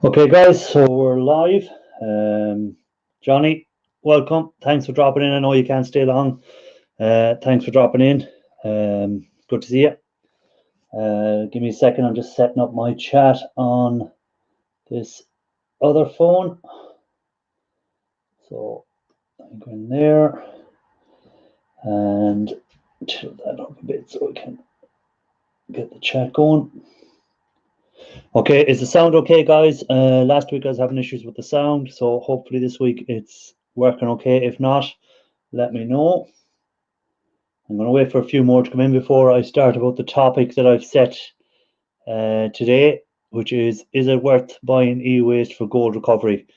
Okay, guys, so we're live. Johnny, welcome. Thanks for dropping in. I know you can't stay long. Thanks for dropping in. Good to see you. Give me a second. I'm just setting up my chat on this other phone. So I go in there and tilt that up a bit so I can get the chat going. Okay, is the sound okay, guys? Last week I was having issues with the sound, so hopefully this week it's working okay. If not, let me know. I'm going to wait for a few more to come in before I start about the topic that I've set today, which is it worth buying e-waste for gold recovery?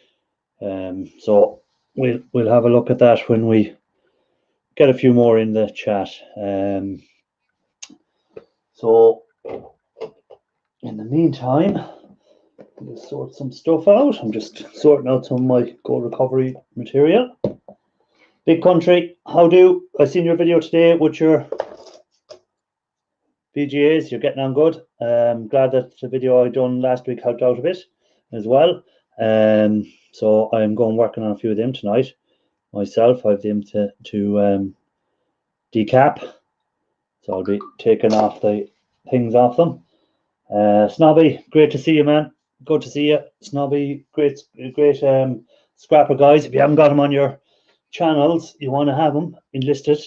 So we'll have a look at that when we get a few more in the chat. So in the meantime, I'll sort some stuff out. I'm just sorting out some of my gold recovery material. Big Country, how do? I seen your video today with your VGAs. You're getting on good. Glad that the video I done last week helped out a bit as well. So I'm going working on a few of them tonight myself. I have them to decap. So I'll be taking off the things off them. Snobby, great to see you, man. Good to see you. Snobby, great scrapper, guys. If you haven't got them on your channels, you want to have them enlisted.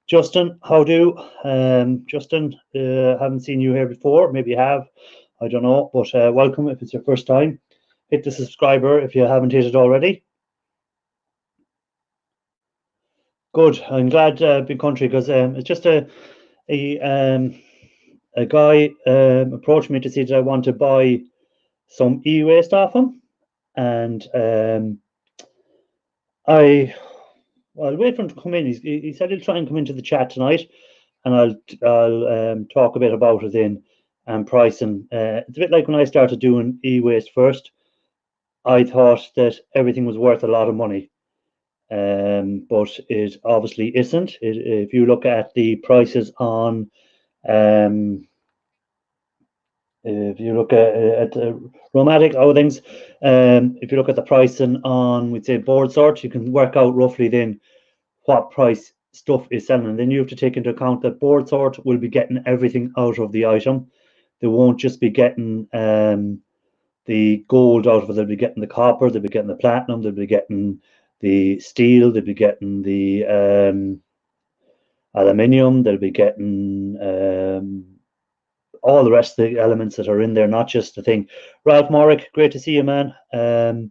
Justin, how do? Justin, haven't seen you here before. Maybe you have. I don't know. But welcome if it's your first time. Hit the subscriber if you haven't hit it already. Good. I'm glad, Big Country, because it's just a guy approached me to see that I want to buy some e-waste off him, and I'll wait for him to come in. He said he'll try and come into the chat tonight, and I'll talk a bit about it then and pricing. It's a bit like when I started doing e-waste first. I thought that everything was worth a lot of money, but it obviously isn't. If you look at the prices on if you look at Romantic things, if you look at the pricing on, we'd say, board sort, you can work out roughly then what price stuff is selling. And then you have to take into account that board sort will be getting everything out of the item. They won't just be getting the gold out of it. They'll be getting the copper, they'll be getting the platinum, they'll be getting the steel, they'll be getting the aluminium, they'll be getting all the rest of the elements that are in there, not just the thing. Ralph Morrick, great to see you, man. I'll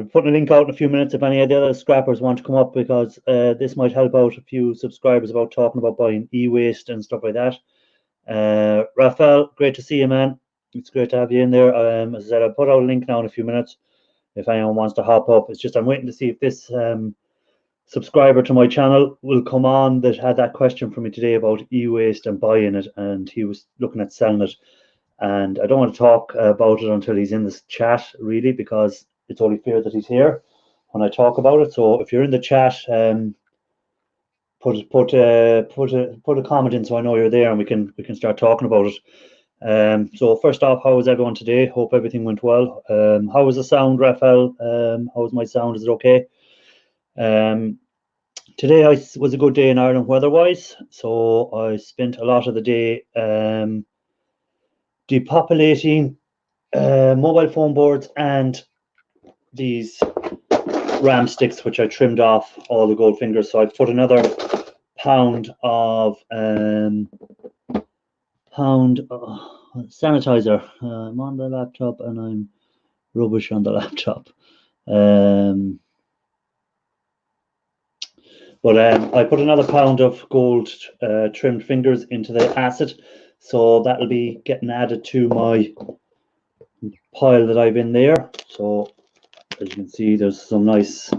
be putting a link out in a few minutes if any of the other scrappers want to come up, because this might help out a few subscribers about talking about buying e-waste and stuff like that. Raphael, great to see you, man. It's great to have you in there. As I said, I'll put out a link now in a few minutes if anyone wants to hop up. It's just I'm waiting to see if this subscriber to my channel will come on that had that question for me today about e-waste and buying it, and he was looking at selling it. And I don't want to talk about it until he's in this chat, really, because it's only fair that he's here when I talk about it. So if you're in the chat, put a comment in so I know you're there and we can start talking about it. So first off, how is everyone today? Hope everything went well. How was the sound, Raphael? How was my sound? Is it okay? Today was a good day in Ireland weather-wise, so I spent a lot of the day depopulating mobile phone boards and these ram sticks, which I trimmed off all the gold fingers. So I put another pound of sanitizer. I'm on the laptop and I'm rubbish on the laptop. But I put another pound of gold trimmed fingers into the acid, so that'll be getting added to my pile that I've in there. So as you can see, there's some nice.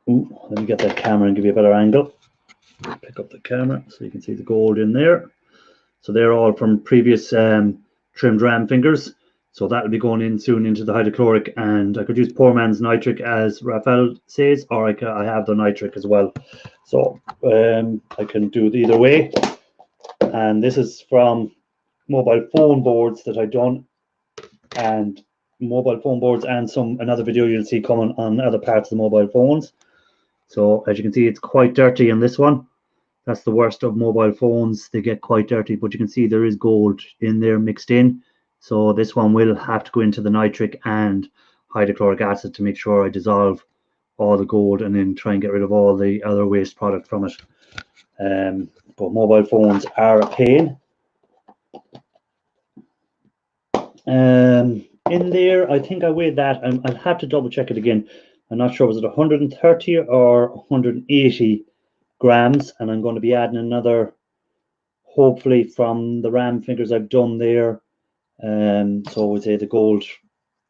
Let me get that camera and give you a better angle. Pick up the camera so you can see the gold in there. So they're all from previous trimmed ram fingers. So that'll be going in soon into the hydrochloric, and I could use poor man's nitric, as Raphael says, or I have the nitric as well. So I can do it either way. And this is from mobile phone boards that I done and mobile phone boards, and another video you'll see coming on other parts of the mobile phones. So as you can see, it's quite dirty in this one. That's the worst of mobile phones. They get quite dirty, but you can see there is gold in there mixed in. So this one will have to go into the nitric and hydrochloric acid to make sure I dissolve all the gold and then try and get rid of all the other waste product from it. But mobile phones are a pain. In there, I think I weighed that. I'll have to double check it again. I'm not sure, was it 130 or 180 grams? And I'm going to be adding another, hopefully from the ram fingers I've done there. So we'll say the gold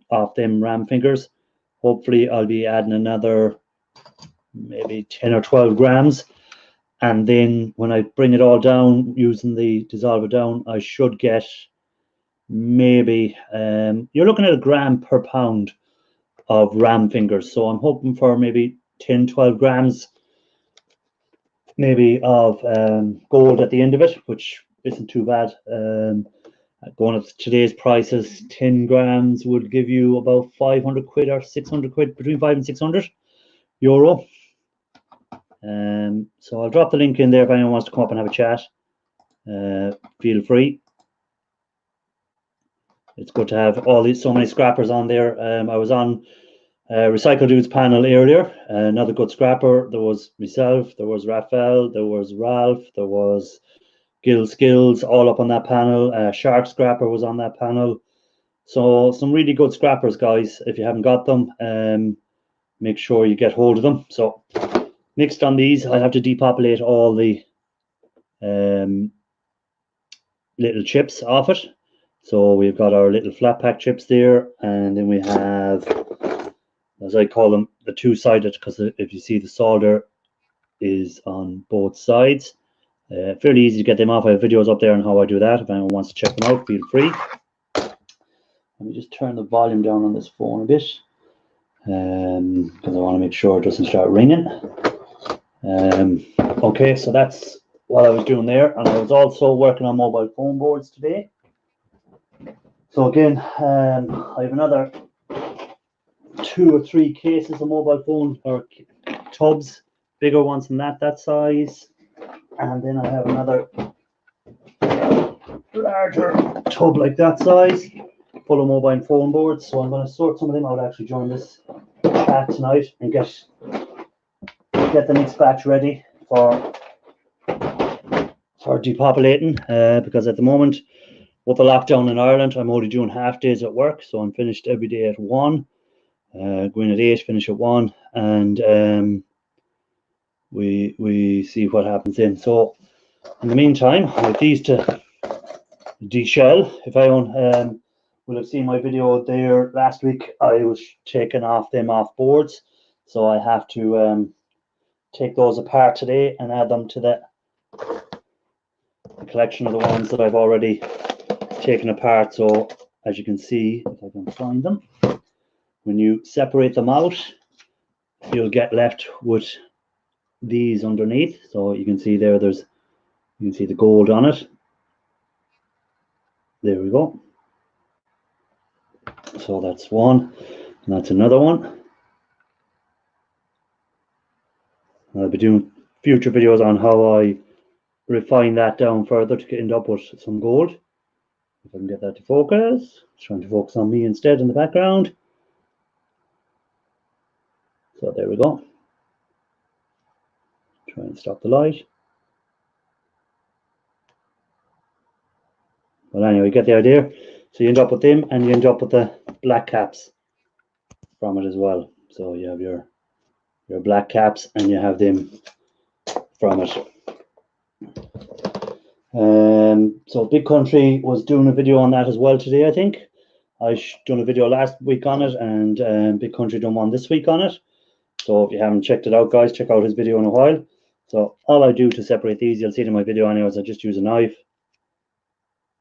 off them ram fingers. Hopefully I'll be adding another maybe 10 or 12 grams. And then when I bring it all down using the dissolver down, I should get maybe, you're looking at a gram per pound of ram fingers. So I'm hoping for maybe 10, 12 grams maybe of gold at the end of it, which isn't too bad. Going at today's prices, 10 grams would give you about 500 quid or 600 quid, between 5 and 600 euro. So I'll drop the link in there if anyone wants to come up and have a chat. Feel free. It's good to have so many scrappers on there. I was on Recycle Dudes panel earlier. Another good scrapper. There was myself, there was Raphael, there was Ralph, there was Gil Skills, all up on that panel. Shark Scrapper was on that panel. So some really good scrappers, guys. If you haven't got them, make sure you get hold of them. So next on these, I have to depopulate all the little chips off it. So we've got our little flat pack chips there, and then we have, as I call them, the two-sided, because if you see the solder is on both sides. Fairly easy to get them off. I have videos up there on how I do that. If anyone wants to check them out, feel free. Let me just turn the volume down on this phone a bit, because I want to make sure it doesn't start ringing. Okay, so that's what I was doing there, and I was also working on mobile phone boards today. So again, I have another 2 or 3 cases of mobile phone or tubs, bigger ones than that size, and then I have another larger tub like that size full of mobile phone boards. So I'm going to sort some of them out actually during this chat tonight and get the next batch ready for depopulating, because at the moment with the lockdown in Ireland, I'm only doing half days at work, so I'm finished every day at 1, going at 8, finish at 1, and we see what happens then. So in the meantime, with these to deshell, if anyone will have seen my video there last week, I was taking them off boards, so I have to take those apart today and add them to the collection of the ones that I've already taken apart. So as you can see, if I can find them, when you separate them out, you'll get left with these underneath. So you can see there, you can see the gold on it. There we go. So that's one, and that's another one. I'll be doing future videos on how I refine that down further to end up with some gold. If I can get that to focus. It's trying to focus on me instead in the background. So there we go. Try and stop the light. But anyway, you get the idea. So you end up with them, and you end up with the black caps from it as well. So you have your black caps, and you have them from it. So Big Country was doing a video on that as well today, I think. I done a video last week on it, and Big Country done one this week on it. So if you haven't checked it out, guys, check out his video in a while. So all I do to separate these, you'll see it in my video anyways, I just use a knife,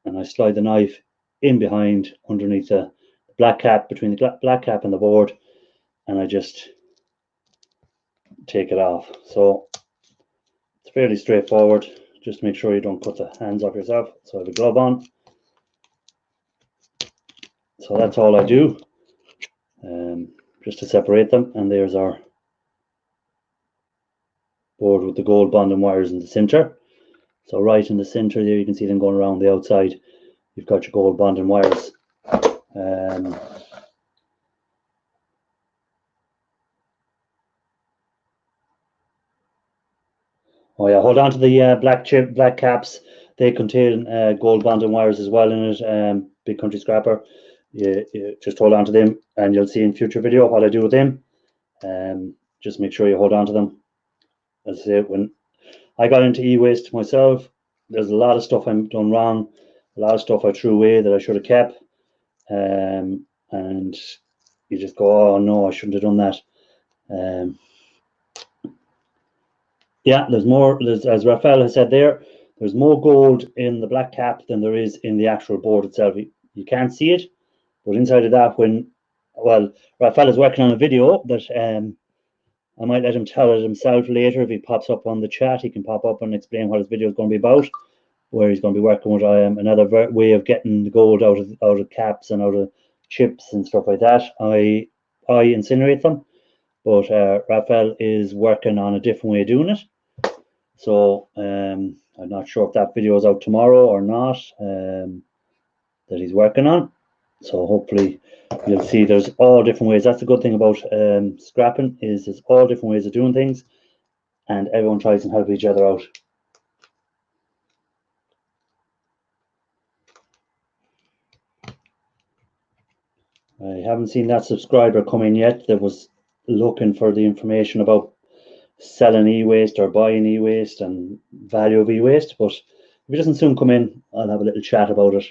and I slide the knife in behind underneath the black cap, between the black cap and the board, and I just take it off. So it's fairly straightforward. Just make sure you don't cut the hands off yourself. So I have a glove on. So that's all I do, just to separate them. And there's our board with the gold bonding wires in the center. So right in the center there, you can see them going around the outside. You've got your gold bonding wires. Oh yeah, hold on to the black caps. They contain gold bonding wires as well in it. Big Country Scrapper. You just hold on to them, and you'll see in future video what I do with them. Just make sure you hold on to them. As I say, when I got into e-waste myself, there's a lot of stuff I've done wrong, a lot of stuff I threw away that I should have kept, and you just go, oh no, I shouldn't have done that. Yeah, there's more, as Raphael has said there, there's more gold in the black cap than there is in the actual board itself. You can't see it, but inside of that, well, Raphael is working on a video that I might let him tell it himself later. If he pops up on the chat, he can pop up and explain what his video is going to be about, where he's going to be working with another way of getting the gold out of caps and out of chips and stuff like that. I incinerate them, but Raphael is working on a different way of doing it. So I'm not sure if that video is out tomorrow or not, that he's working on. So hopefully you'll see there's all different ways. That's the good thing about scrapping, is there's all different ways of doing things, and everyone tries and help each other out. I haven't seen that subscriber come in yet that was looking for the information about selling e-waste or buying e-waste and value of e-waste, but if he doesn't soon come in, I'll have a little chat about it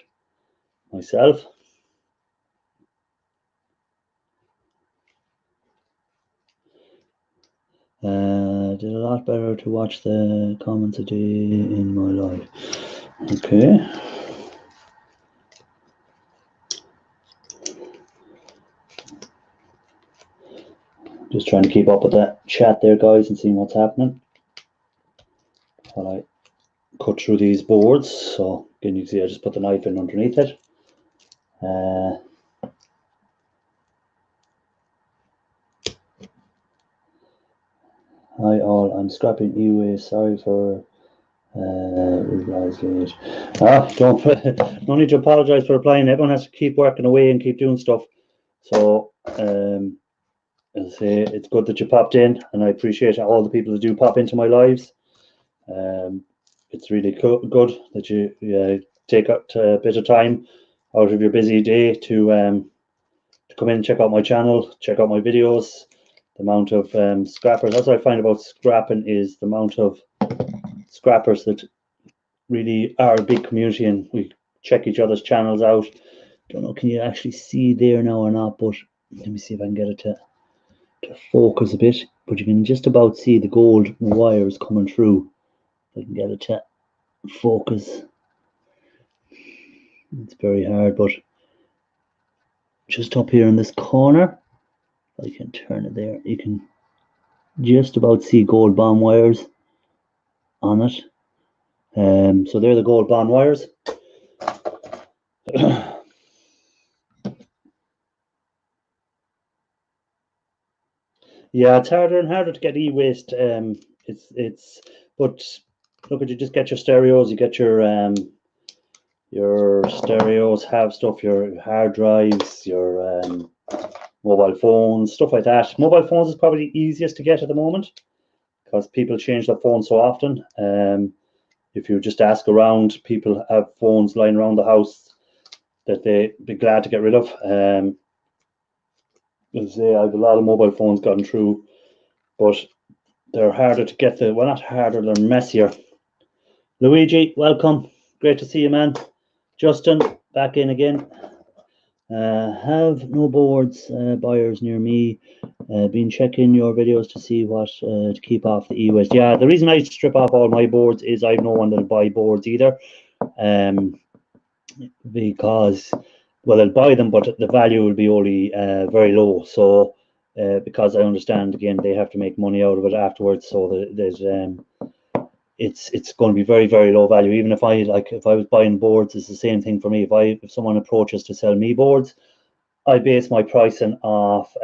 myself. Did a lot better to watch the comments a day in my life. Okay. Just trying to keep up with that chat there, guys, and seeing what's happening while I cut through these boards. So again, you can see I just put the knife in underneath it. Hi all, I'm scrapping e-waste. Sorry for replies late. No need to apologize for replying. Everyone has to keep working away and keep doing stuff. So as I say, it's good that you popped in, and I appreciate all the people that do pop into my lives. It's really good that you take up a bit of time out of your busy day to come in and check out my channel, check out my videos. The amount of scrappers, that's what I find about scrapping, is the amount of scrappers that really are a big community, and we check each other's channels out. Don't know, can you actually see there now or not, but let me see if I can get it to focus a bit. But you can just about see the gold wires coming through. If I can get it to focus. It's very hard, but just up here in this corner, I can turn it there. You can just about see gold bond wires on it. So they're the gold bond wires. Yeah, it's harder and harder to get e-waste. But look, at you just get your stereos. You get your stereos have stuff, your hard drives, your mobile phones, stuff like that. Mobile phones is probably the easiest to get at the moment because people change their phones so often. If you just ask around, people have phones lying around the house that they'd be glad to get rid of. As I say, I have a lot of mobile phones gotten through, but they're harder to get well, not harder, they're messier. Luigi, welcome. Great to see you, man. Justin, back in again. Have no boards buyers near me. Been checking your videos to see what to keep off the e-waste. Yeah, the reason I strip off all my boards is I have no one that'll buy boards either. Because, well, I'll buy them, but the value will be only very low. So because I understand, again, they have to make money out of it afterwards. So there's it's going to be very, very low value. Even if I was buying boards, it's the same thing for me. If someone approaches to sell me boards, I base my pricing off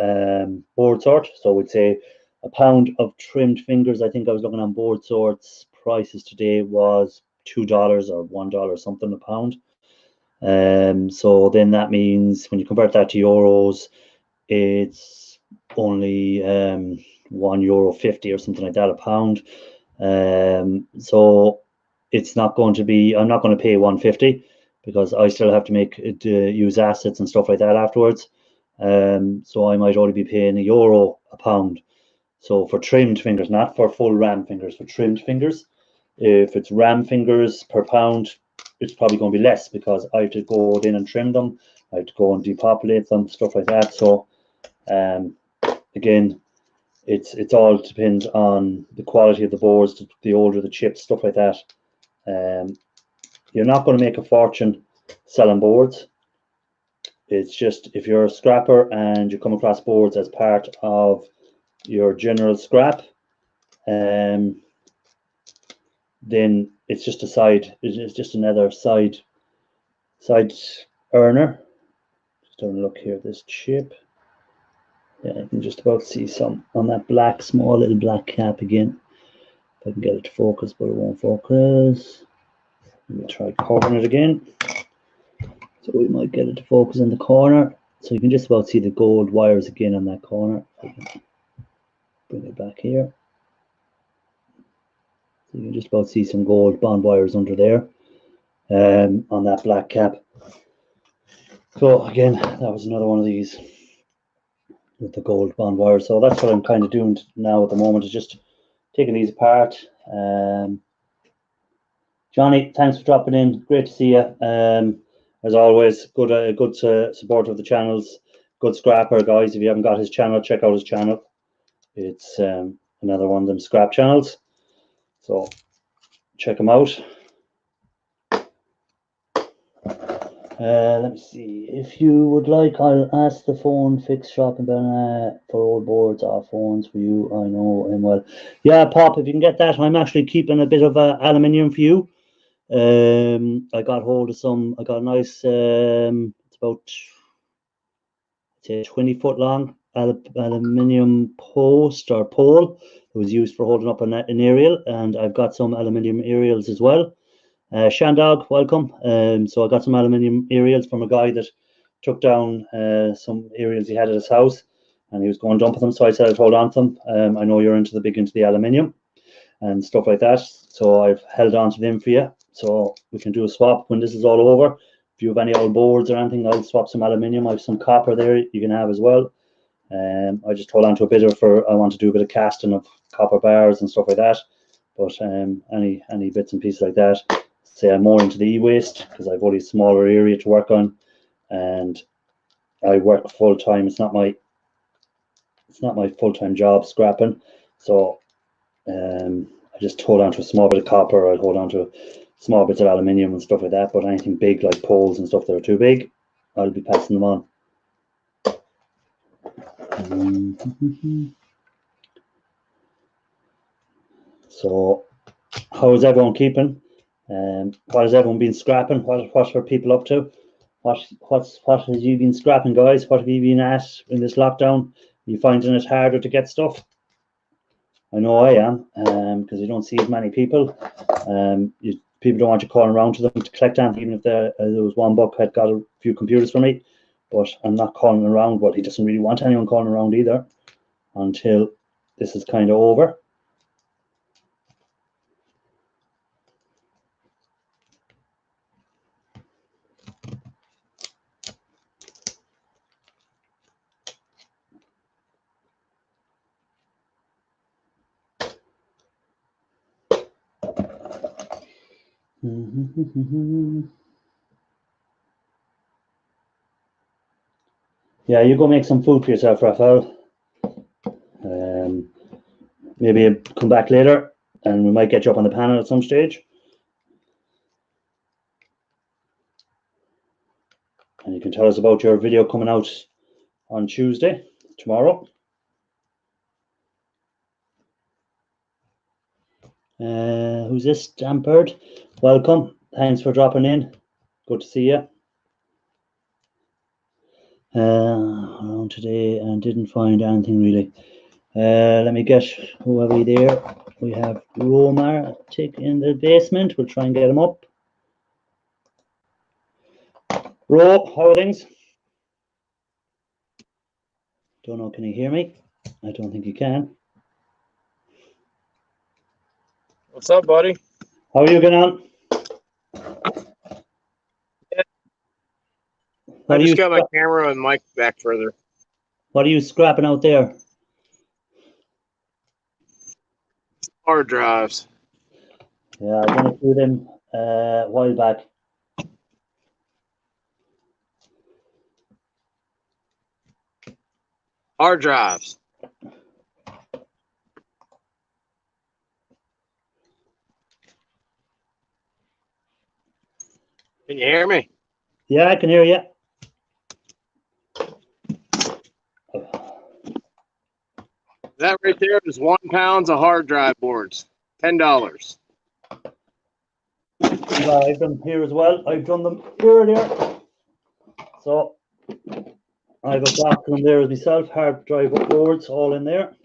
board sort. So we'd say a pound of trimmed fingers. I think I was looking on Board Sort's prices today was $2 or $1 something a pound. So then that means when you convert that to euros, it's only €1.50 or something like that a pound. So it's not going to be, I'm not going to pay 150 because I still have to use assets and stuff like that afterwards. So I might only be paying €1 a pound. So for trimmed fingers, not for full ram fingers, for trimmed fingers. If it's ram fingers per pound, it's probably going to be less because I have to go in and trim them. I have to go and depopulate them, stuff like that. So again, it's all depends on the quality of the boards, the older the chips, stuff like that. You're not going to make a fortune selling boards. It's just if you're a scrapper and you come across boards as part of your general scrap, then it's just a side. It's just another side earner. Just having a look here at this chip. Yeah, I can just about see some on that black, small little black cap again. If I can get it to focus, but it won't focus. Let me try covering it again. So we might get it to focus in the corner. So you can just about see the gold wires again on that corner. I can bring it back here. So you can just about see some gold bond wires under there on that black cap. So again, that was another one of these with the gold bond wires. So that's what I'm kind of doing now at the moment, is just taking these apart. Johnny, thanks for dropping in. Great to see you. As always, good support of the channels. Good scrapper, guys. If you haven't got his channel, check out his channel. It's another one of them scrap channels. So check him out. Let me see. If you would like, I'll ask the phone fix shop in Ballina for old boards or phones for you. I know him well. Yeah, Pop, if you can get that, I'm actually keeping a bit of aluminium for you. I got hold of some. I got a nice. It's about 20-foot long aluminium post or pole. It was used for holding up an aerial, and I've got some aluminium aerials as well. Shandog, welcome. So I got some aluminium aerials from a guy that took down some aerials he had at his house, and he was going to dump them. So I said I'd hold on to them. I know you're into the aluminium and stuff like that, so I've held on to them for you. So we can do a swap when this is all over. If you have any old boards or anything, I'll swap some aluminium. I have some copper there you can have as well. I just hold on to a bit I want to do a bit of casting of copper bars and stuff like that. But any bits and pieces like that. Say I'm more into the e-waste because I've only a smaller area to work on, and I work full time. It's not my full-time job scrapping. So I just hold on to a small bit of copper. I hold on to small bits of aluminium and stuff like that. But anything big like poles and stuff that are too big, I'll be passing them on. So how is everyone keeping? What has everyone been scrapping? What are people up to? What have you been scrapping, guys? What have you been at in this lockdown? Are you finding it harder to get stuff? I know I am, because you don't see as many people. People don't want you calling around to them to collect anything, even if there was one buck had got a few computers for me. But I'm not calling around. Well, he doesn't really want anyone calling around either until this is kind of over. Yeah, you go make some food for yourself, Raphael. Maybe come back later and we might get you up on the panel at some stage. And you can tell us about your video coming out on Tuesday, tomorrow. Who's this? Stampert. Welcome. Thanks for dropping in. Good to see you. around today and didn't find anything really. Let me get who have we there. We have Romantic in the basement. We'll try and get him up. Ro, how are things? Don't know, can you hear me? I don't think you can. What's up, buddy? How are you getting on? Yeah. I just got my camera and mic back further. What are you scrapping out there? Hard drives. Yeah, I went through them a while back. Hard drives. Can you hear me? Yeah, I can hear you. That right there is 1 pound of hard drive boards. $10. Yeah, I've done here as well. I've done them earlier. So I have a box of them there as myself. Hard drive boards all in there.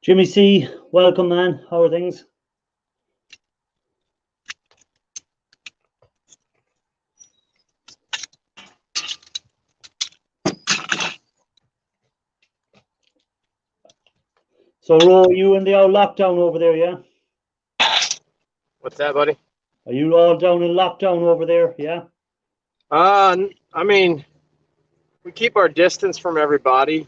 Jimmy C, welcome, man. How are things? So, Ro, you in the old lockdown over there, yeah? What's that, buddy? Are you all down in lockdown over there, yeah? I mean, we keep our distance from everybody.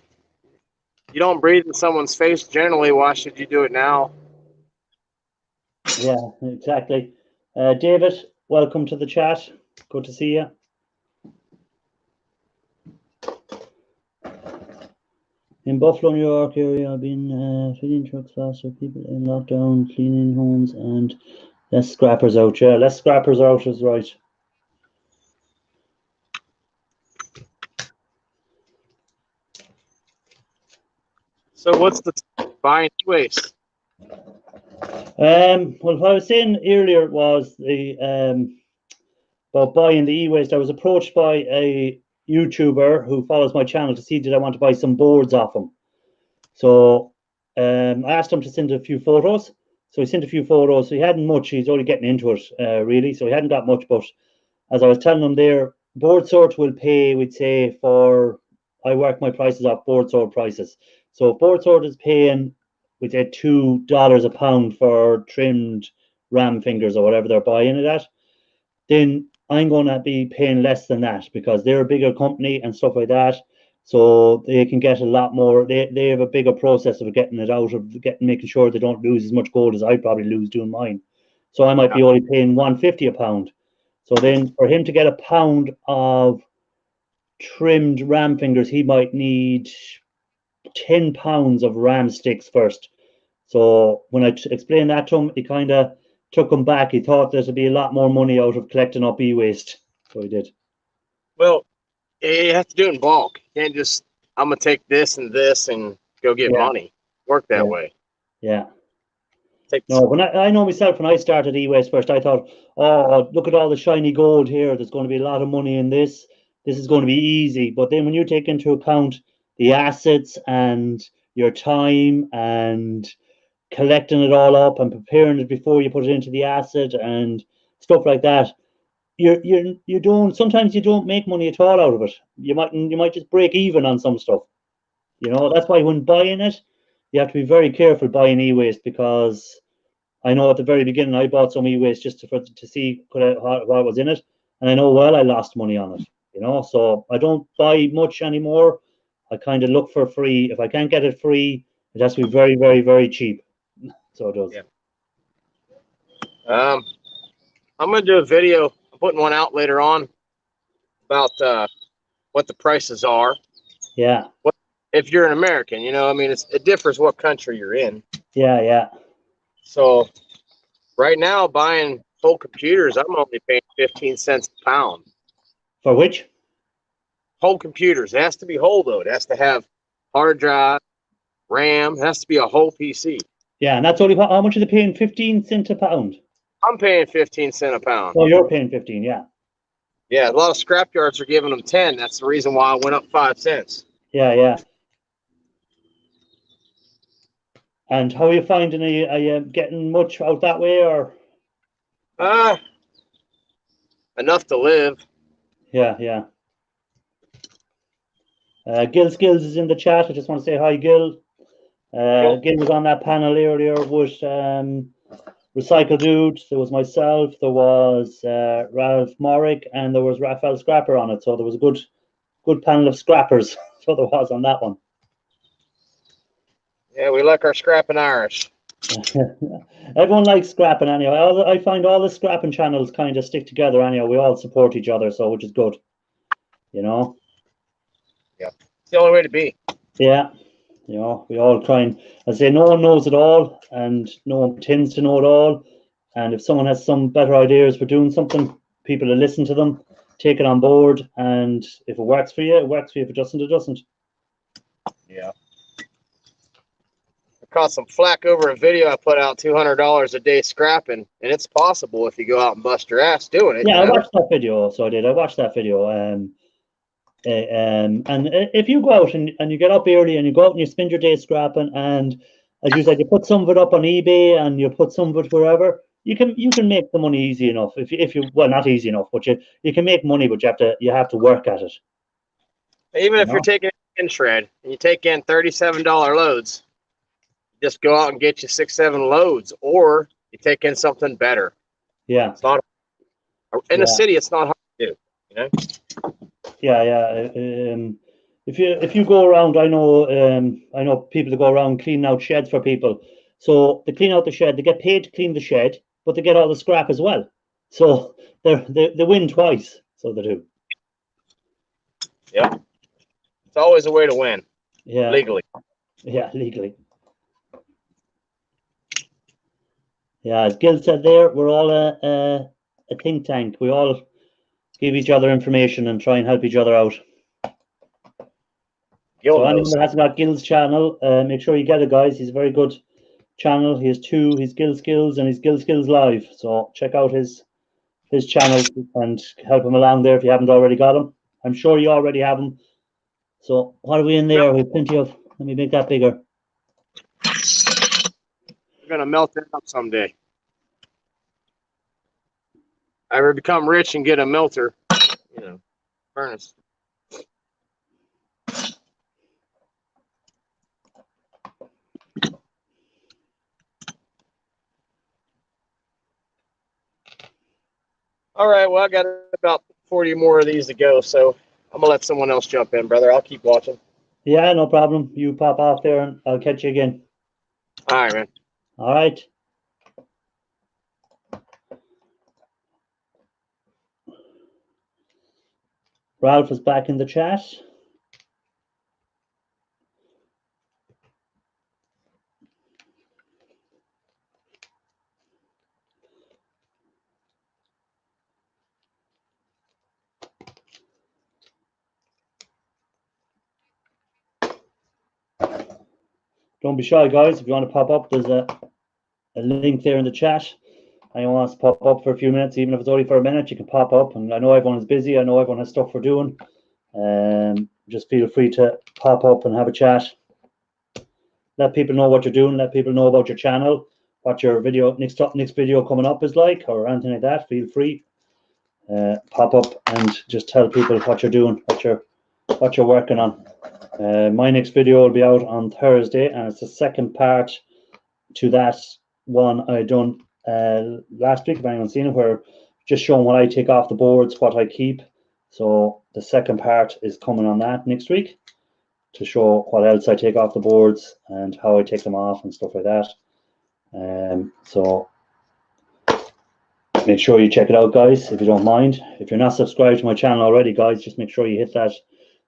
You don't breathe in someone's face generally. Why should you do it now? Yeah, exactly. David, welcome to the chat. Good to see you. In Buffalo, New York area, I've been feeding trucks faster, people in lockdown, cleaning homes, and less scrappers out. Yeah, less scrappers out is right. So what's the buying waste? Well, what I was saying earlier was the about buying the e-waste. I was approached by a YouTuber who follows my channel to see did I want to buy some boards off him. So I asked him to send a few photos. So he sent a few photos. So he hadn't much. He's only getting into it, really. So he hadn't got much. But as I was telling him there, Board Sort will pay, we'd say, for, I work my prices off Board Sort prices. So Board Sort is paying, we'd say, $2 a pound for trimmed ram fingers or whatever they're buying it at. Then I'm going to be paying less than that because they're a bigger company and stuff like that. So they can get a lot more. They have a bigger process of getting it out of making sure they don't lose as much gold as I probably lose doing mine. So I might be only paying $1.50 a pound. So then for him to get a pound of trimmed ram fingers, he might need 10 pounds of ram sticks first. So when I explained that to him, he kind of took him back. He thought there'd be a lot more money out of collecting up e-waste. So he did. Well, you have to do it in bulk. You can't just, I'm going to take this and go get money. Work that way. Yeah. No, when I know myself, when I started e-waste first, I thought, oh, look at all the shiny gold here. There's going to be a lot of money in this. This is going to be easy. But then when you take into account the assets and your time and collecting it all up and preparing it before you put it into the asset and stuff like that, you don't, sometimes you don't make money at all out of it. You might just break even on some stuff. You know, that's why when buying it, you have to be very careful buying e-waste, because I know at the very beginning I bought some e-waste just to see what was in it, and I know I lost money on it. You know, so I don't buy much anymore. I kind of look for free. If I can't get it free, it has to be very, very, very cheap. So it does. Yeah. I'm going to do a video. I'm putting one out later on about what the prices are. Yeah. If you're an American, you know, I mean, it differs what country you're in. Yeah, yeah. So right now, buying whole computers, I'm only paying 15 cents a pound. For which? Whole computers. It has to be whole, though. It has to have hard drive, RAM. It has to be a whole PC. Yeah, and that's only how much are they paying? 15 cents a pound? I'm paying 15 cents a pound. Oh, you're paying 15, yeah. Yeah, a lot of scrap yards are giving them 10. That's the reason why I went up 5 cents. Yeah, yeah. And how are you finding? Are you getting much out that way, or? Enough to live. Yeah, yeah. Gil Skills is in the chat. I just want to say hi, Gil. Gil was on that panel earlier with Recycle Dude. There was myself, there was Ralph Morrick, and there was Raphael Scrapper on it. So there was a good panel of scrappers. So there was on that one. Yeah, we like our scrapping Irish. Everyone likes scrapping anyway. I find all the scrapping channels kind of stick together anyway. We all support each other, so which is good. You know? Yeah. It's the only way to be. Yeah. You know, we all try and, I say, no one knows it all, and no one pretends to know it all. And if someone has some better ideas for doing something, people will listen to them, take it on board, and if it works for you, it works for you. If it doesn't, it doesn't. Yeah. I caught some flack over a video I put out, $200 a day scrapping, and it's possible if you go out and bust your ass doing it. Yeah, you know? I watched that video, so I did. I watched that video. And if you go out and you get up early and you go out and you spend your day scrapping, and as you said, you put some of it up on eBay and you put some of it wherever, you can make the money easy enough. If you well, not easy enough, but you can make money, but you have to work at it. Even if you're taking in shred and you take in $37 loads, just go out and get you 6-7 loads, or you take in something better. Yeah, it's not in the city. It's not hard to do. You know. Yeah, yeah. If you go around, I know people that go around cleaning out sheds for people. So they clean out the shed, they get paid to clean the shed, but they get all the scrap as well. So they win twice. So they do. Yeah, it's always a way to win. Yeah, legally. Yeah, legally. Yeah, as Gil said there, we're all a think tank. We all give each other information and try and help each other out. So anyone that hasn't got Gil's channel, make sure you get it, guys. He's a very good channel. He has two. He's Gil Skills and he's Gil Skills Live. So check out his channel and help him along there if you haven't already got him. I'm sure you already have him. So what are we in there? We've plenty of. Let me make that bigger. We're gonna melt it up someday. I ever become rich and get a melter, furnace. All right, well, I got about 40 more of these to go, so I'm gonna let someone else jump in, brother. I'll keep watching. Yeah, no problem. You pop off there and I'll catch you again. All right, man. All right. Ralph is back in the chat. Don't be shy, guys. If you want to pop up, there's a link there in the chat. Anyone wants to pop up for a few minutes, even if it's only for a minute, you can pop up. And I know everyone is busy. I know everyone has stuff for doing. Just feel free to pop up and have a chat. Let people know what you're doing. Let people know about your channel, what your video next video coming up is like, or anything like that. Feel free. Pop up and just tell people what you're doing, what you're working on. My next video will be out on Thursday, and it's the second part to that one I done last week. If anyone's seen it, where just showing what I take off the boards, what I keep. So the second part is coming on that next week to show what else I take off the boards and how I take them off and stuff like that. So make sure you check it out, guys, if you don't mind. If you're not subscribed to my channel already, guys, just make sure you hit that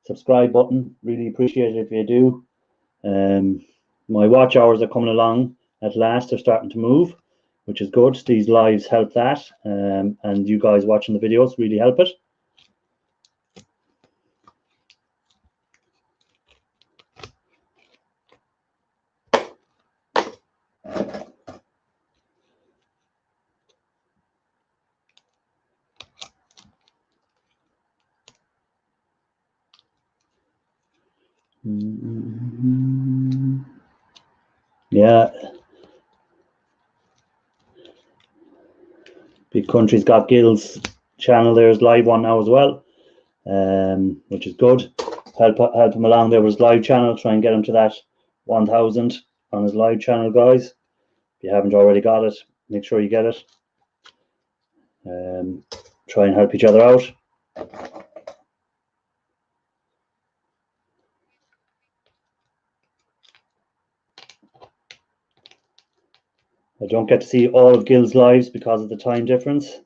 subscribe button. Really appreciate it if you do. My watch hours are coming along at last. They're starting to move, which is good. These lives help that, and you guys watching the videos really help it. Yeah. Big Country's Got Gills channel there's live one now as well, which is good. Help him along there with his live channel. Try and get him to that 1,000 on his live channel, guys. If you haven't already got it, make sure you get it. Try and help each other out. I don't get to see all of Gil's lives because of the time difference.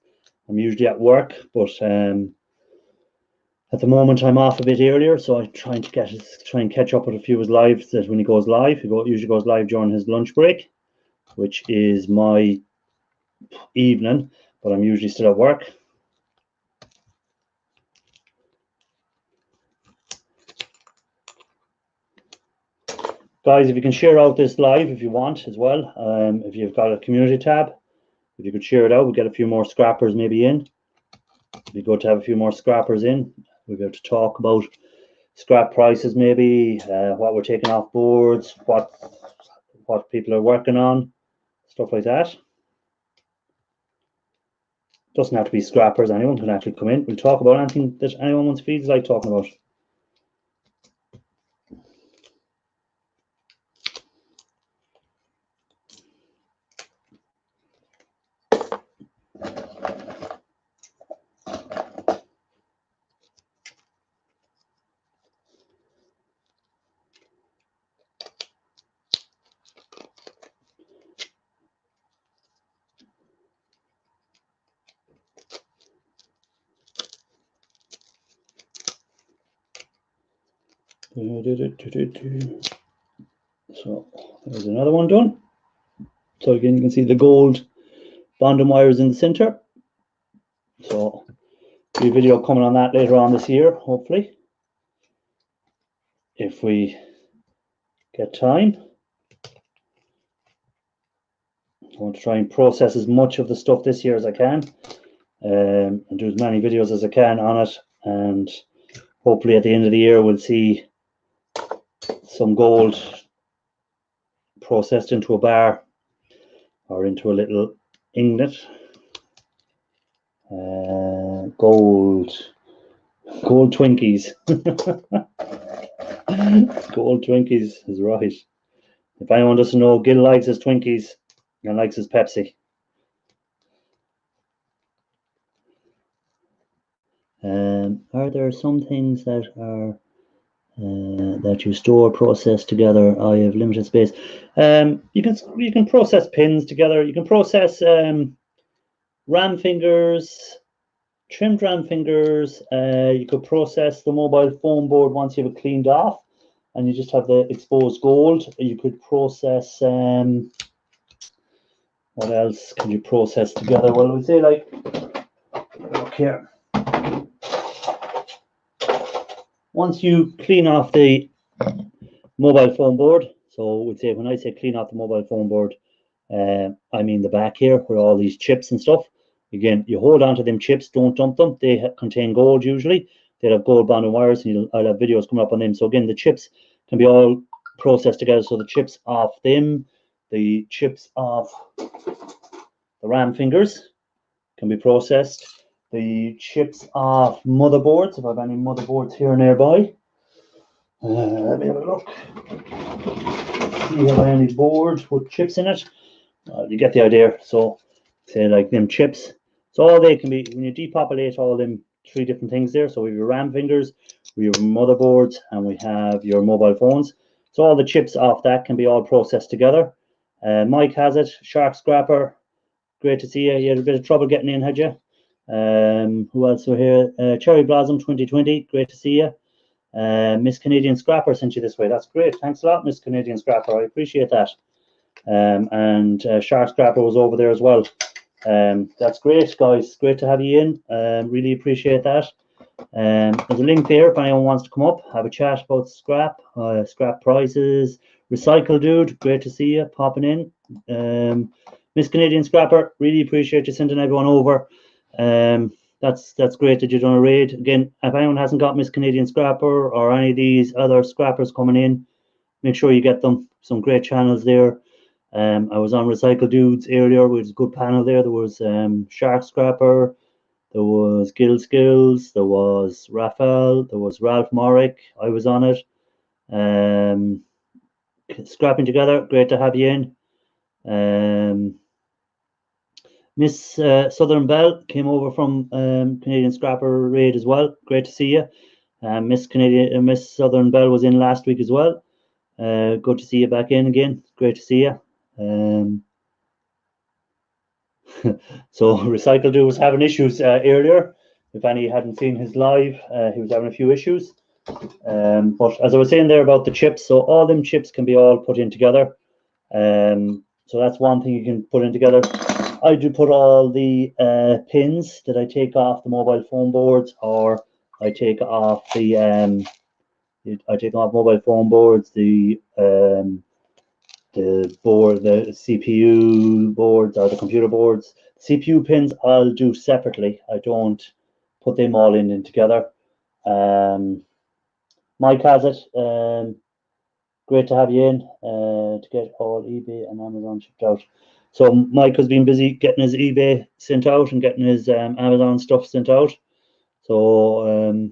I'm usually at work, but at the moment I'm off a bit earlier, so I'm trying to catch up with a few of his lives. That when he goes live, he usually goes live during his lunch break, which is my evening, but I'm usually still at work. Guys, if you can share out this live if you want as well, if you've got a community tab, if you could share it out, we'll get a few more scrappers maybe in. It'd be good to have a few more scrappers in. We'll be able to talk about scrap prices maybe, what we're taking off boards, what people are working on, stuff like that. Doesn't have to be scrappers, anyone can actually come in. We'll talk about anything that anyone feels like talking about. So there's another one done. So again, you can see the gold bonding wires in the center. So a video coming on that later on this year, hopefully, if we get time. I want to try and process as much of the stuff this year as I can, and do as many videos as I can on it, and hopefully at the end of the year we'll see some gold processed into a bar or into a little ingot. Gold Twinkies. Gold Twinkies is right. If anyone doesn't know, Gil likes his Twinkies and likes his Pepsi. Are there some things that are that you store, process together? I have limited space. You can process pins together. You can process ram fingers, trimmed ram fingers. You could process the mobile phone board once you have it cleaned off, and you just have the exposed gold. You could process. What else can you process together? Well, I would say like, look here. Once you clean off the mobile phone board, so we'd say when I say clean off the mobile phone board, I mean the back here where all these chips and stuff. Again, you hold on to them chips, don't dump them. They contain gold usually. They'll have gold bonded wires, and I'll have videos coming up on them. So again, the chips can be all processed together. So the chips off them, the chips off the ram fingers can be processed. The chips off motherboards, if I have any motherboards here nearby. Let me have a look. See if I have any boards with chips in it. You get the idea. So, say like them chips. So all they can be, when you depopulate all them 3 different things there. So we have your RAM fingers, we have motherboards, and we have your mobile phones. So all the chips off that can be all processed together. Mike has it. Shark Scrapper, great to see you. You had a bit of trouble getting in, had you? Who else were here? Cherry Blossom 2020, great to see you. Miss Canadian Scrapper sent you this way. That's great. Thanks a lot, Miss Canadian Scrapper. I appreciate that. And Shark Scrapper was over there as well. That's great, guys. Great to have you in. Really appreciate that. There's a link there if anyone wants to come up, have a chat about scrap, scrap prices. Recycle Dude, great to see you popping in. Miss Canadian Scrapper, really appreciate you sending everyone over. that's great that you've done a raid. Again, if anyone hasn't got Miss Canadian Scrapper or any of these other scrappers coming in, make sure you get them. Some great channels there. I was on Recycle Dudes earlier, which was a good panel there. There was Shark Scrapper, there was Gil Skills, there was Raphael, there was Ralph Morrick. I was on it. Scrapping together, great to have you in. Miss Southern Bell came over from Canadian Scrapper raid as well. Great to see you. Miss Southern Bell was in last week as well. Good to see you back in again. Great to see you. So Recycle Dude was having issues earlier. If any hadn't seen his live, he was having a few issues. But as I was saying there about the chips, so all them chips can be all put in together. So that's one thing you can put in together. I do put all the pins that I take off the mobile phone boards, or I take off the mobile phone boards, the board, the CPU boards or the computer boards. CPU pins I'll do separately. I don't put them all in together. Mike has it. Great to have you in to get all eBay and Amazon shipped out. So Mike has been busy getting his eBay sent out and getting his Amazon stuff sent out. So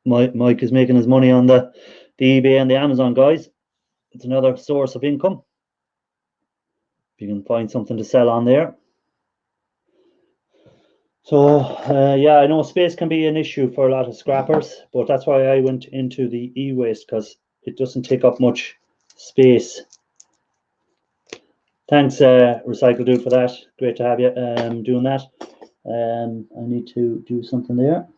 Mike is making his money on the eBay and the Amazon, guys. It's another source of income. If you can find something to sell on there. So yeah, I know space can be an issue for a lot of scrappers, but that's why I went into the e-waste, because it doesn't take up much space. Thanks, Recycle Dude, for that. Great to have you doing that. I need to do something there.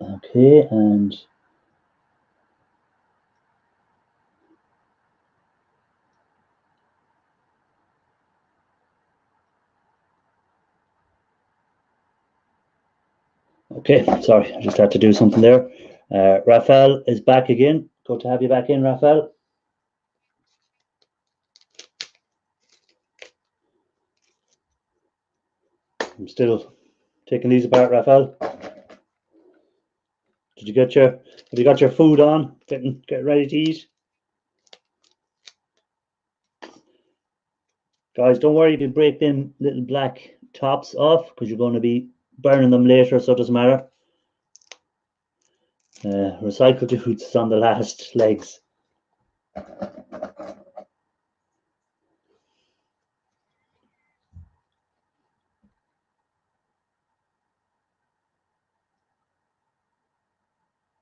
Okay, and okay, sorry, I just had to do something there. Raphael is back again. Good to have you back in, Raphael. I'm still taking these apart, Raphael. Have you got your food on? Get ready to eat? Guys, don't worry if you break them little black tops off, because you're going to be burning them later, so it doesn't matter. Recycle Dudes on the last legs.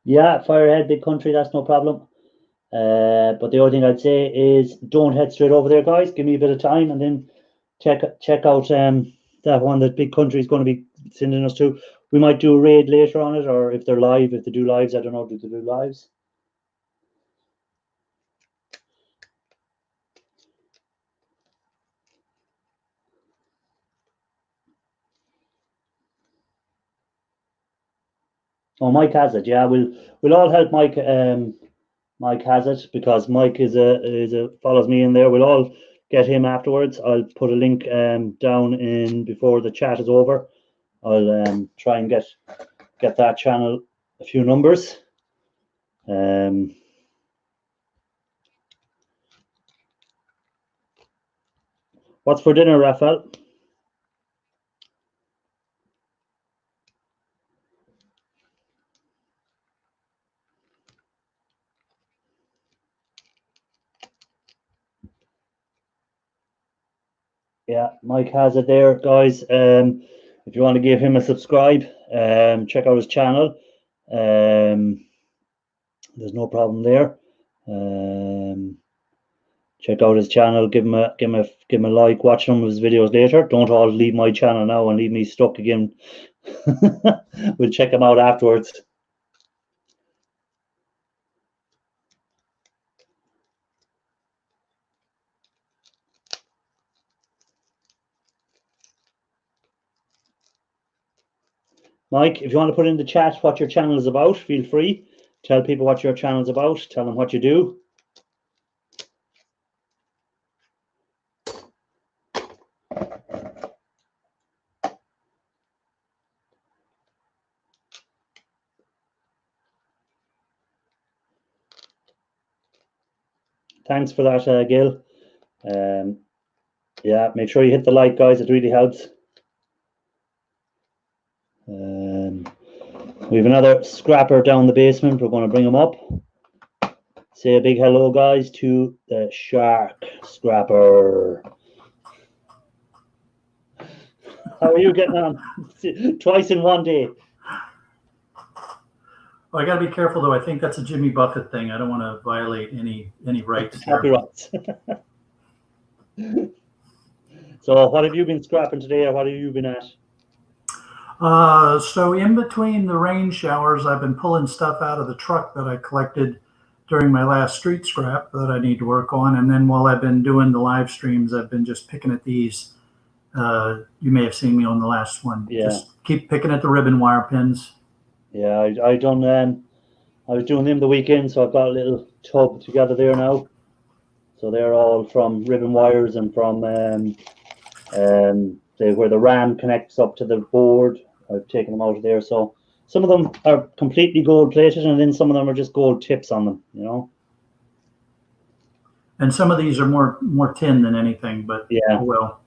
Yeah, fire ahead, big country, that's no problem. But the only thing I'd say is don't head straight over there, guys. Give me a bit of time and then check out that one that big country is going to be sending us to. We might do a raid later on it, or if they're live, if they do lives, I don't know, do they do lives? Oh, Mike has it. Yeah, we'll all help Mike. Mike has it, because Mike follows me in there. We'll all get him afterwards. I'll put a link down in before the chat is over. I'll try and get that channel a few numbers. What's for dinner, Raphael? Yeah, Mike has it there, guys. If you want to give him a subscribe, check out his channel. There's no problem there. Check out his channel. Give him a like. Watch some of his videos later. Don't all leave my channel now and leave me stuck again. We'll check him out afterwards. Mike, if you want to put in the chat what your channel is about, feel free. Tell people what your channel is about. Tell them what you do. Thanks for that, Gil. Yeah, make sure you hit the like, guys. It really helps. We have another scrapper down the basement. We're going to bring him up. Say a big hello, guys, to the shark scrapper. How are you getting on? Twice in one day. Well, I got to be careful, though. I think that's a Jimmy Buffett thing. I don't want to violate any rights. Copyrights. So what have you been scrapping today, or what have you been at? So in between the rain showers, I've been pulling stuff out of the truck that I collected during my last street scrap that I need to work on. And then while I've been doing the live streams, I've been just picking at these. You may have seen me on the last one. Yeah. Just keep picking at the ribbon wire pins. Yeah, I done. I was doing them the weekend, so I've got a little tub together there now. So they're all from ribbon wires and from where the RAM connects up to the board. I've taken them out of there. So some of them are completely gold plated, and then some of them are just gold tips on them, you know. And some of these are more tin than anything, but yeah. Well.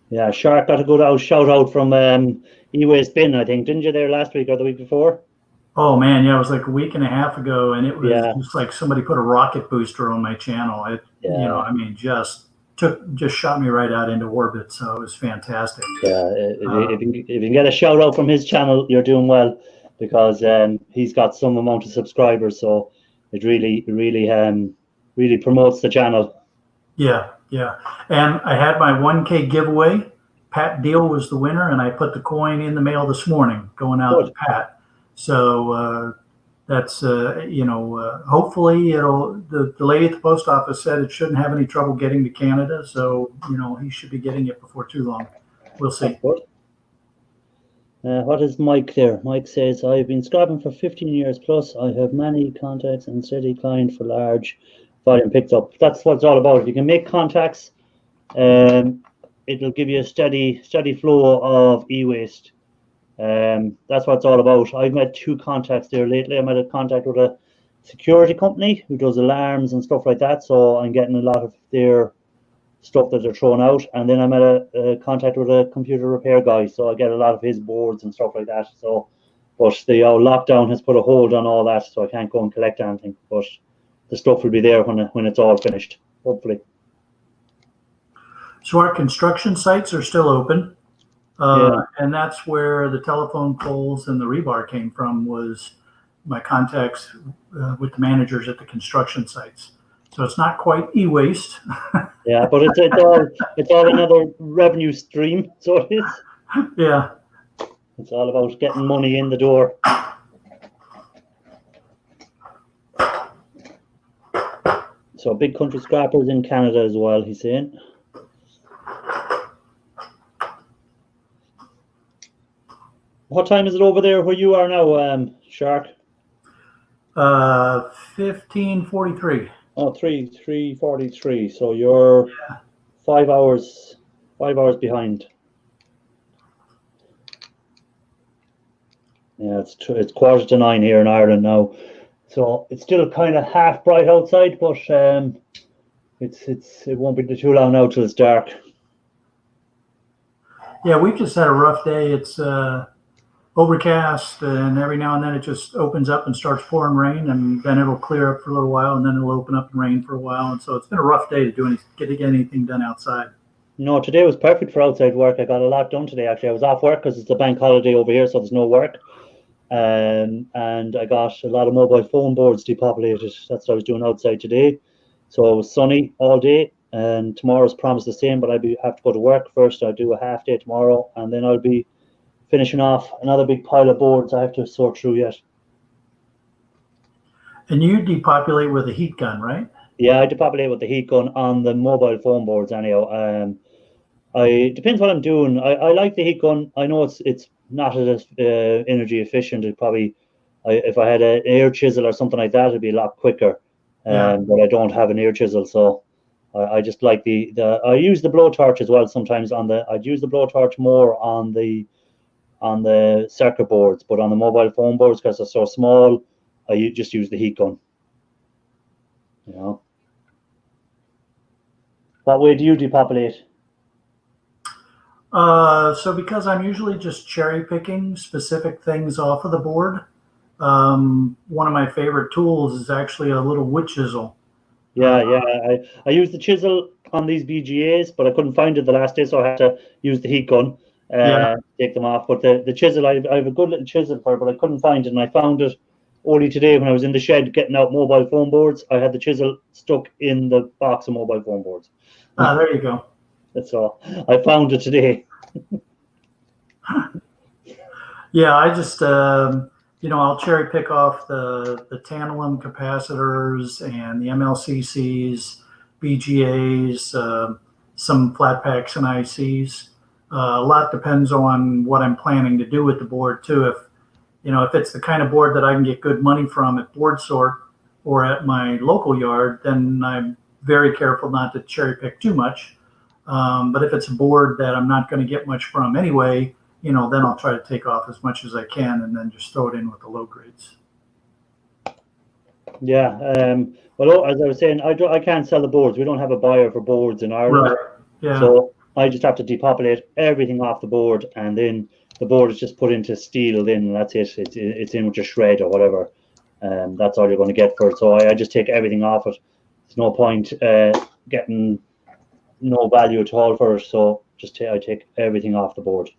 Yeah, Shark got a good shout out from E-Waste Bin, I think, didn't you, there last week or the week before? Oh man, yeah, it was like a week and a half ago, and it was just like somebody put a rocket booster on my channel. You know, I mean, just shot me right out into orbit. So it was fantastic. Yeah, if you can get a shout out from his channel, you're doing well, because he's got some amount of subscribers, so it really promotes the channel. Yeah. And I had my 1K giveaway. Pat Deal was the winner, and I put the coin in the mail this morning, going out to Pat. So that's hopefully the lady at the post office said it shouldn't have any trouble getting to Canada. So he should be getting it before too long. We'll see. What is Mike there? Mike says, I've been scrapping for 15 years plus. I have many contacts and steady client for large volume picked up. That's what it's all about. If you can make contacts, it'll give you a steady flow of e-waste. That's what it's all about. I've met 2 contacts there lately. I made a contact with a security company who does alarms and stuff like that, so I'm getting a lot of their stuff that they're throwing out. And then I met a contact with a computer repair guy, so I get a lot of his boards and stuff like that. So, but the lockdown has put a hold on all that, so I can't go and collect anything. But the stuff will be there when it's all finished, hopefully. So our construction sites are still open. And that's where the telephone poles and the rebar came from, was my contacts with the managers at the construction sites. So it's not quite e-waste. Yeah, but it's all another revenue stream, so it is. Yeah. It's all about getting money in the door. So Big Country Scrappers in Canada as well, he's saying. What time is it over there where you are now, Shark? 15:43. Oh, 3:43. So you're 5 hours behind. Yeah, it's 9:15 here in Ireland now. So it's still kind of half bright outside, but it won't be too long now till it's dark. Yeah, we've just had a rough day. It's overcast, and every now and then it just opens up and starts pouring rain, and then it'll clear up for a little while, and then it'll open up and rain for a while. And so it's been a rough day to get anything done outside. No, today was perfect for outside work. I got a lot done today, actually. I was off work because it's a bank holiday over here, so there's no work. And I got a lot of mobile phone boards depopulated. That's what I was doing outside today. So it was sunny all day, and tomorrow's promised the same, but have to go to work first. I'll do a half day tomorrow, and then I'll be finishing off another big pile of boards I have to sort through yet. And you depopulate with a heat gun, right? Yeah, I depopulate with the heat gun on the mobile phone boards anyhow. It depends what I'm doing. I like the heat gun. I know it's not as energy efficient. It probably, if I had an air chisel or something like that, it'd be a lot quicker. But I don't have an air chisel, so I just like I use the blowtorch as well sometimes. I'd use the blowtorch more on the circuit boards, but on the mobile phone boards, because they're so small, just use the heat gun. You know. What way do you depopulate? So because I'm usually just cherry picking specific things off of the board, one of my favorite tools is actually a little wood chisel. Yeah, I used the chisel on these BGAs, but I couldn't find it the last day, so I had to use the heat gun to take them off. But the chisel, I have a good little chisel for it, but I couldn't find it, and I found it only today when I was in the shed getting out mobile phone boards. I had the chisel stuck in the box of mobile phone boards. There you go. That's all. I found it today. Yeah, I just I'll cherry pick off the tantalum capacitors and the MLCCs, BGAs, some flat packs and ICs. A lot depends on what I'm planning to do with the board too. If it's the kind of board that I can get good money from at Board Sort or at my local yard, then I'm very careful not to cherry pick too much. But if it's a board that I'm not going to get much from anyway, then I'll try to take off as much as I can and then just throw it in with the low grades. Yeah. Well, as I was saying, I can't sell the boards. We don't have a buyer for boards in Ireland. Right. Yeah. So I just have to depopulate everything off the board, and then the board is just put into steel. Then that's it. It's in with a shred or whatever. That's all you're going to get for it. So I just take everything off it. There's no point getting no value at all for it. So I take everything off the board.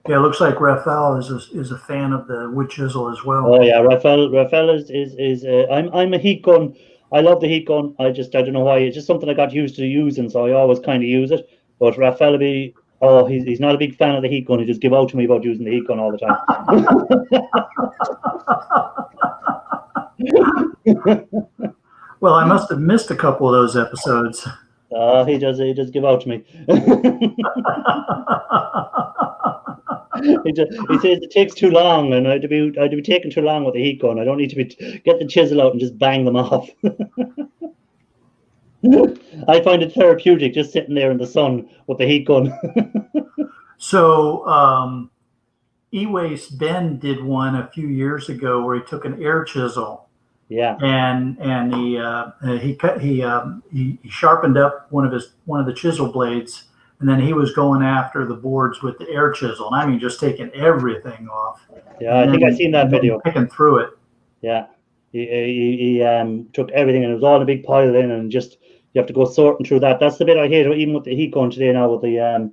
Yeah, it looks like Raphael is a fan of the wood chisel as well. Oh yeah, Raphael is I'm a heat gun. I love the heat gun. I don't know why. It's just something I got used to using, so I always kind of use it. But Raphael he's not a big fan of the heat gun. He just give out to me about using the heat gun all the time. Well, I must have missed a couple of those episodes. He does give out to me. He says it takes too long, and I'd be taking too long with the heat gun. I don't need to get the chisel out and just bang them off. I find it therapeutic just sitting there in the sun with the heat gun. So, E-Waste Ben did one a few years ago where he took an air chisel. Yeah. And he sharpened up one of the chisel blades. And then he was going after the boards with the air chisel. And I mean, just taking everything off. Yeah, I think I've seen that video. Picking through it. Yeah. He took everything, and it was all in a big pile in, and just you have to go sorting through that. That's the bit I hate, even with the heat gun today now with the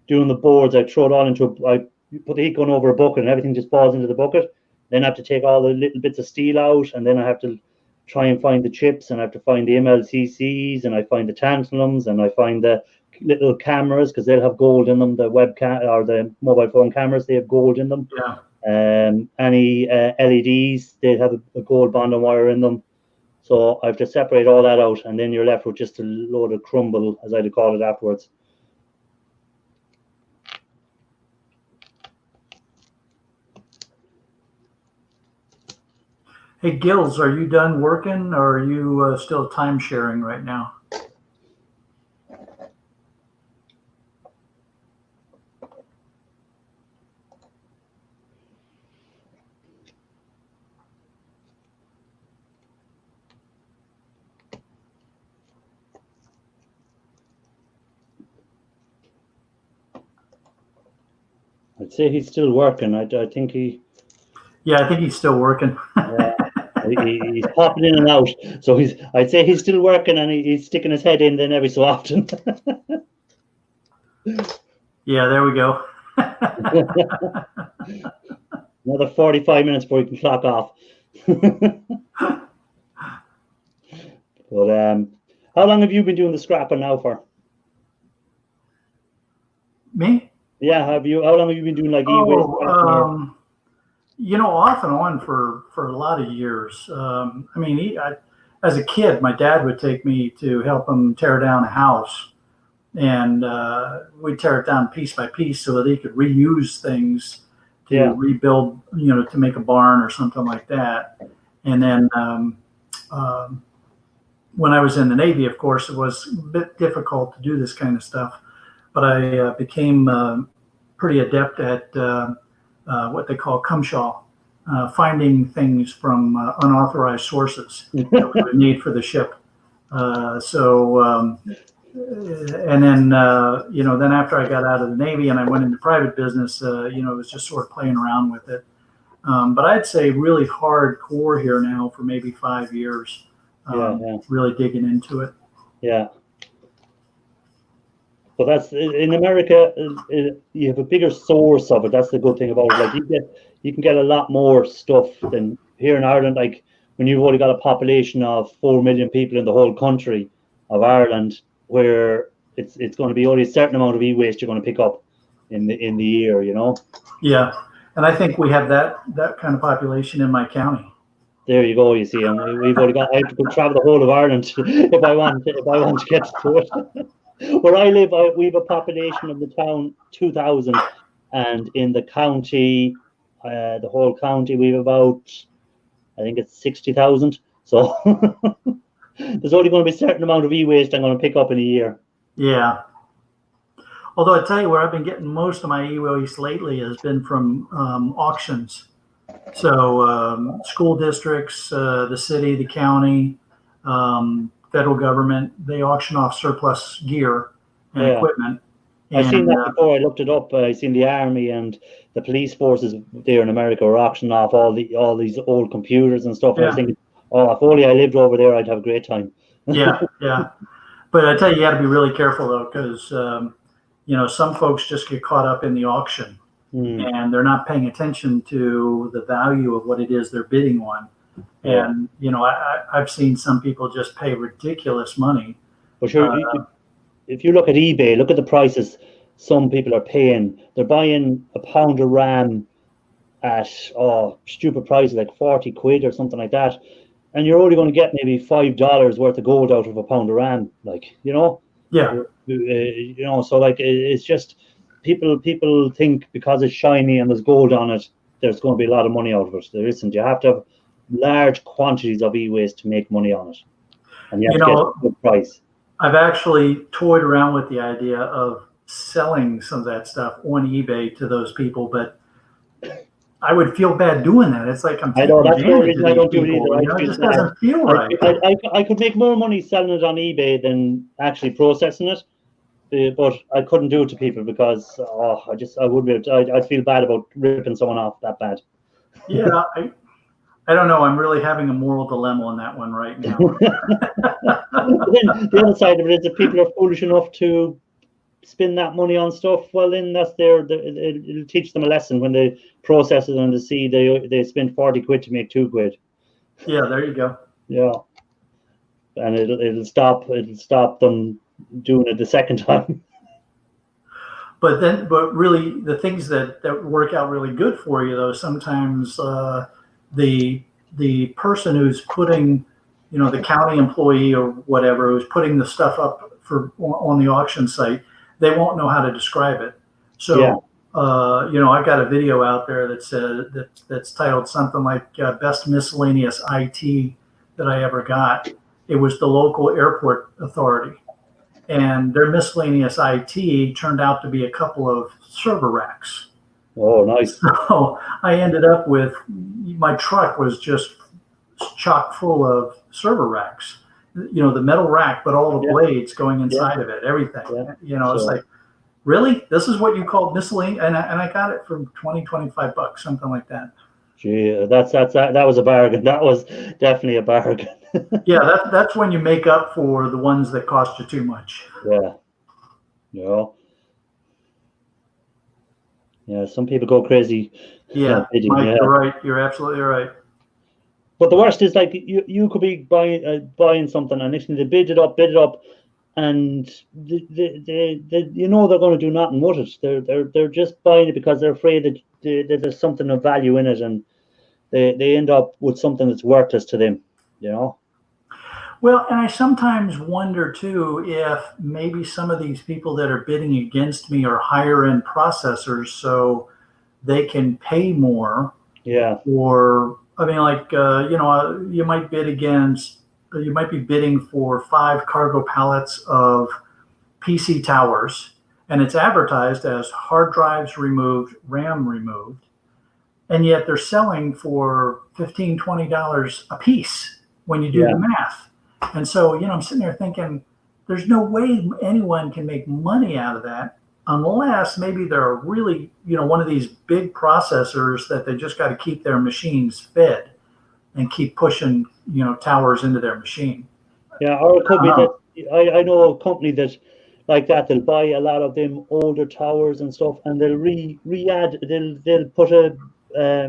doing the boards. I throw it all I put the heat gun over a bucket and everything just falls into the bucket. Then I have to take all the little bits of steel out, and then I have to try and find the chips, and I have to find the MLCCs, and I find the tantalums, and I find the little cameras, because they'll have gold in them. The webcam or the mobile phone cameras, they have gold in them. Yeah. Any LEDs, they have a gold bond and wire in them. So I have to separate all that out, and then you're left with just a load of crumble, as I'd call it afterwards. Hey, Gills, are you done working, or are you still time sharing right now? I'd say he's still working. I think he. Yeah, I think he's still working. He's popping in and out. So I'd say he's still working, and he's sticking his head in then every so often. Yeah, there we go. Another 45 minutes before he can clock off. But how long have you been doing the scrapping now for? Me? Yeah, how long have you been doing like e-waste? Off and on for a lot of years. As a kid, my dad would take me to help him tear down a house, and we'd tear it down piece by piece so that he could reuse things to rebuild, to make a barn or something like that. And then when I was in the Navy, of course, it was a bit difficult to do this kind of stuff, but I became pretty adept at what they call cumshaw, finding things from unauthorized sources that we would need for the ship. And then, then after I got out of the Navy and I went into private business, it was just sort of playing around with it. But I'd say really hardcore here now for maybe 5 years, really digging into it. Yeah. But that's in America. You have a bigger source of it. That's the good thing about it. Like you can get a lot more stuff than here in Ireland. Like when you've only got a population of 4 million people in the whole country of Ireland, where it's going to be only a certain amount of e-waste you're going to pick up in the year. Yeah, and I think we have that kind of population in my county. There you go. You see, and we've only got. I have to go travel the whole of Ireland if I want to get to it. Where I live, we have a population of the town 2,000, and in the county, the whole county, we have about, I think it's 60,000. So there's only going to be a certain amount of e-waste I'm going to pick up in a year. Yeah. Although I tell you, where I've been getting most of my e-waste lately has been from auctions. So school districts, the city, the county, federal government, they auction off surplus gear and equipment. I've seen that before. I looked it up. I seen the army and the police forces there in America are auctioning off all these old computers and stuff. And I was thinking, if only I lived over there, I'd have a great time. Yeah. But I tell you got to be really careful though, because some folks just get caught up in the auction and they're not paying attention to the value of what it is they're bidding on. And, I've seen some people just pay ridiculous money. But sure, if you look at eBay, look at the prices some people are paying. They're buying a pound of RAM at, stupid prices, like 40 quid or something like that. And you're only going to get maybe $5 worth of gold out of a pound of RAM. Yeah. So like, it's just people think because it's shiny and there's gold on it, there's going to be a lot of money out of it. There isn't. You have to have large quantities of e-waste to make money on it, and you have to get a good price. I've actually toyed around with the idea of selling some of that stuff on eBay to those people, but I would feel bad doing that. It's like I know that's the reason I don't do it either. It just doesn't feel right. I could make more money selling it on eBay than actually processing it, but I couldn't do it to people because I wouldn't be able to. I'd feel bad about ripping someone off that bad. Yeah. I don't know. I'm really having a moral dilemma on that one right now. Then the other side of it is if people are foolish enough to spend that money on stuff, well, then that's it'll teach them a lesson when they process it and they see they spend 40 quid to make 2 quid. Yeah, there you go. Yeah, and it'll stop them doing it the second time. But really, the things that work out really good for you, though, sometimes. The person who's putting, the county employee or whatever, who's putting the stuff up on the auction site, they won't know how to describe it. So, I've got a video out there that's titled something like Best Miscellaneous IT that I ever got. It was the local airport authority. And their miscellaneous IT turned out to be a couple of server racks. Oh, nice. So I ended up with, my truck was just chock full of server racks, the metal rack, but all the blades going inside of it, everything. It's like, really? This is what you call miscellaneous? And I got it for $20-25, something like that. Gee, that was a bargain. That was definitely a bargain. Yeah, that's when you make up for the ones that cost you too much. Yeah. Yeah, some people go crazy. Yeah, Mike, you're right. You're absolutely right. But the worst is like you could be buying something and actually they bid it up, and they they're going to do nothing with it. They're just buying it because they're afraid that there's something of value in it, and they end up with something that's worthless to them. Well, and I sometimes wonder too if maybe some of these people that are bidding against me are higher end processors, so they can pay more. Yeah. Or I mean, like you might bid against you might be bidding for 5 cargo pallets of PC towers, and it's advertised as hard drives removed, RAM removed, and yet they're selling for $15, $20 a piece when you do the math. And so, I'm sitting there thinking, there's no way anyone can make money out of that unless maybe they're really, one of these big processors that they just got to keep their machines fed and keep pushing, towers into their machine. Yeah, or it could be that I know a company that like that, they'll buy a lot of them older towers and stuff, and they'll re-add, they'll put a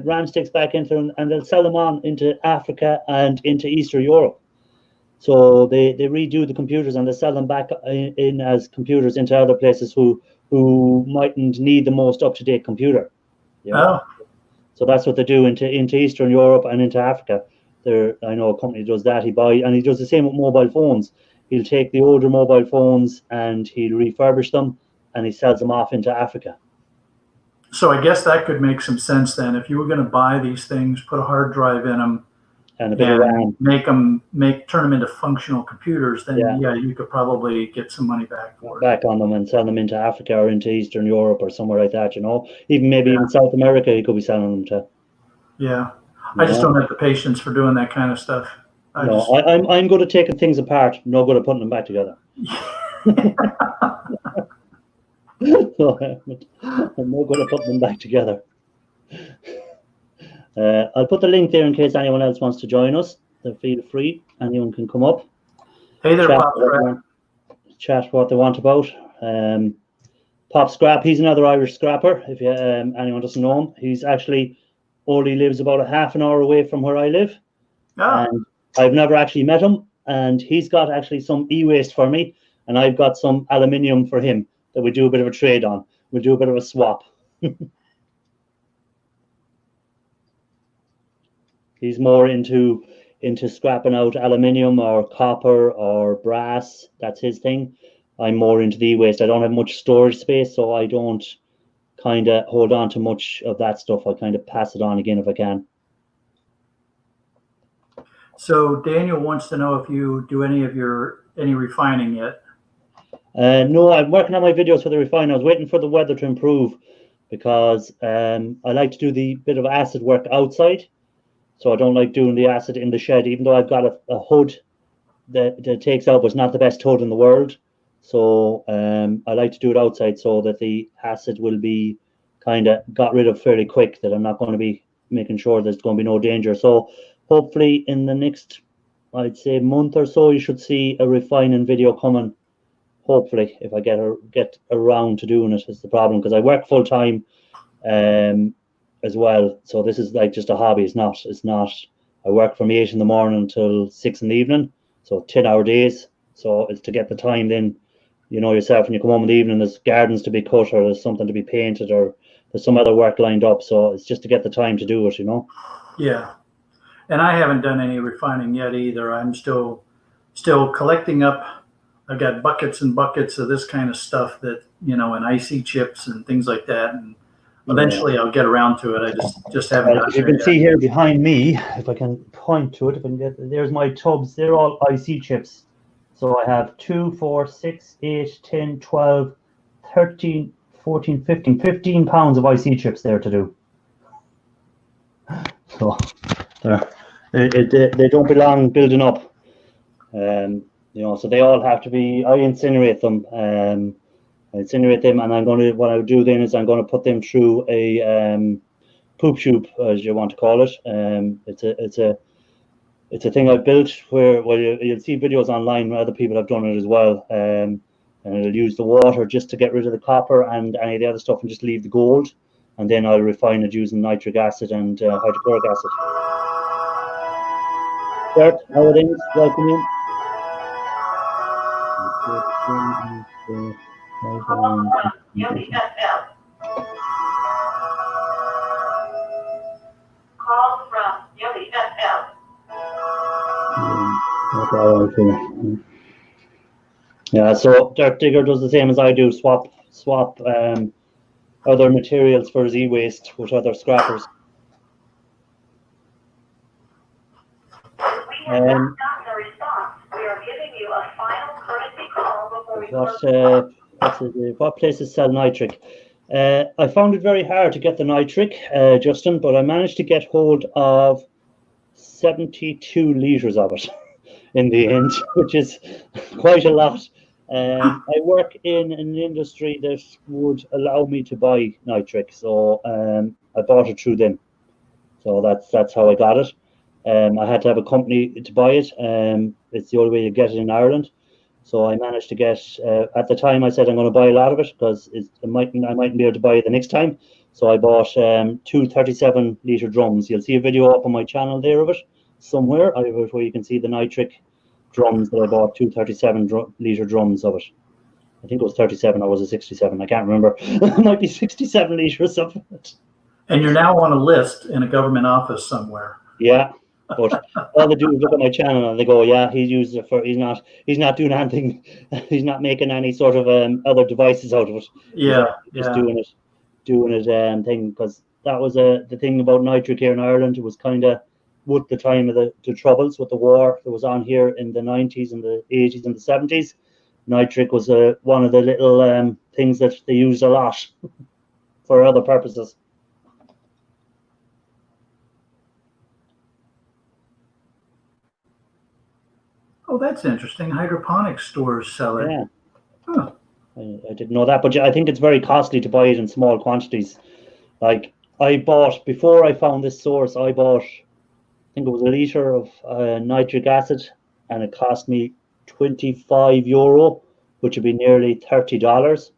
RAM sticks back into them, and they'll sell them on into Africa and into Eastern Europe. So they redo the computers and they sell them back in as computers into other places who mightn't need the most up-to-date computer. Oh. So that's what they do into Eastern Europe and into Africa. I know a company does that. He does the same with mobile phones. He'll take the older mobile phones and he'll refurbish them and he sells them off into Africa. So I guess that could make some sense then. If you were going to buy these things, put a hard drive in them, and a bit of RAM, turn them into functional computers, then you could probably get some money back for it. Back on them and sell them into Africa or into Eastern Europe or somewhere like that, Even maybe even South America you could be selling them to. Yeah. I just don't have the patience for doing that kind of stuff. I'm good at taking things apart, no good at putting them back together. I'm no good at putting them back together. I'll put the link there in case anyone else wants to join us. Feel free. Anyone can come up. Hey there, Pop Scrap. Chat what they want about. Pop Scrap, he's another Irish scrapper. If anyone doesn't know him, he's actually only lives about a half an hour away from where I live. And I've never actually met him. And he's got actually some e-waste for me, and I've got some aluminium for him that we do a bit of a trade on. We'll do a bit of a swap. He's more into scrapping out aluminium or copper or brass. That's his thing. I'm more into the e-waste. I don't have much storage space, so I don't kind of hold on to much of that stuff. I kind of pass it on again if I can. So Daniel wants to know if you do any refining yet. No, I'm working on my videos for the refining. I was waiting for the weather to improve because I like to do the bit of acid work outside. So I don't like doing the acid in the shed, even though I've got a hood that takes out, but it's not the best hood in the world. So I like to do it outside so that the acid will be kind of got rid of fairly quick, that I'm not going to be making sure there's going to be no danger. So hopefully in the next, I'd say, month or so, you should see a refining video coming. Hopefully, if I get around to doing it, is the problem, because I work full time as well. So this is like just a hobby. It's not. I work from 8 in the morning until 6 in the evening. So 10-hour days. So it's to get the time then, yourself, when you come home in the evening, there's gardens to be cut or there's something to be painted or there's some other work lined up. So it's just to get the time to do it, Yeah. And I haven't done any refining yet either. I'm still collecting up. I've got buckets and buckets of this kind of stuff that, and IC chips and things like that. And eventually I'll get around to it. I just haven't. Well, you can see here behind me, if I can point to it, there's my tubs. They're all IC chips. So I have 2, 4, 6, 8, 10, 12, 13, 14, 15 pounds of IC chips there to do. So they don't belong building up. So they all have to be, I incinerate them. And what I would do then is I'm going to put them through a poop tube, as you want to call it. It's a thing I built where, you'll see videos online where other people have done it as well. And it'll use the water just to get rid of the copper and any of the other stuff and just leave the gold. And then I'll refine it using nitric acid and hydrochloric acid. Bert, how are things? Welcome in. Call from WFL. Yeah, so Dirt Digger does the same as I do, swap other materials for his e-waste with other scrappers. We have not gotten a response you a final courtesy call before we close. What places sell nitric? I found it very hard to get the nitric, Justin, but I managed to get hold of 72 litres of it in the end, which is quite a lot. I work in an industry that would allow me to buy nitric, so I bought it through them. So that's how I got it. I had to have a company to buy it. It's the only way you get it in Ireland. So I managed to get. At the time, I said I'm going to buy a lot of it because I mightn't be able to buy it the next time. So I bought 2 37-litre drums. You'll see a video up on my channel there of it somewhere, where you can see the nitric drums that I bought. 2 37-litre drums of it. I think it was 37 or was it 67? I can't remember. It might be 67 litres of it. And you're now on a list in a government office somewhere. Yeah, but all they do is look at my channel and they go, yeah, he uses it for. He's not doing anything. He's not making any sort of other devices out of it. Yeah, just doing it thing, because that was the thing about nitric here in Ireland. It was kind of with the time of the troubles with the war that was on here in the 90s and the 80s and the 70s. Nitric was one of the little things that they used a lot for other purposes. Oh, that's interesting. Hydroponic stores sell it. Yeah. Huh. I didn't know that, but I think it's very costly to buy it in small quantities. Like I bought, before I found this source, I bought, I think it was a litre of nitric acid, and it cost me €25, which would be nearly $30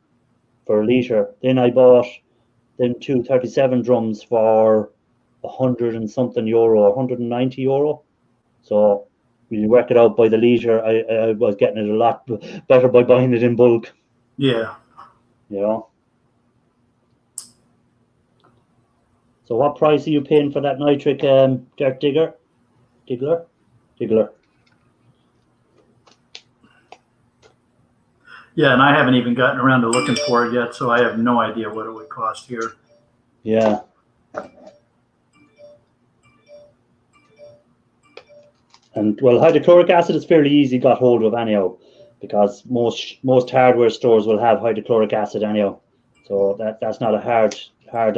for a litre. Then I bought 2 37 drums for €100 and something, €190. So when you work it out by the litre, I was getting it a lot better by buying it in bulk. Yeah. You know. So what price are you paying for that nitric dirt digger? Diggler? Yeah, and I haven't even gotten around to looking for it yet, so I have no idea what it would cost here. Yeah. And well, hydrochloric acid is fairly easy got hold of anyhow, because most hardware stores will have hydrochloric acid anyhow. So that's not a hard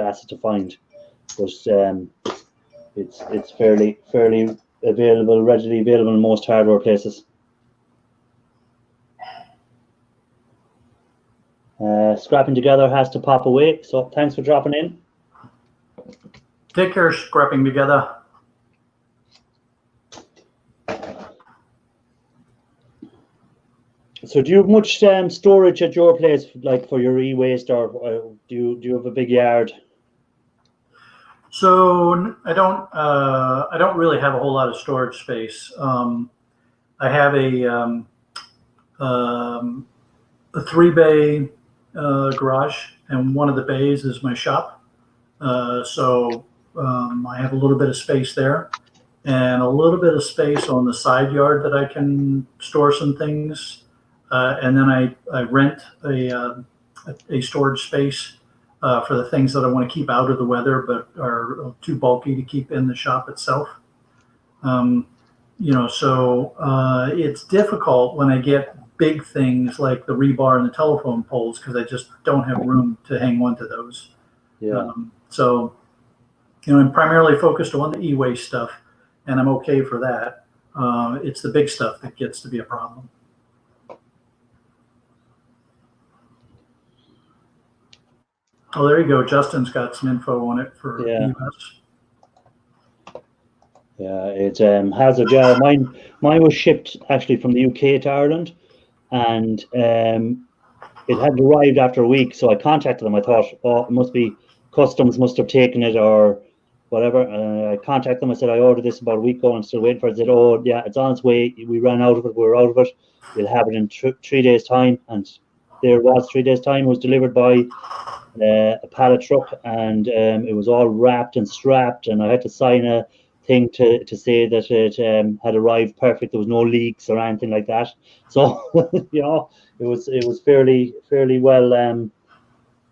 acid to find. But it's fairly available, readily available in most hardware places. Scrapping together has to pop away. So thanks for dropping in. Take care, scrapping together. So do you have much storage at your place, like for your e-waste, or do you have a big yard? So I don't really have a whole lot of storage space. I have a 3-bay garage, and one of the bays is my shop. So I have a little bit of space there, and a little bit of space on the side yard that I can store some things. And then I rent a storage space for the things that I want to keep out of the weather, but are too bulky to keep in the shop itself. So it's difficult when I get big things like the rebar and the telephone poles, because I just don't have room to hang on to those. Yeah. I'm primarily focused on the e-waste stuff, and I'm okay for that. It's the big stuff that gets to be a problem. Oh, there you go. Justin's got some info on it for US. Yeah, it's hazard. Yeah, mine was shipped actually from the UK to Ireland, and it had arrived after a week. So I contacted them. I thought, oh, it must be customs must have taken it or whatever. I contacted them. I said I ordered this about a week ago and still waiting for it. They said, oh yeah, it's on its way. We ran out of it. We're out of it. We'll have it in 3 days' time. And there it was. 3 days' time. It was delivered by a pallet truck, and it was all wrapped and strapped, and I had to sign a thing to say that it had arrived perfect. There was no leaks or anything like that. So it was fairly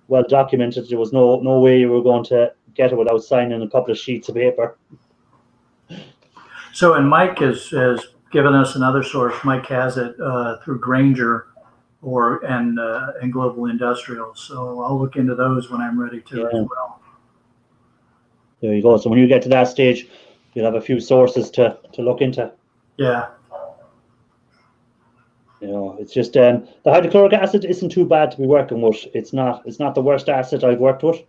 well documented. There was no way you were going to get it without signing a couple of sheets of paper. So, and Mike has given us another source. Mike has it through Granger and Global Industrial. So I'll look into those when I'm ready to as well. There you go. So when you get to that stage, you'll have a few sources to look into. Yeah. It's just the hydrochloric acid isn't too bad to be working with. It's not the worst acid I've worked with.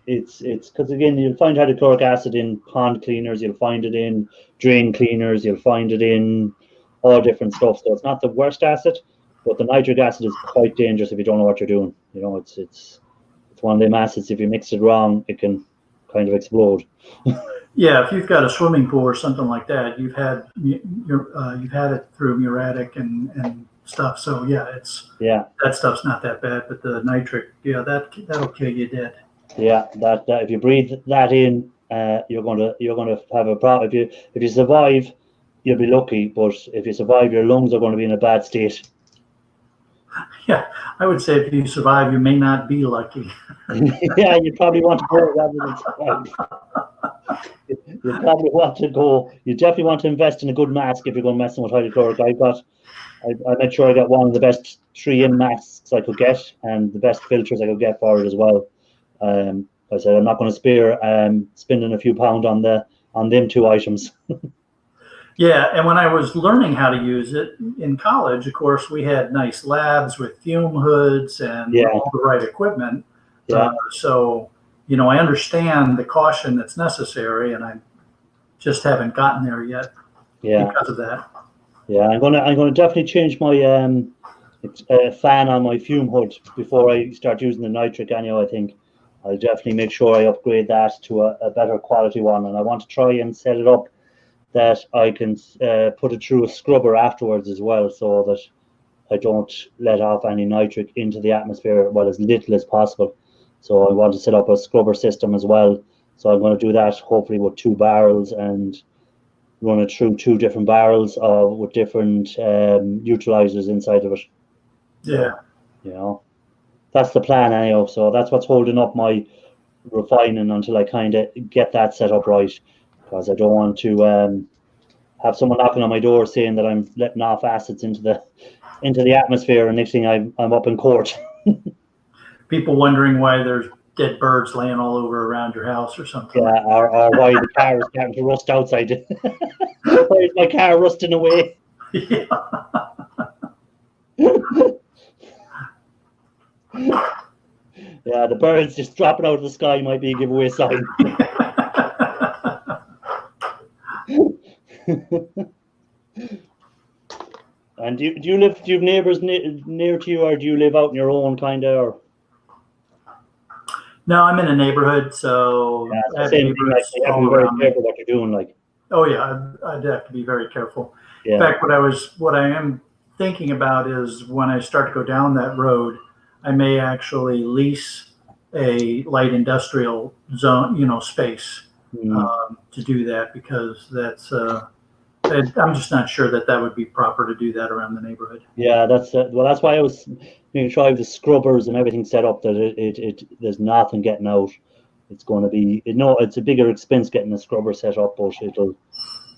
It's because again, you'll find hydrochloric acid in pond cleaners, you'll find it in drain cleaners, you'll find it in all different stuff. So it's not the worst acid, but the nitric acid is quite dangerous if you don't know what you're doing. It's one of them acids. If you mix it wrong, it can kind of explode. Yeah, if you've got a swimming pool or something like that, you've had it through muriatic and stuff. So that stuff's not that bad. But the nitric, that'll kill you dead. Yeah, that if you breathe that in, you're going to have a problem. If you survive, you'll be lucky. But if you survive, your lungs are going to be in a bad state. Yeah, I would say if you survive, you may not be lucky. Yeah, you probably want to go rather than survive. You probably want to go. You definitely want to invest in a good mask if you're going messing with hydrochloric. I made sure I got one of the best 3-in masks I could get and the best filters I could get for it as well. I said I'm not going to spare spending a few pounds on them 2 items. Yeah, and when I was learning how to use it in college, of course, we had nice labs with fume hoods and all the right equipment. Yeah. So, I understand the caution that's necessary, and I just haven't gotten there yet because of that. Yeah, I'm gonna definitely change my fan on my fume hood before I start using the nitric annual. I think I'll definitely make sure I upgrade that to a better quality one, and I want to try and set it up that I can put it through a scrubber afterwards as well, so that I don't let off any nitric into the atmosphere, as little as possible. So I want to set up a scrubber system as well. So I'm going to do that hopefully with 2 barrels and run it through 2 different barrels with different neutralizers inside of it. Yeah. That's the plan anyhow. So that's what's holding up my refining until I kind of get that set up right. Because I don't want to have someone knocking on my door saying that I'm letting off acids into the atmosphere, and next thing I'm up in court. People wondering why there's dead birds laying all over around your house or something. Yeah, or why the car is starting to rust outside. Why is my car rusting away? Yeah. Yeah, the birds just dropping out of the sky might be a giveaway sign. And do you have neighbors near to you, or do you live out on your own kind of? Or? No, I'm in a neighborhood, so I have same thing, like, you have to be very careful what you're doing. Like, oh yeah, I'd have to be very careful. Yeah. In fact, what I am thinking about is when I start to go down that road, I may actually lease a light industrial zone, space to do that, because that's. I'm just not sure that would be proper to do that around the neighborhood. Yeah, that's why I was making sure I have the scrubbers and everything set up that there's nothing getting out. It's going to be it's a bigger expense getting the scrubber set up, but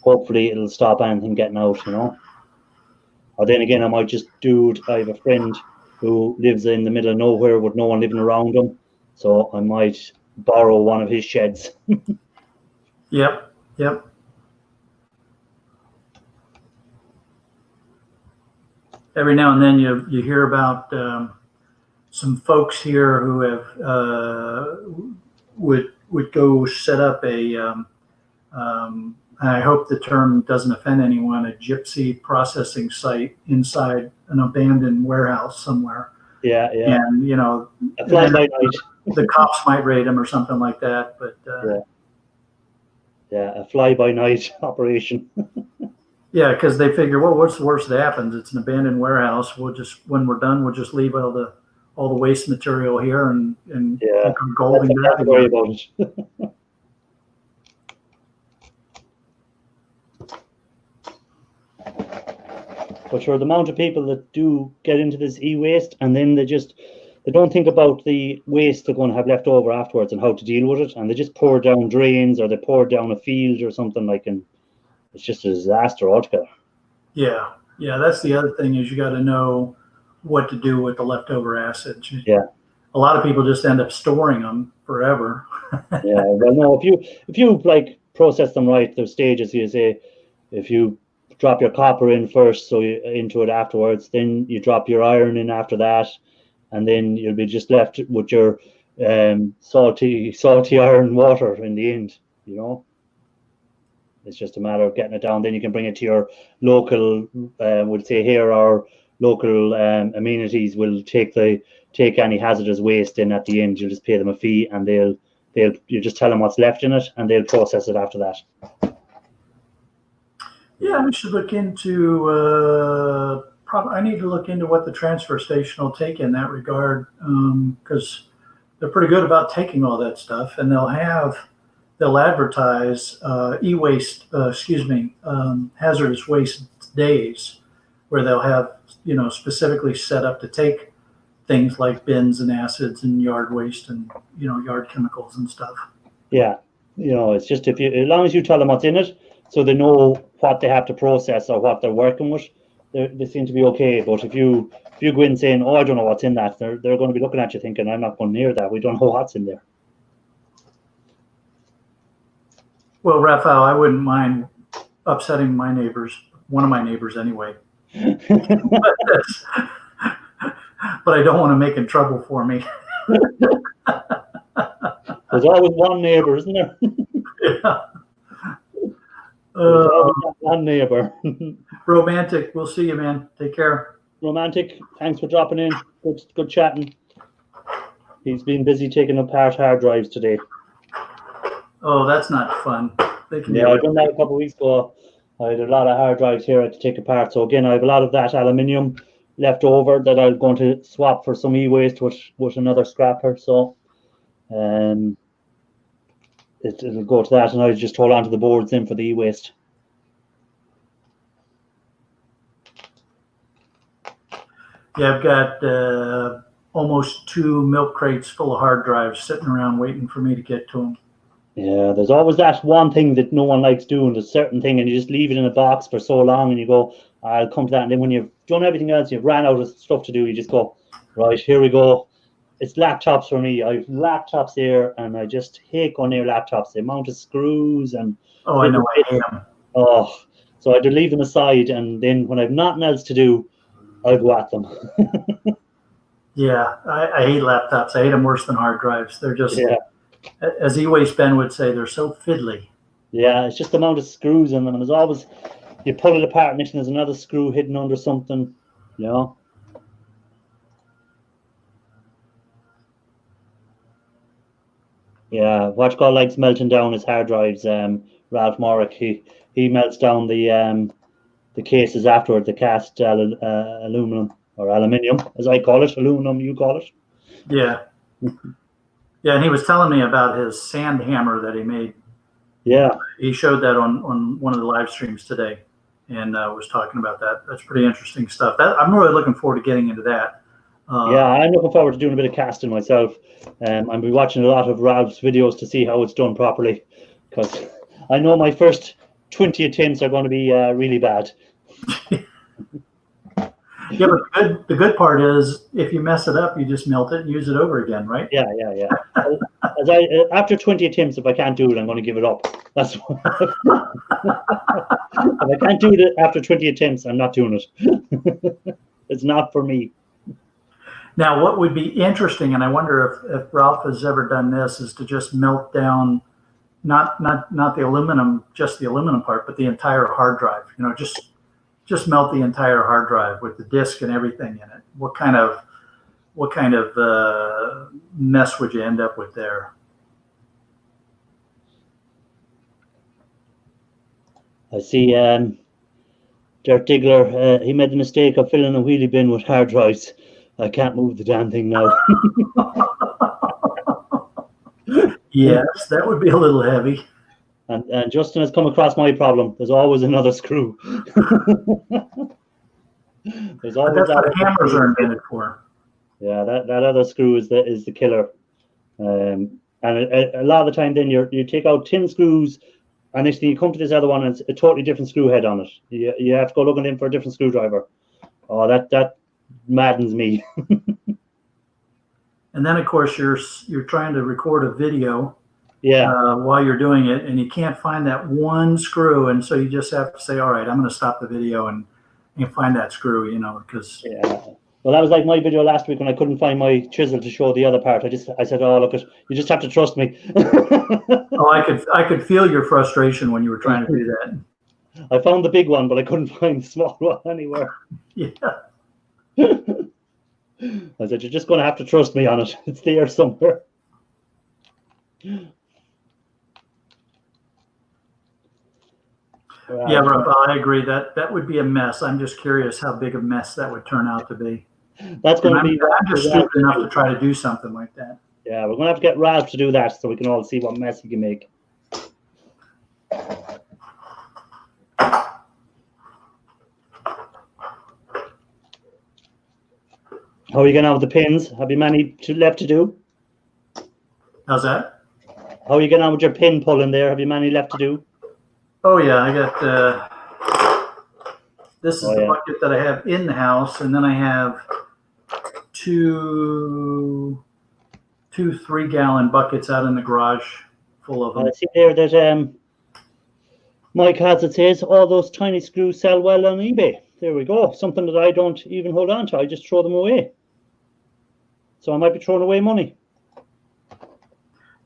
hopefully it'll stop anything getting out. Or then again, I might just I have a friend who lives in the middle of nowhere with no one living around him, so I might borrow one of his sheds. Yep. Every now and then you hear about some folks here who have would go set up a I hope the term doesn't offend anyone, a gypsy processing site inside an abandoned warehouse somewhere. Yeah. And a fly by night. The cops might raid them or something like that, but a fly by night operation. Yeah, because they figure, well, what's the worst that happens? It's an abandoned warehouse. When we're done, we'll just leave all the waste material here and go into that. Don't worry about it. But sure, the amount of people that do get into this e-waste, and then they don't think about the waste they're going to have left over afterwards and how to deal with it, and they just pour down drains, or they pour down a field or something like, and it's just a disaster altogether. Yeah, that's the other thing is you got to know what to do with the leftover acids. Yeah. A lot of people just end up storing them forever. Yeah, well, no, if you like process them right, there's stages. You say if you drop your copper in first, so you into it afterwards, then you drop your iron in after that, and then you'll be just left with your salty iron water in the end. You know, it's just a matter of getting it down. Then you can bring it to your local. We'll say here our local amenities will take any hazardous waste in at the end. You'll just pay them a fee, and you just tell them what's left in it, and they'll process it after that. Yeah, we should look into. I need to look into what the transfer station will take in that regard, because they're pretty good about taking all that stuff, and they'll advertise e-waste. Hazardous waste days, where they'll have specifically set up to take things like bins and acids and yard waste and yard chemicals and stuff. Yeah, it's just as long as you tell them what's in it, so they know what they have to process or what they're working with, they seem to be okay. But if you go in saying, "Oh, I don't know what's in that," they're going to be looking at you thinking, "I'm not going near that. We don't know what's in there." Well, Raphael, I wouldn't mind upsetting my neighbors. One of my neighbors, anyway. But I don't want to make it trouble for me. There's always one neighbor, isn't there? Yeah. One neighbor. Romantic, we'll see you, man. Take care. Romantic, thanks for dropping in. Good chatting. He's been busy taking apart hard drives today. Oh, that's not fun. Yeah, I've done that a couple of weeks ago. I had a lot of hard drives here I had to take apart. So again, I have a lot of that aluminium left over that I'm going to swap for some e-waste with another scrapper. So it'll go to that, and I just hold on to the boards in for the e-waste. Yeah, I've got almost 2 milk crates full of hard drives sitting around waiting for me to get to them. Yeah, there's always that one thing that no one likes doing, the certain thing, and you just leave it in a box for so long, and you go, I'll come to that. And then when you've done everything else, you've ran out of stuff to do, you just go, right, here we go. It's laptops for me. I've laptops here, and I just hate going near laptops. The amount of screws and... Oh, I know, I am. Oh, so I had to leave them aside, and then when I've nothing else to do, I'll go at them. Yeah, I hate laptops. I hate them worse than hard drives. They're just... Yeah. As E-Waste Ben would say, they're so fiddly. Yeah, it's just the amount of screws in them, and there's always, you pull it apart and there's another screw hidden under something, Yeah, what God likes melting down his hard drives. Ralph Morrick, he melts down the cases afterward, the cast aluminum or aluminium, as I call it. Aluminum, you call it. Yeah. Yeah, and he was telling me about his sand hammer that he made. Yeah. He showed that on one of the live streams today, and was talking about that. That's pretty interesting stuff. I'm really looking forward to getting into that. Yeah, I'm looking forward to doing a bit of casting myself. I'll be watching a lot of Ralph's videos to see how it's done properly, because I know my first 20 attempts are going to be really bad. Yeah, but the good part is if you mess it up, you just melt it and use it over again, right? Yeah. After 20 attempts, if I can't do it, I'm going to give it up. That's what if I can't do it after 20 attempts, I'm not doing it. It's not for me. Now, what would be interesting, and I wonder if Ralph has ever done this, is to just melt down not the aluminum, just the aluminum part, but the entire hard drive. Just melt the entire hard drive with the disk and everything in it. What kind of mess would you end up with there? I see Dirk Diggler, he made the mistake of filling a wheelie bin with hard drives. I can't move the damn thing now. Yes, that would be a little heavy. And Justin has come across my problem. There's always another screw. There's always that's what hammers are invented for. Yeah, that other screw is the killer. And a lot of the time, then you take out 10 screws, And next thing you come to this other one, and it's a totally different screw head on it. You have to go looking in for a different screwdriver. Oh, that maddens me. And then of course you're trying to record a video Yeah. while you're doing it, and you can't find that one screw, and so you just have to say, all right, I'm going to stop the video and find that screw, because Yeah. Well, that was like my video last week when I couldn't find my chisel to show the other part. I said, oh, look, you just have to trust me. I could feel your frustration when you were trying to do that. I found the big one, but I couldn't find the small one anywhere. Yeah. I said, you're just going to have to trust me on it. It's there somewhere. Yeah, Rob, I agree. That would be a mess. I'm just curious how big a mess that would turn out to be. That's going to be. I'm just stupid enough to try to do something like that. Yeah, we're going to have to get Ralph to do that so we can all see what mess he can make. How are you getting on with the pins? Have you many left to do? How's that? How are you getting on with your pin pulling there? Have you many left to do? Oh yeah, I got this is the bucket that I have in the house, and then I have two 3-gallon buckets out in the garage full of them. I see there that Mike has, it says all those tiny screws sell well on eBay. There we go. Something that I don't even hold on to. I just throw them away. So I might be throwing away money.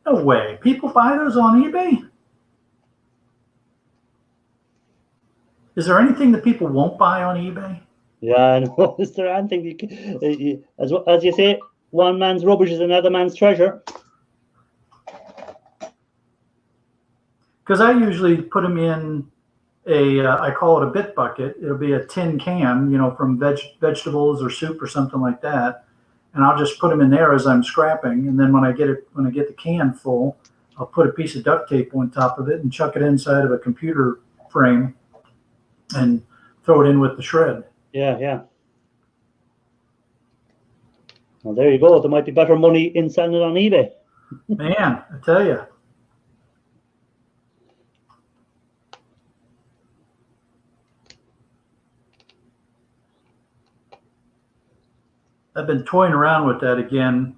No way. People buy those on eBay? Is there anything that people won't buy on eBay? Yeah, I know. Is there anything you can, as you say, one man's rubbish is another man's treasure. Because I usually put them in I call it a bit bucket. It'll be a tin can, from vegetables or soup or something like that. And I'll just put them in there as I'm scrapping. And then when I get the can full, I'll put a piece of duct tape on top of it and chuck it inside of a computer frame and throw it in with the shred. Yeah. Well, there you go. There might be better money in selling it on eBay. Man, I tell you. I've been toying around with that again.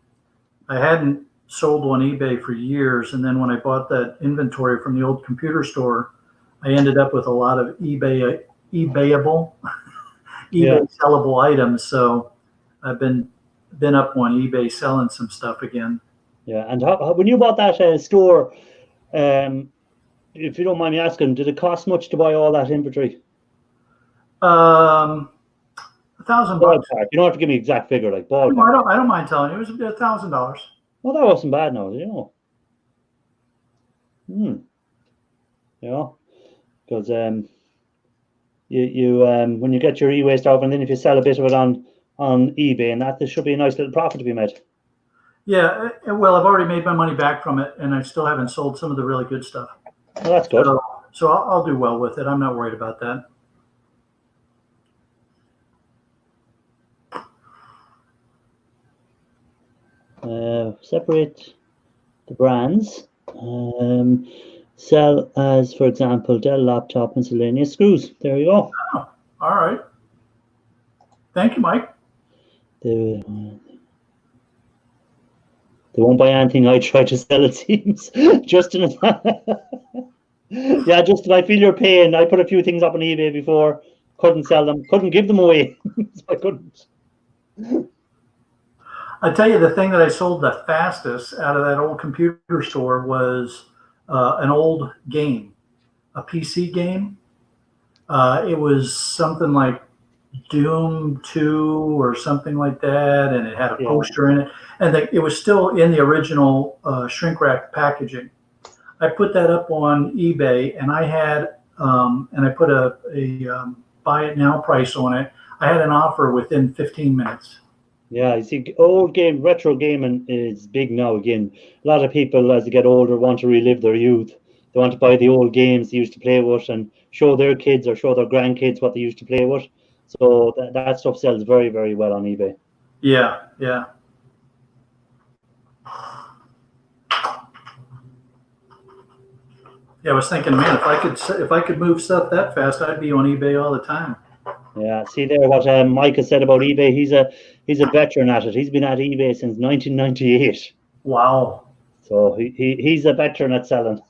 I hadn't sold on eBay for years, and then when I bought that inventory from the old computer store, I ended up with a lot of eBay sellable items. So I've been up on eBay selling some stuff again. Yeah, and how, when you bought that store, if you don't mind me asking, did it cost much to buy all that inventory? $1,000. You don't have to give me exact figure, like ballpark. No, I don't mind telling you. It was $1,000. Well, that wasn't bad, now, because you when you get your e-waste off, and then if you sell a bit of it on eBay, and that there should be a nice little profit to be made. Yeah, well, I've already made my money back from it, and I still haven't sold some of the really good stuff. Well, that's good. So I'll do well with it. I'm not worried about that. Separate the brands. Sell as, for example, Dell laptop and miscellaneous screws. There you go. Oh, all right. Thank you, Mike. They won't buy anything I try to sell, it seems. Justin, yeah, Justin, I feel your pain. I put a few things up on eBay before, couldn't sell them, couldn't give them away. So I couldn't. I tell you, the thing that I sold the fastest out of that old computer store was an old game, a PC game. It was something like Doom 2 or something like that, and it had a poster in it, and it was still in the original shrink wrap packaging. I put that up on eBay, and I had and I put a buy it now price on it. I had an offer within 15 minutes. Yeah, you see, retro gaming is big now again. A lot of people, as they get older, want to relive their youth. They want to buy the old games they used to play with and show their kids or show their grandkids what they used to play with. So that stuff sells very, very well on eBay. Yeah. Yeah, I was thinking, man, if I could move stuff that fast, I'd be on eBay all the time. Yeah, see there what Mike has said about eBay. He's a veteran at it. He's been at eBay since 1998. Wow. So he's a veteran at selling.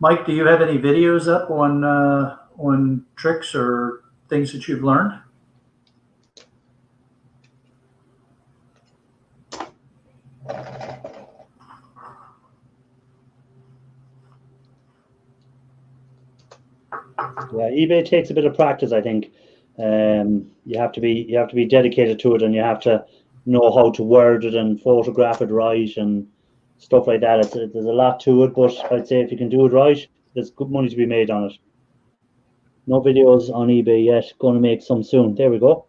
Mike, do you have any videos up on tricks or things that you've learned? Yeah, eBay takes a bit of practice, I think. You have to be dedicated to it, and you have to know how to word it and photograph it right and stuff like that. There's a lot to it, but I'd say if you can do it right, there's good money to be made on it. No videos on eBay yet. Going to make some soon. There we go.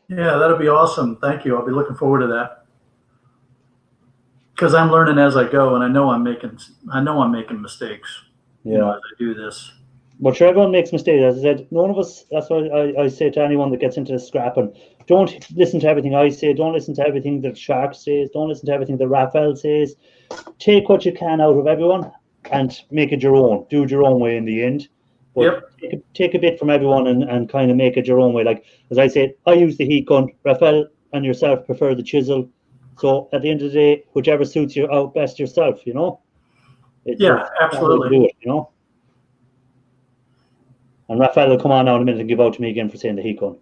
Yeah, that'll be awesome. Thank you. I'll be looking forward to that. Because I'm learning as I go, and I know I'm making mistakes. Yeah. As I do this. But sure, everyone makes mistakes. As I said, none of us. That's what I say to anyone that gets into the scrapping. Don't listen to everything I say. Don't listen to everything that Shark says. Don't listen to everything that Raphael says. Take what you can out of everyone and make it your own. Do it your own way in the end. But yep. Take a bit from everyone and kind of make it your own way. Like, as I said, I use the heat gun. Raphael and yourself prefer the chisel. So at the end of the day, whichever suits you out best yourself, you know? Yeah, absolutely. Do it, you know? And Raphael will come on now in a minute and give out to me again for saying the heat gun.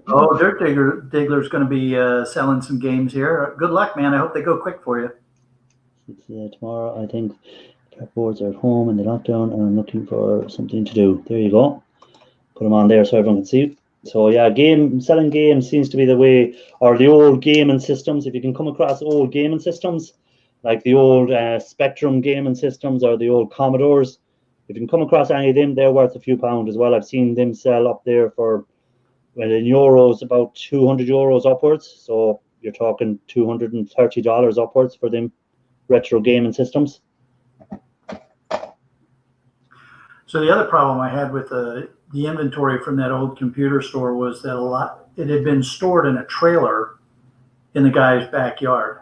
Oh, Dirt Diggler's going to be selling some games here. Good luck, man. I hope they go quick for you. It's tomorrow, I think. Boards are at home in the lockdown, and I'm looking for something to do. There you go. Put them on there so everyone can see. So yeah, selling games seems to be the way, or the old gaming systems. If you can come across old gaming systems, like the old Spectrum gaming systems or the old Commodores, if you can come across any of them, they're worth a few pounds as well. I've seen them sell up there for, well, in euros, about 200 euros upwards. So you're talking $230 upwards for them retro gaming systems. So the other problem I had with the inventory from that old computer store was that it had been stored in a trailer in the guy's backyard.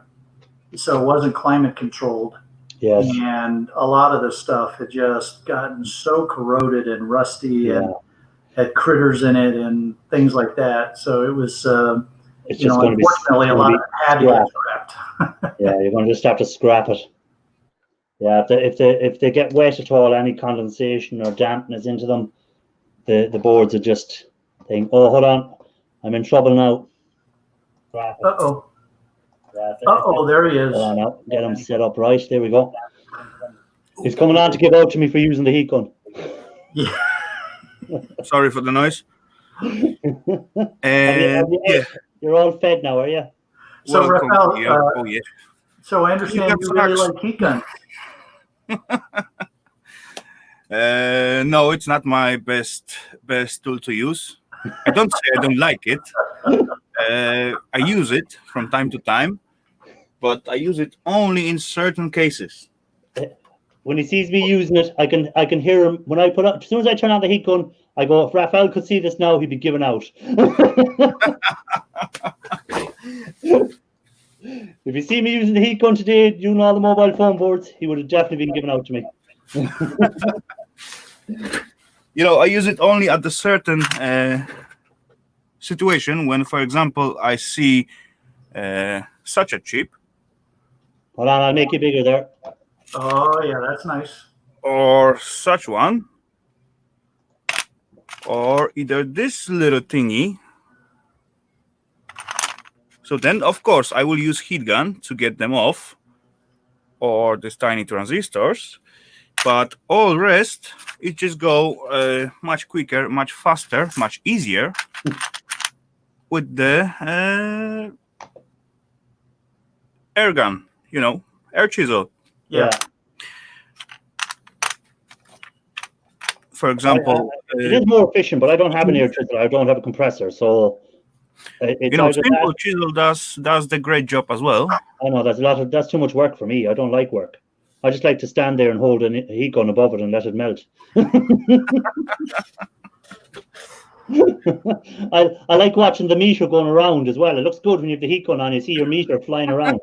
So it wasn't climate controlled. Yes. And a lot of the stuff had just gotten so corroded and rusty and had critters in it and things like that. So it was, it's just going unfortunately, a lot of it had to get scrapped. Yeah, you're going to just have to scrap it. Yeah, if they get wet at all, any condensation or dampness into them, the boards are just think, oh, hold on, I'm in trouble now. Uh-oh. Uh-oh, there he is. Hold on now, get him set up right. There we go. He's coming on to give out to me for using the heat gun. Yeah. Sorry for the noise. You're all fed now, are you? So, Raphael, yeah. So I understand you really like heat guns. No, it's not my best tool to use. I don't say I don't like it. I use it from time to time, but I use it only in certain cases. When he sees me using it, I can hear him. When I put up, as soon as I turn on the heat gun, I go, if Raphael could see this now, he'd be giving out. If you see me using the heat gun today, using all the mobile phone boards, he would have definitely been given out to me. You know, I use it only at a certain situation when, for example, I see such a chip. Hold on, I'll make it bigger there. Oh, yeah, that's nice. Or such one. Or either this little thingy. So then, of course, I will use heat gun to get them off. Or these tiny transistors. But all rest, it just go much quicker, much faster, much easier with the air gun, you know, air chisel. Yeah. For example, it is more efficient, but I don't have an air chisel. I don't have a compressor, so it's, you know, simple chisel does the great job as well. I know that's too much work for me. I don't like work. I just like to stand there and hold a heat gun above it and let it melt. I like watching the meter going around as well. It looks good when you have the heat gun on. You see your meter flying around.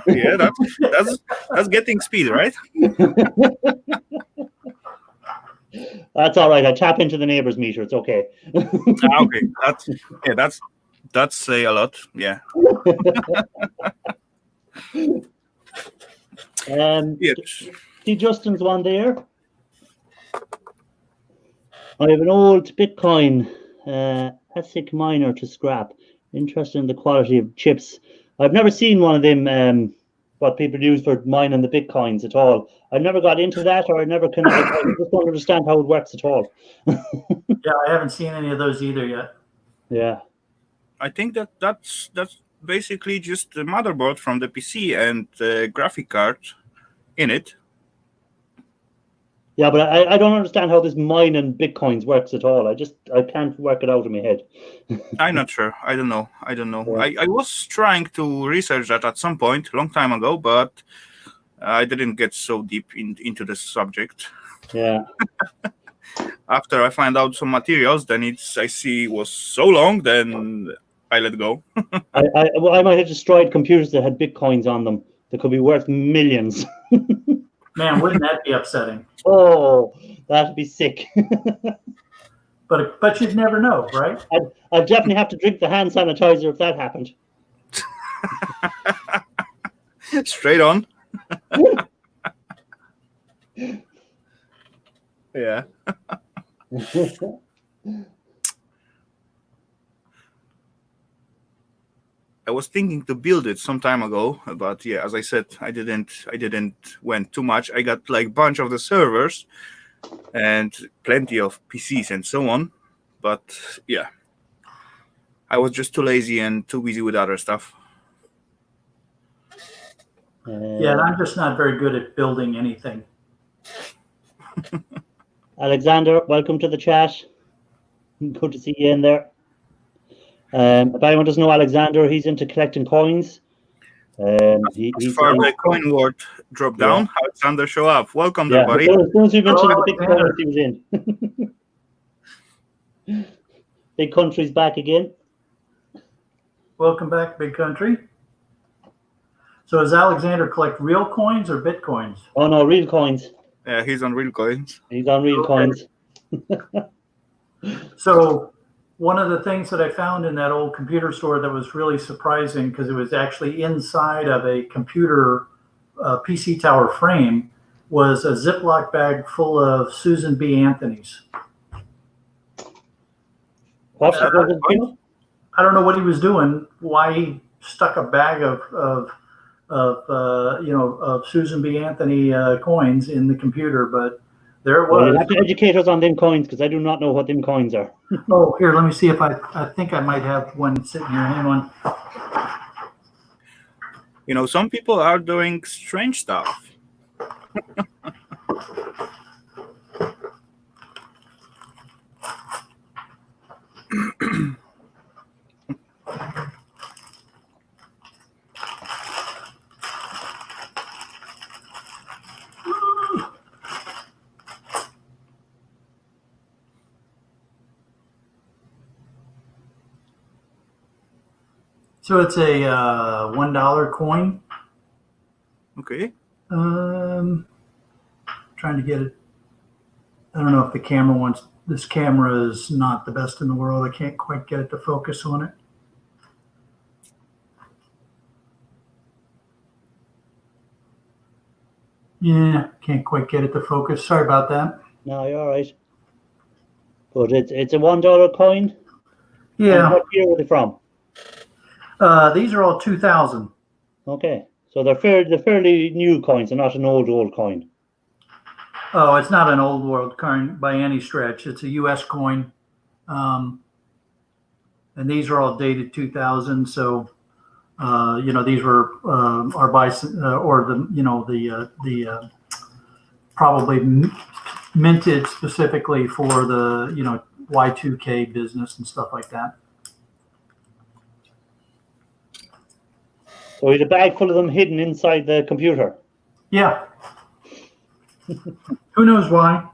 Yeah, that's getting speed, right? That's all right. I tap into the neighbor's meter. It's okay. Okay, that's say a lot. Yeah. Yes. See Justin's one there. I have an old Bitcoin ASIC miner to scrap. Interested in the quality of chips. I've never seen one of them. What people use for mining the Bitcoins at all. I never got into that, or I just don't understand how it works at all. Yeah, I haven't seen any of those either yet. Yeah. I think that's basically just the motherboard from the PC and the graphic card in it. Yeah, but I don't understand how this mining Bitcoins works at all. I can't work it out in my head. I'm not sure. I don't know. Yeah. I was trying to research that at some point, long time ago, but I didn't get so deep into the subject. Yeah. After I find out some materials, then I see it was so long, then I let go. I might have destroyed computers that had Bitcoins on them that could be worth millions. Man, wouldn't that be upsetting? Oh, that'd be sick. But you'd never know, right? I'd definitely have to drink the hand sanitizer if that happened. Straight on. Yeah. I was thinking to build it some time ago, but yeah, as I said, I didn't went too much. I got like bunch of the servers and plenty of PCs and so on, but yeah, I was just too lazy and too busy with other stuff. Yeah, and I'm just not very good at building anything. Alexander, welcome to the chat. Good to see you in there. If anyone doesn't know Alexander, he's into collecting coins. As far as the coin word drop down, Alexander show up. Welcome there, buddy. As soon as you mentioned the big coins, he was in. Big Country's back again. Welcome back, Big Country. So does Alexander collect real coins or Bitcoins? Oh no, real coins. Yeah, he's on real coins. He's on real coins. So one of the things that I found in that old computer store that was really surprising, because it was actually inside of a computer PC Tower frame, was a Ziploc bag full of Susan B. Anthony's. What? I don't know what he was doing, why he stuck a bag of Susan B. Anthony coins in the computer, but there it was. You have to educate us on them coins, because I do not know what them coins are. Oh, here, let me see if I think I might have one sitting here. Hang on. You know, some people are doing strange stuff. So it's a $1 coin. Okay. Trying to get it. I don't know if the camera wants. This camera is not the best in the world. I can't quite get it to focus on it. Yeah, can't quite get it to focus. Sorry about that. No, you're all right. But it's a $1 coin. Yeah. And what year were they from? These are all 2000. Okay, so they're fairly new coins. They're not an old coin. Oh, it's not an old world coin by any stretch. It's a U.S. coin, and these are all dated 2000. So, these were probably minted specifically for the Y2K business and stuff like that. So we had a bag full of them hidden inside the computer. Yeah. Who knows why?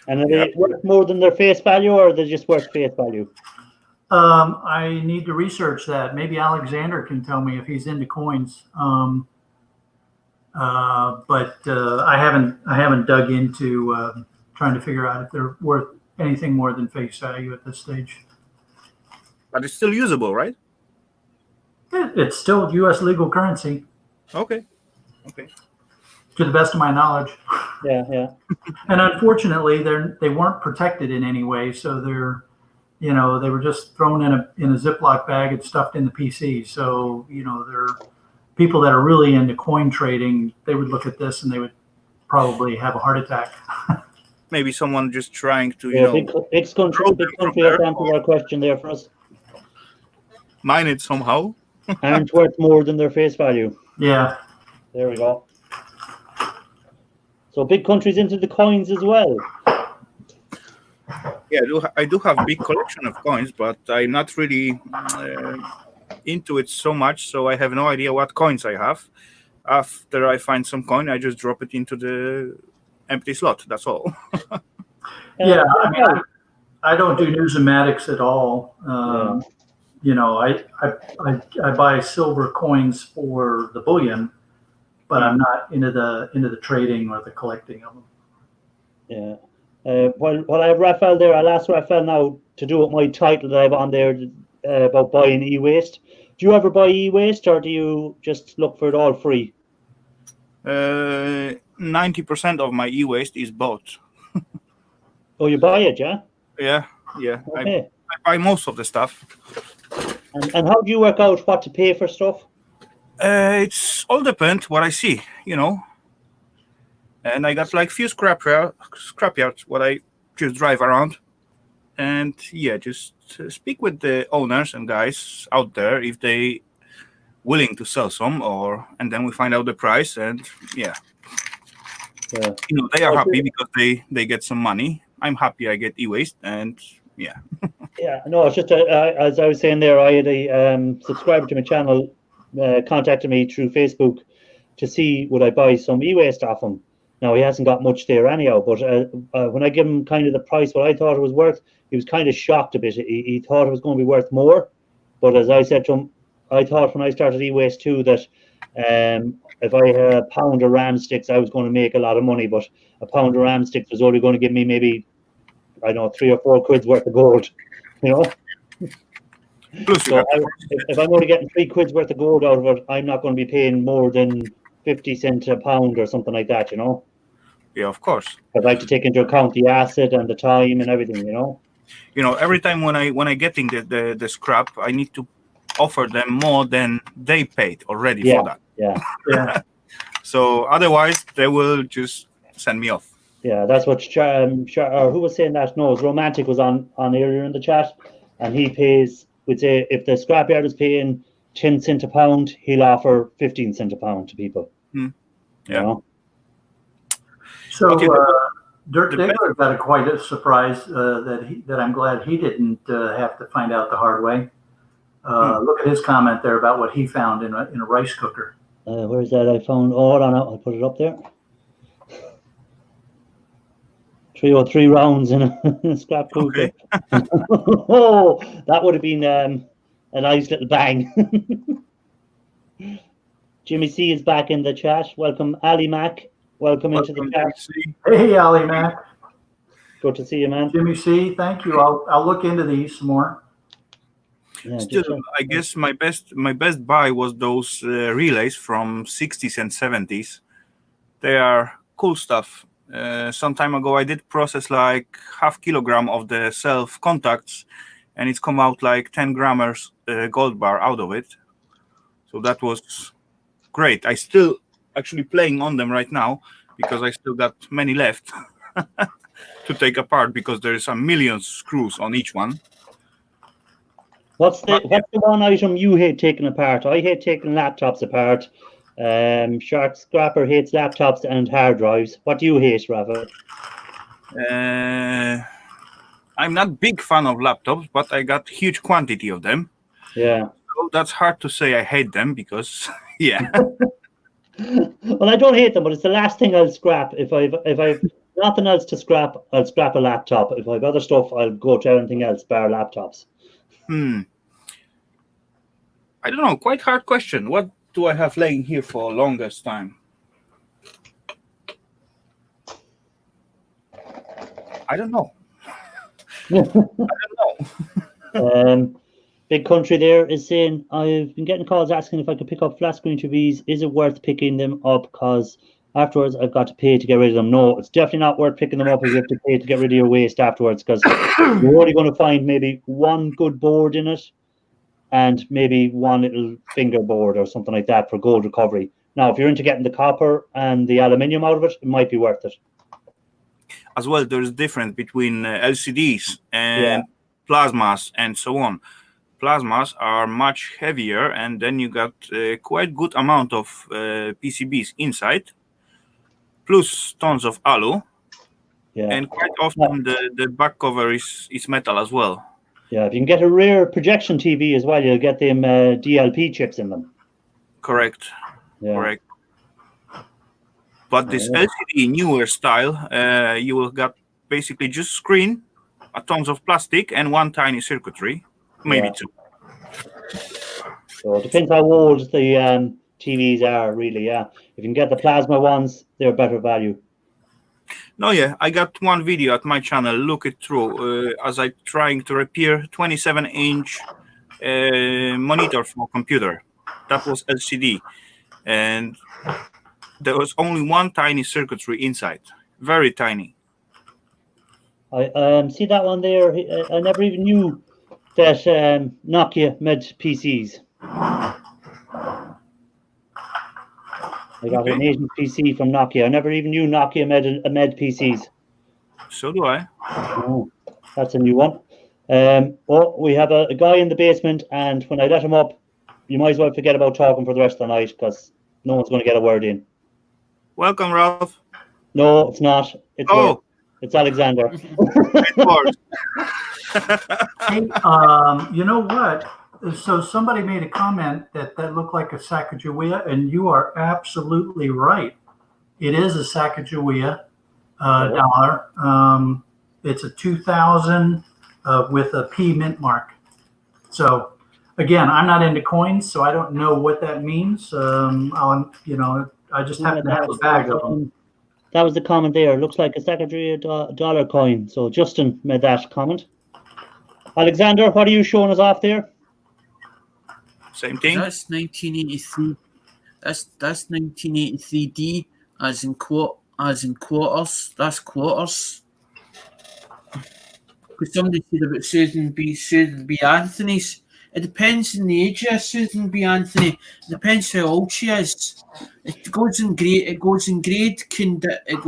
And are they worth more than their face value, or are they just worth face value? I need to research that. Maybe Alexander can tell me if he's into coins. But I haven't dug into trying to figure out if they're worth anything more than face value at this stage. But it's still usable, right? It's still U.S. legal currency, Okay. to the best of my knowledge. Yeah. And unfortunately, they weren't protected in any way, so they were just thrown in a Ziploc bag and stuffed in the PC. So they're people that are really into coin trading. They would look at this and they would probably have a heart attack. Maybe someone just trying to big country has answered our question there for us. mine it somehow. Aren't worth more than their face value. Yeah. There we go. So big countries into the coins as well. Yeah, I do have a big collection of coins, but I'm not really into it so much, so I have no idea what coins I have. After I find some coin, I just drop it into the empty slot. That's all. Yeah, I don't do newsomatics at all. I buy silver coins for the bullion, but I'm not into the trading or the collecting of them. Yeah. While I have Raphael there, I'll ask Raphael now to do with my title that I have on there about buying e-waste. Do you ever buy e-waste, or do you just look for it all free? 90% of my e-waste is bought. Oh, you buy it, yeah? Yeah. Okay. I buy most of the stuff. And how do you work out what to pay for stuff? It's all depends what I see, And I got like few scrapyards what I just drive around, and just speak with the owners and guys out there if they willing to sell some, and then we find out the price, and they are happy because they get some money. I'm happy I get e-waste, and yeah. Yeah, no, it's just as I was saying there, I had a subscriber to my channel contacted me through Facebook to see would I buy some e-waste off him. Now, he hasn't got much there anyhow, but when I give him kind of the price, what I thought it was worth, he was kind of shocked a bit. He thought it was going to be worth more. But as I said to him, I thought when I started e-waste too that if I had a pound of ram sticks, I was going to make a lot of money. But a pound of ram sticks was only going to give me maybe, I don't know, 3 or 4 quid's worth of gold, So if I'm only getting 3 quid's worth of gold out of it, I'm not going to be paying more than 50 cents a pound or something like that, Yeah, of course. I'd like to take into account the acid and the time and everything, Every time when I getting the scrap, I need to offer them more than they paid already for that. Yeah. So otherwise, they will just send me off. Yeah, that's what who was saying that? No, it was Romantic was on earlier in the chat, and he would say if the scrapyard is paying 10 cents a pound, he'll offer 15 cents a pound to people. Yeah. So Dirk Diggler got quite a surprise that I'm glad he didn't have to find out the hard way. Look at his comment there about what he found in a rice cooker. Where's that? I found. Oh, hold on, I'll put it up there. 303 rounds in a scrap cooker. Okay. Oh, that would have been a nice little bang. Jimmy C is back in the chat. Welcome, Ali Mac. Welcome into the chat. Hey, Ali Mac. Good to see you, man. Jimmy C, thank you. I'll look into these some more. Yeah, Still, I guess my best buy was those relays from 60s and 70s. They are cool stuff. Some time ago, I did process like 0.5 kilogram of the self contacts, and it's come out like 10 grammars gold bar out of it. So that was great. I still actually playing on them right now because I still got many left to take apart because there is a million screws on each one. What's the one item you hate taking apart? I hate taking laptops apart. Shark Scrapper hates laptops and hard drives. What do you hate, Rafa? I'm not big fan of laptops, but I got huge quantity of them. Yeah. So that's hard to say I hate them because, yeah. Well, I don't hate them, but it's the last thing I'll scrap. If I've nothing else to scrap. I'll scrap a laptop. If I have other stuff, I'll go to anything else, bar laptops. I don't know. Quite hard question. What do I have laying here for longest time? I don't know. Big Country there is saying, I've been getting calls asking if I could pick up flat screen TVs. Is it worth picking them up? Because afterwards I've got to pay to get rid of them. No, it's definitely not worth picking them up if you have to pay to get rid of your waste afterwards, because you're only going to find maybe one good board in it and maybe one little finger board or something like that for gold recovery. Now, if you're into getting the copper and the aluminium out of it, it might be worth it. As well, there's a difference between LCDs and plasmas and so on. Plasmas are much heavier, and then you got quite good amount of PCBs inside, plus tons of alu, and quite often the back cover is metal as well. Yeah, if you can get a rear projection TV as well, you'll get them DLP chips in them. Correct. Correct. But this LCD newer style, you will get basically just screen, a tons of plastic, and one tiny circuitry, maybe two. So it depends how old the TVs are, really. Yeah, if you can get the plasma ones, they're better value. No, I got one video at my channel. Look it through as I trying to repair 27-inch monitor for computer. That was LCD, and there was only one tiny circuitry inside, very tiny. I see that one there. I never even knew that Nokia made PCs. I got an Asian PC from Nokia. I never even knew Nokia made PCs. So do I. Oh, that's a new one. We have a guy in the basement, and when I let him up, you might as well forget about talking for the rest of the night, because no one's going to get a word in. Welcome, Ralph. No, it's not. It's Alexander. Hey, you know what? So somebody made a comment that looked like a Sacagawea, and you are absolutely right. It is a Sacagawea dollar. It's a 2000 with a P mint mark. So again, I'm not into coins, so I don't know what that means. I just happen to have a bag of them. That was the comment there. It looks like a Sacagawea dollar coin. So Justin made that comment. Alexander, what are you showing us off there? Same thing. That's 1983. That's 1983D as in quarters. That's quarters. Because somebody said about Susan B. Anthony's. It depends on the age of Susan B. Anthony. It depends how old she is. It goes in grade condition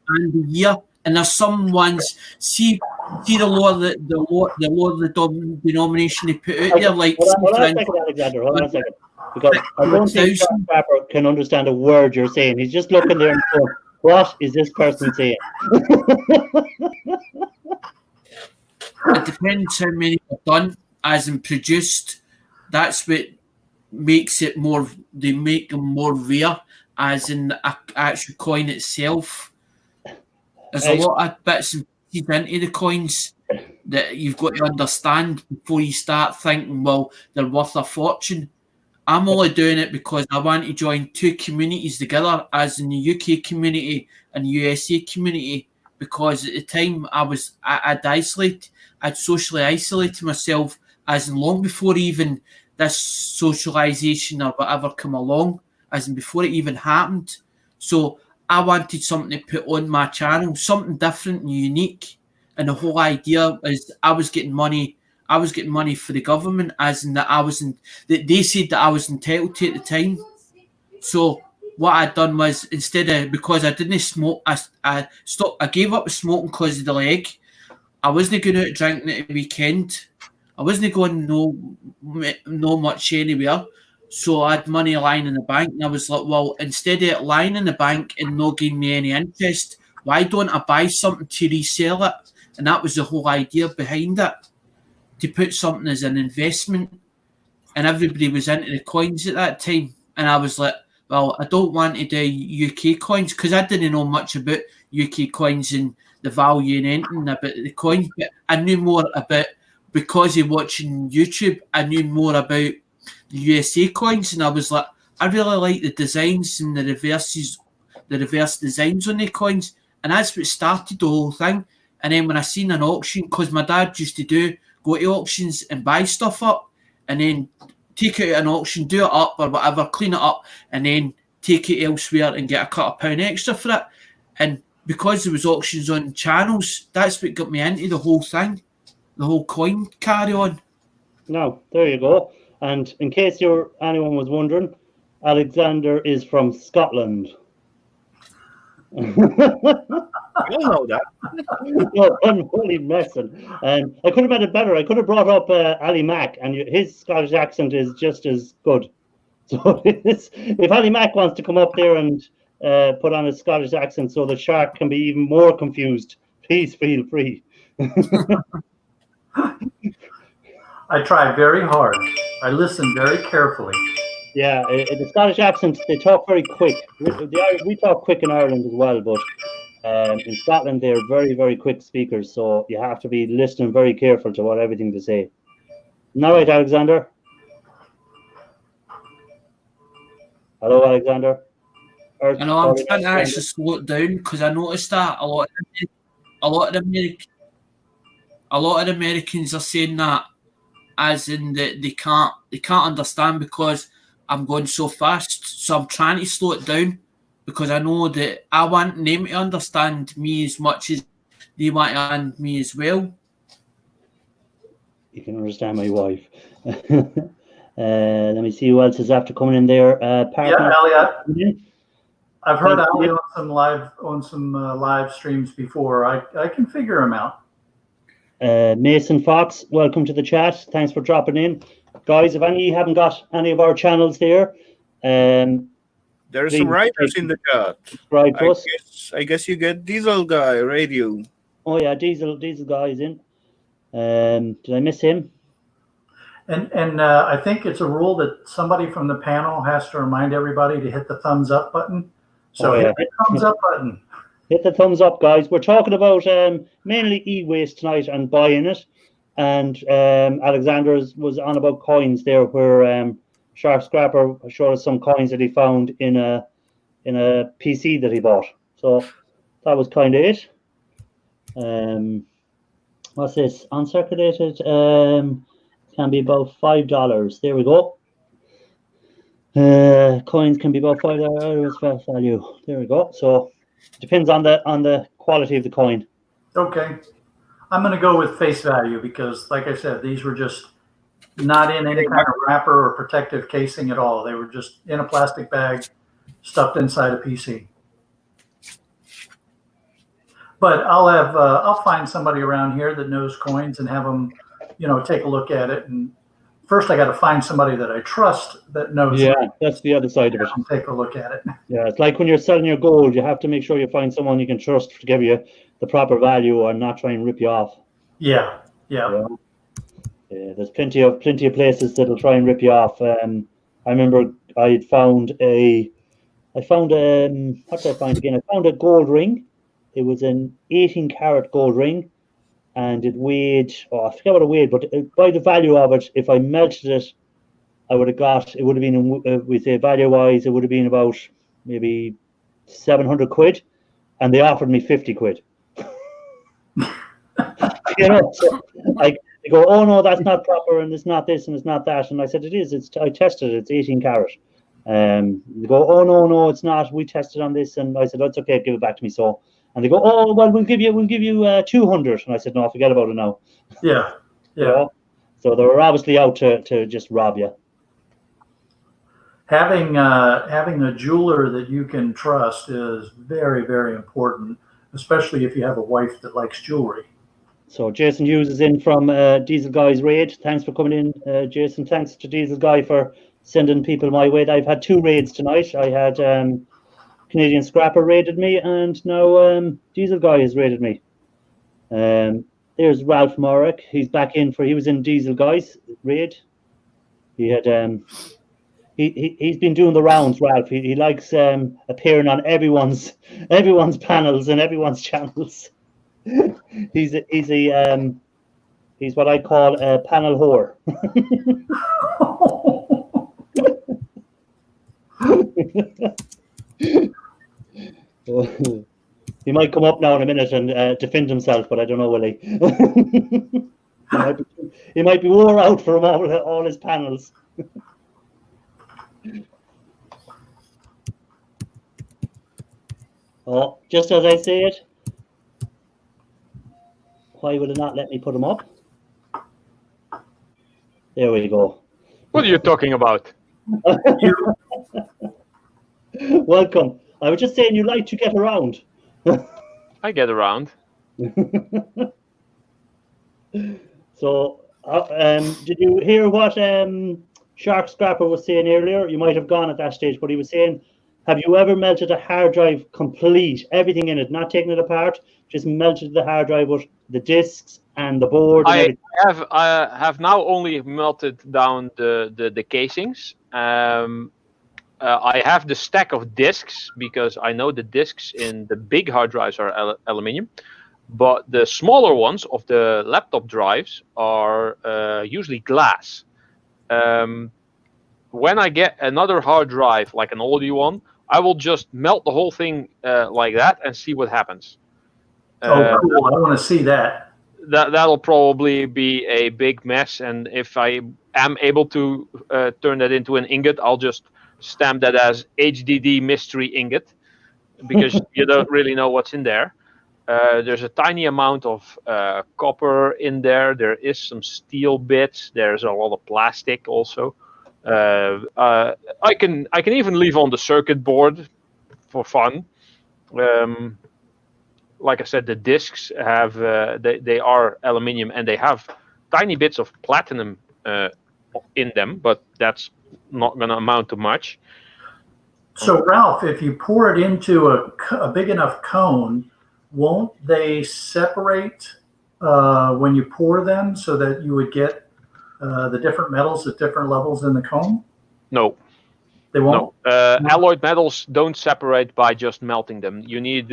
and the year. And there's some ones see the lower the denomination they put out there, like hold on a second, Alexander. Hold on a second. Because I don't think Scrapper can understand a word you're saying. He's just looking there and going, what is this person saying? It depends how many are done, as in produced. That's what makes it more. They make them more rare, as in the actual coin itself. There's a lot of bits and pieces into the coins that you've got to understand before you start thinking, well, they're worth a fortune. I'm only doing it because I want to join two communities together, as in the UK community and the USA community, because at the time I'd socially isolated myself, as in long before even this socialisation or whatever come along, as in before it even happened. So I wanted something to put on my channel, something different and unique. And the whole idea is I was getting money for the government, as in that they said that I was entitled to at the time. So what I'd done was, because I didn't smoke, I gave up smoking because of the leg. I wasn't going out drinking at the weekend. I wasn't going no much anywhere. So I had money lying in the bank, and I was like, well, instead of it lying in the bank and not giving me any interest, why don't I buy something to resell it? And that was the whole idea behind it, to put something as an investment. And everybody was into the coins at that time. And I was like, well, I don't want to do UK coins because I didn't know much about UK coins and the value and anything about the coins, but I knew more about, because of watching YouTube, I knew more about the USA coins, and I was like, I really like the designs and the reverse designs on the coins, and that's what started the whole thing. And then when I seen an auction, because my dad used to go to auctions and buy stuff up, and then take it at an auction, do it up or whatever, clean it up, and then take it elsewhere and get a couple of pound extra for it. And because there was auctions on channels, that's what got me into the whole thing, the whole coin carry on. No, there you go. And in case anyone was wondering, Alexander is from Scotland. I don't know that. No, I'm only messing. I could have made it better. I could have brought up Ali Mack, and his Scottish accent is just as good. So if Ali Mack wants to come up there and put on a Scottish accent so the shark can be even more confused, please feel free. I try very hard. I listen very carefully. Yeah, the Scottish accent, they talk very quick. We talk quick in Ireland as well, but in Scotland, they're very, very quick speakers, so you have to be listening very careful to everything they say. All right, Alexander? Hello, Alexander? I know, I'm trying to actually slow it down because I noticed that a lot of the Americans are saying that as in that they can't understand because I'm going so fast. So I'm trying to slow it down because I know that I want them to understand me as much as they want to understand me as well. You can understand my wife. Let me see who else is after coming in there. Elliot. I've heard Ali on some live streams before. I can figure him out. Mason Fox, welcome to the chat. Thanks for dropping in, guys. If any of you haven't got any of our channels there, there are some writers in the chat. Subscribe to us. I guess you get Diesel Guy Radio. Oh yeah, Diesel Guy is in. Did I miss him? And I think it's a rule that somebody from the panel has to remind everybody to hit the thumbs up button. So hit the thumbs up button. Hit the thumbs up, guys. We're talking about mainly e-waste tonight and buying it. And Alexander was on about coins there, where Shark Scrapper showed us some coins that he found in a PC that he bought. So that was kind of it. What's this? Uncirculated can be about $5. There we go. Coins can be about $5 value. There we go. So depends on the quality of the coin. Okay. I'm going to go with face value because, like I said, these were just not in any kind of wrapper or protective casing at all. They were just in a plastic bag stuffed inside a PC. But I'll find somebody around here that knows coins and have them, take a look at it. And first, I got to find somebody that I trust that knows. Yeah, that's the other side of it. Take a look at it. Yeah, it's like when you're selling your gold, you have to make sure you find someone you can trust to give you the proper value or not try and rip you off. Yeah. There's plenty of places that'll try and rip you off. I remember I found a gold ring. It was an 18-karat gold ring, and it weighed, I forget what it weighed, but by the value of it, if I melted it, it would have been, we say value-wise, it would have been about maybe 700 quid, and they offered me 50 quid. So I go, oh no, that's not proper, and it's not this, and it's not that, and I said, it is, I tested it, it's 18 karat. They go, oh no, it's not, we tested on this, and I said, that's okay, give it back to me. So, and they go, oh well, we'll give you 200, and I said, no, forget about it now. Yeah. So they were obviously out to just rob you. Having a jeweler that you can trust is very, very important, especially if you have a wife that likes jewelry. So Jason Hughes is in from Diesel Guy's raid. Thanks for coming in, Jason. Thanks to Diesel Guy for sending people my way. I've had 2 raids tonight. I had Canadian Scrapper raided me, and now Diesel Guy has raided me. There's Ralph Morrick. He's back in he was in Diesel Guy's raid. He had he's been doing the rounds, Ralph. He likes appearing on everyone's panels and everyone's channels. He's what I call a panel whore. He might come up now in a minute and defend himself, but I don't know, will he? He might be wore out from all his panels. Oh, just as I say it, why will it not let me put him up? There we go. What are you talking about? Welcome. I was just saying you like to get around. I get around. So, did you hear what Shark Scrapper was saying earlier? You might have gone at that stage, but he was saying, have you ever melted a hard drive complete, everything in it, not taking it apart, just melted the hard drive with the discs and the board? And I have now only melted down the casings. I have the stack of discs because I know the discs in the big hard drives are aluminium, but the smaller ones of the laptop drives are usually glass. When I get another hard drive, like an oldie one, I will just melt the whole thing like that and see what happens. Cool. I want to see that. That'll probably be a big mess, and if I am able to turn that into an ingot, I'll just stamp that as HDD mystery ingot, because you don't really know what's in there. There's a tiny amount of copper in there. There is some steel bits. There's a lot of plastic also. I can even leave on the circuit board for fun. Like I said, the discs have they are aluminium and they have tiny bits of platinum in them, but that's not going to amount to much. So, Ralph, if you pour it into a big enough cone, won't they separate when you pour them so that you would get the different metals at different levels in the cone? No. They won't? No. Alloyed metals don't separate by just melting them. You need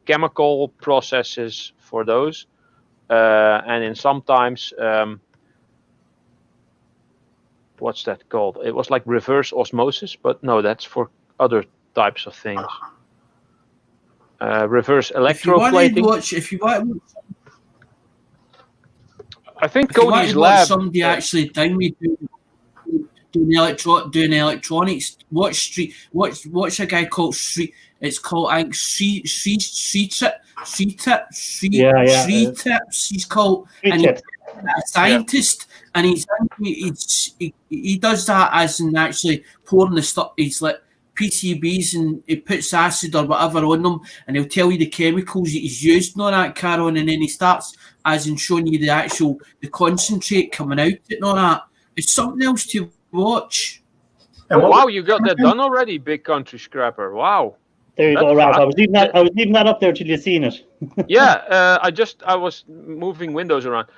chemical processes for those. And in sometimes... what's that called? It was like reverse osmosis, but no, that's for other types of things. Reverse electroplating. If you want, I think Cody's lab. Somebody actually down me doing electronics. Watch a guy called Street. It's called I think Street Tips. He's called and a scientist, and he does that as in actually pouring the stuff. He's like PCBs and he puts acid or whatever on them, and he'll tell you the chemicals that he's used and all that, Caron, and then he starts as in showing you the concentrate coming out and all that. It's something else to watch. Oh, wow, you got that done already, Big Country Scrapper. Wow. There you go, Ralph. I was leaving that up there till you seen it. Yeah, I was moving windows around.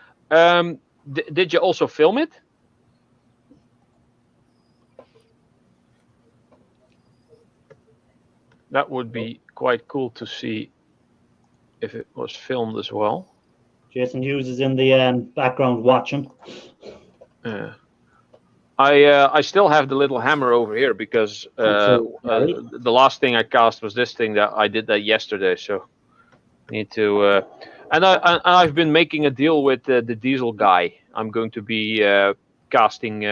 Did you also film it? That would be quite cool to see if it was filmed as well. Jason Hughes is in the background watching. I still have the little hammer over here because the last thing I cast was this thing that I did that yesterday. So need to and I've been making a deal with the diesel guy. I'm going to be casting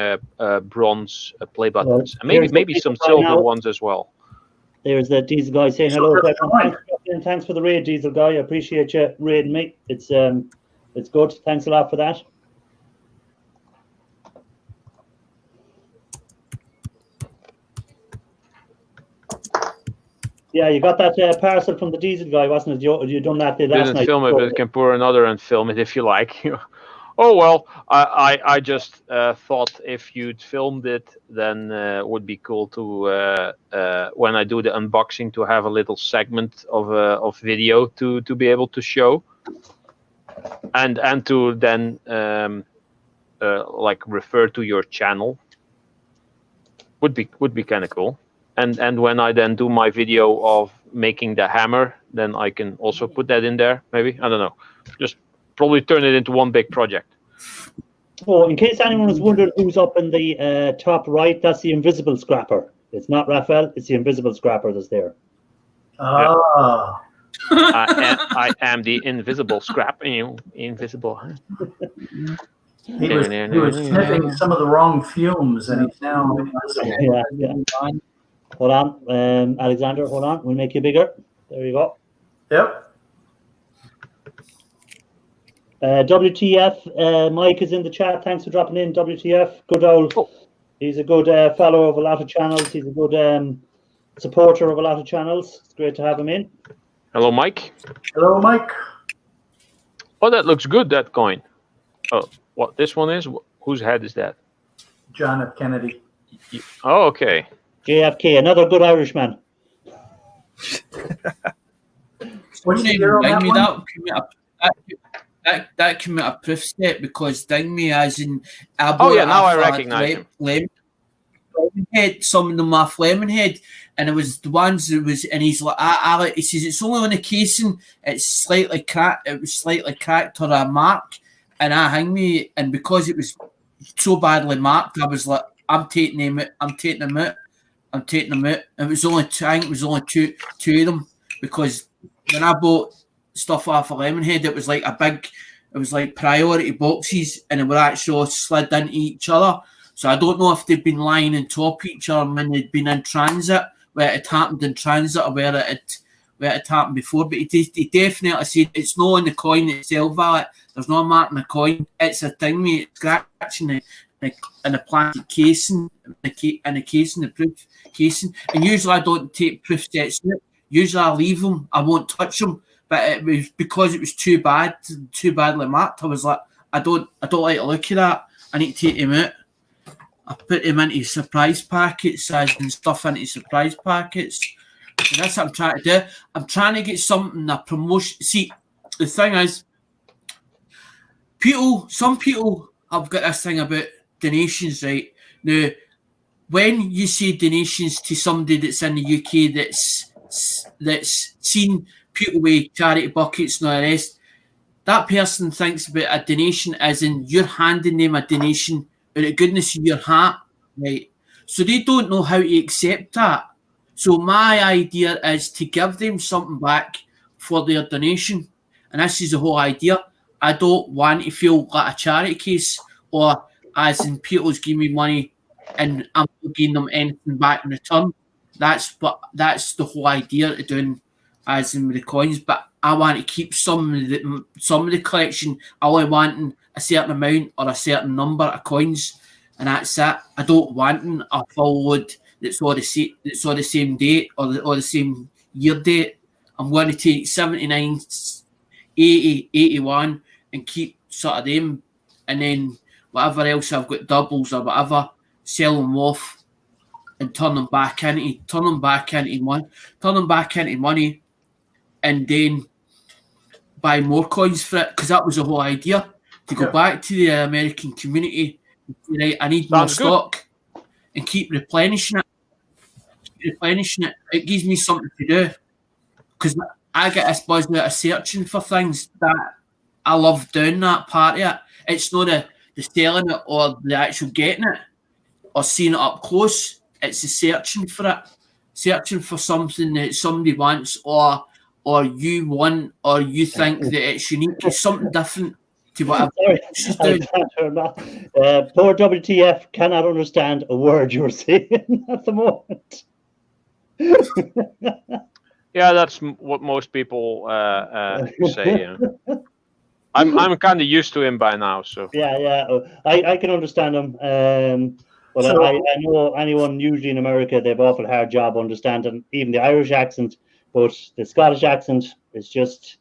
bronze play buttons and maybe some silver ones as well. There's the diesel guy saying hello. Thanks for the raid, diesel guy. I appreciate you raiding me. It's good. Thanks a lot for that. Yeah, you got that parcel from the diesel guy, wasn't it? You done that last night? Didn't film it, but can pour another and film it if you like. Oh well, I just thought if you'd filmed it, then it would be cool to when I do the unboxing to have a little segment of video to be able to show, and to then like refer to your channel. would be kind of cool. And when I then do my video of making the hammer, then I can also put that in there. Maybe, I don't know. Just probably turn it into one big project. Oh, in case anyone was wondering who's up in the top right, that's the invisible scrapper. It's not Raphael, it's the invisible scrapper that's there. Ah. I am the invisible scrap. Invisible. He was sniffing some of the wrong fumes, and he's now invisible. Yeah. Hold on, Alexander, hold on. We'll make you bigger. There you go. Yep. WTF, Mike is in the chat. Thanks for dropping in, WTF. Good old. He's a good follower of a lot of channels. He's a good supporter of a lot of channels. It's great to have him in. Hello, Mike. Hello, Mike. Oh, that looks good, that coin. Oh, what this one is? Whose head is that? John F. Kennedy. Oh, okay. JFK, another good Irishman. What's the year on that one? That came out a proof set because Ding Me as in now I recognize him. Lemonhead, some of them off Lemonhead, and it was the ones that was, and he's like, he says it's only on the casing, it's slightly cracked, it was slightly cracked or a mark, and I hang me, and because it was so badly marked, I was like, I'm taking them out. It was only two of them, because when I bought stuff off of Lemonhead, it was like priority boxes, and they were actually slid into each other. So I don't know if they've been lying on top of each other when they'd been in transit, where it had happened in transit, or where it had happened before. But he definitely said it's not on the coin itself, Valet. There's no mark on the coin. It's a thing, mate. It's scratching in a plastic casing, in a casing, the proof casing. And usually I don't take proof sets out. Usually I leave them. I won't touch them. But it was because it was too badly marked. I was like, I don't like the look of that. I need to take them out. I put them into surprise packets and stuff into surprise packets. So that's what I'm trying to do. I'm trying to get something, a promotion. See, the thing is, some people have got this thing about donations, right? Now, when you say donations to somebody that's in the UK that's seen people with charity buckets and all the rest, that person thinks about a donation as in you're handing them a donation out of the goodness of your heart, right? So they don't know how to accept that. So my idea is to give them something back for their donation. And this is the whole idea. I don't want to feel like a charity case, or as in people's giving me money and I'm not giving them anything back in return. That's the whole idea of doing as in with the coins. But I want to keep some of the collection. I only want a certain amount or a certain number of coins, and that's it. I don't want a full load that's all the same date or the same year date. I'm going to take 79, 80, 81 and keep sort of them, and then whatever else I've got doubles or whatever, sell them off and turn them back into money, and then buy more coins for it, because that was the whole idea, to go back to the American community and say, right, I need more stock, and keep replenishing it. It gives me something to do, because I get this buzz out of searching for things that I love doing that part of it. It's not the selling it or the actual getting it or seeing it up close. It's the searching for something that somebody wants or you want, or you think that it's unique. It's something different to what she's doing. Poor WTF cannot understand a word you're saying at the moment. Yeah, that's what most people say. Yeah. I'm kind of used to him by now, so yeah. I can understand him. But I know anyone usually in America, they've an awful hard job understanding even the Irish accent, but the Scottish accent is just.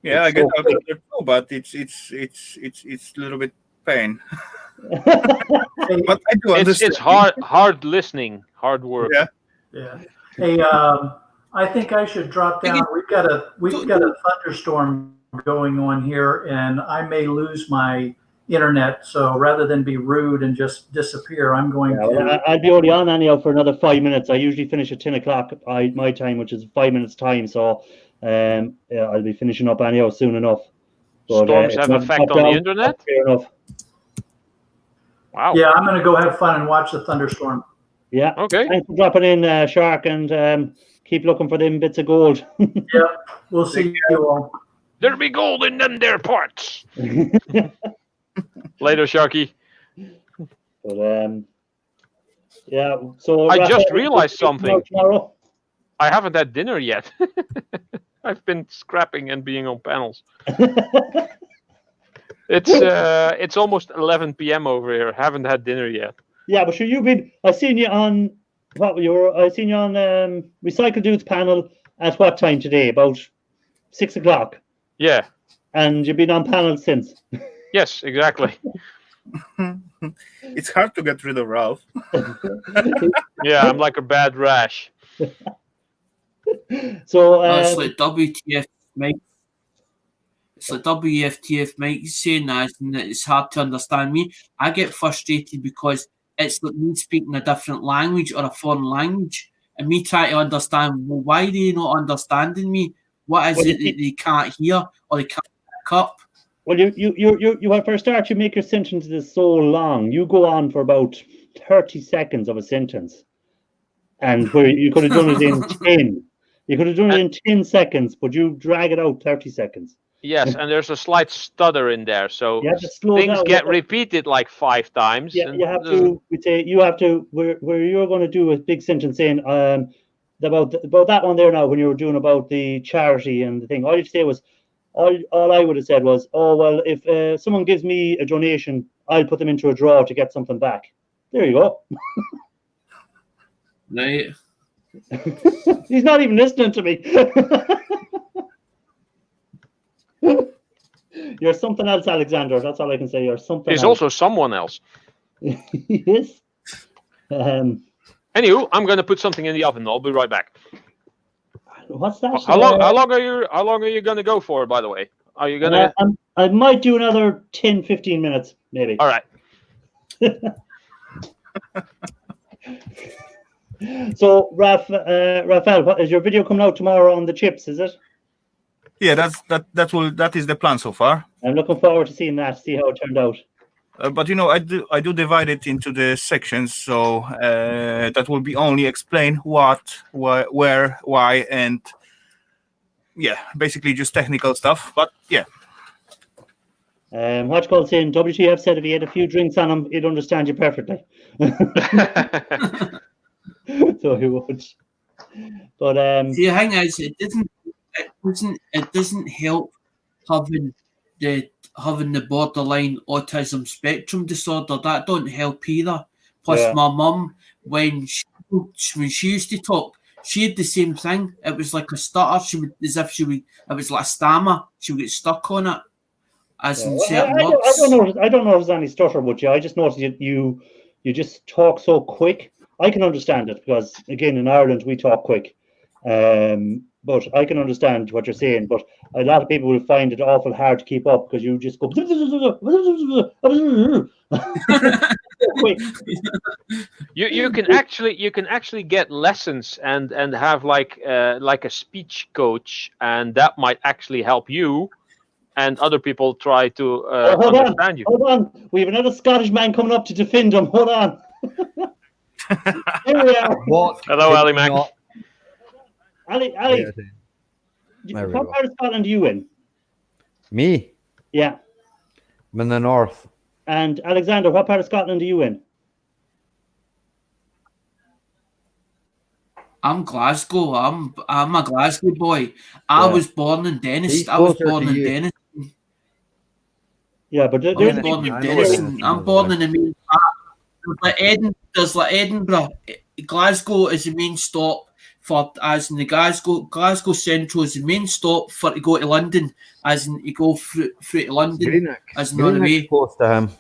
Yeah, I get that too, but it's a little bit pain. But I do understand. It's hard listening, hard work. Yeah. Hey, I think I should drop down. We've got a thunderstorm going on here, and I may lose my internet. So rather than be rude and just disappear, I'm going Yeah, well, to. I'll be only on anyhow for another 5 minutes. I usually finish at 10 o'clock my time, which is 5 minutes time. So yeah, I'll be finishing up anyhow soon enough. But, Storms it's have not- effect not on the down, internet? that's fair enough. Wow. Yeah, I'm going to go have fun and watch the thunderstorm. Yeah. Okay. Thanks for dropping in, Shark, and keep looking for them bits of gold. Yeah, we'll see you all. There be gold in them there parts. Later, Sharky. But yeah. So I just Raphael, realized something. tomorrow? I haven't had dinner yet. I've been scrapping and being on panels. It's almost 11 p.m. over here. Haven't had dinner yet. Yeah, but sure, you've been. I seen you on I seen you on Recycle Dudes panel at what time today? About 6 o'clock. Yeah. And you've been on panel since. Yes, exactly. It's hard to get rid of Ralph. Yeah, I'm like a bad rash. So It's like WTF, Mike. It's like WFTF, Mike saying that, and it's hard to understand me. I get frustrated because it's like me speaking a different language or a foreign language, and me trying to understand, well, why are they not understanding me? What is Well, it that they can't hear or they can't pick up? well, you for a start, you make your sentences so long. You go on for about 30 seconds of a sentence, and where you could have done it in 10. You could have done it in 10 seconds, but you drag it out 30 seconds. Yes, and there's a slight stutter in there, so You have to slow things down. get repeated like 5 times. Yeah, and you have to. We say you have to. Where you're going to do a big sentence saying about that one there now when you were doing about the charity and the thing. All you say was, all I would have said was, oh well, if someone gives me a donation, I'll put them into a draw to get something back. There you go. Right? He's not even listening to me. You're something else, Alexander. That's all I can say. You're something He's else. also someone else. Yes. Anywho, I'm going to put something in the oven. I'll be right back. What's that? How long are you going to go for? By the way, are you going to? I might do another 10, 15 minutes, maybe. All right. So, Raphael, is your video coming out tomorrow on the chips? Is it? Yeah, that is the plan so far. I'm looking forward to seeing that. See how it turned out. But I do divide it into the sections, so that will be only explain what, where, why, and yeah, basically just technical stuff. But yeah. What you call saying? WTF said if he had a few drinks on him, he'd understand you perfectly. So he would. But See, the thing is, it doesn't help having the borderline autism spectrum disorder. That don't help either. Plus, Yeah. my mum, when she used to talk, she had the same thing. It was like a stutter. She would, as if she would, it was like a stammer. She would get stuck on it, as in certain words. I don't know if there's any stutter with you. I just noticed you just talk so quick. I can understand it because again in Ireland we talk quick. But I can understand what you're saying. But a lot of people will find it awful hard to keep up because you just go quick. You can actually get lessons and have like a speech coach, and that might actually help you. And other people try to understand you. Hold on. We have another Scottish man coming up to defend him. Hold on. Here we are. What? Hello, Ali Mac. Not- Ali, There we what go. part of Scotland are you in? Me? Yeah. I'm in the north. And Alexander, what part of Scotland are you in? I'm Glasgow. I'm a Glasgow boy. I Yeah. was born in Dennis. He's I was closer born to in you. Dennis. Yeah, but I there's was born in I know Dennis. Dennis. I'm born in the main part. There's like Edinburgh. Glasgow is the main stop for, as in the Glasgow Central is the main stop for to go to London, as in you go through to London, Greenock. as in on the Greenock's way. close to him.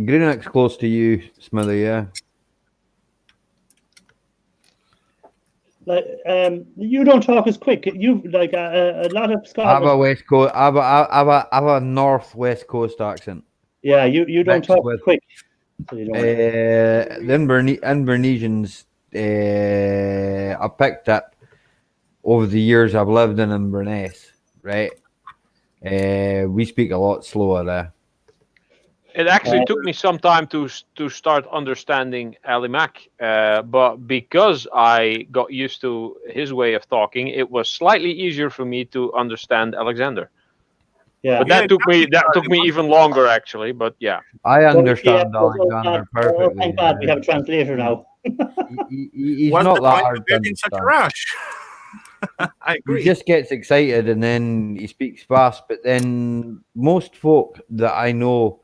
Greenock's close to you, Smithy, yeah. Like, you don't talk as quick. You like a lot of I have a Scotland. West Coast. I have a North West Coast accent. Yeah, you don't mixed talk with- quick. So you don't. The Invernessians, I picked up over the years I've lived in Inverness, right? We speak a lot slower there. It actually took me some time to start understanding Ali Mac, but because I got used to his way of talking, it was slightly easier for me to understand Alexander. Yeah. But that took me even longer actually. But yeah, I understand Yeah, well, Alexander oh, perfectly. thank God we have a translator now. He's What's not the that point hard of to getting such a understand. rush? I He agree. just gets excited and then he speaks fast. But then most folk that I know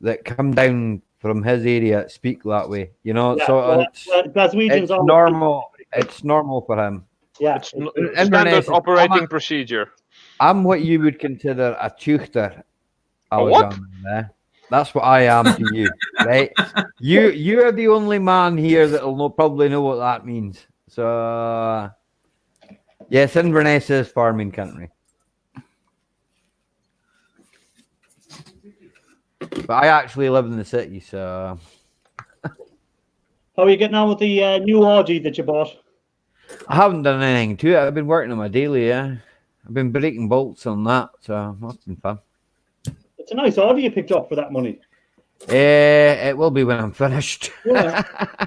that come down from his area speak that way. You know, Yeah, so well, Glaswegians it's always normal. It's normal for him. Yeah, it's Inverness standard is- operating procedure. I'm what you would consider a tuchter, A what? Alexander. That's what I am to you, right? You are the only man here that'll probably know what that means. So yes, Inverness is farming country, but I actually live in the city, so How are you getting on with the new Audi that you bought? I haven't done anything to it. I've been working on my daily. Yeah, I've been breaking bolts on that, so that's been fun. It's a nice Audi you picked up for that money. It will be when I'm finished. Yeah.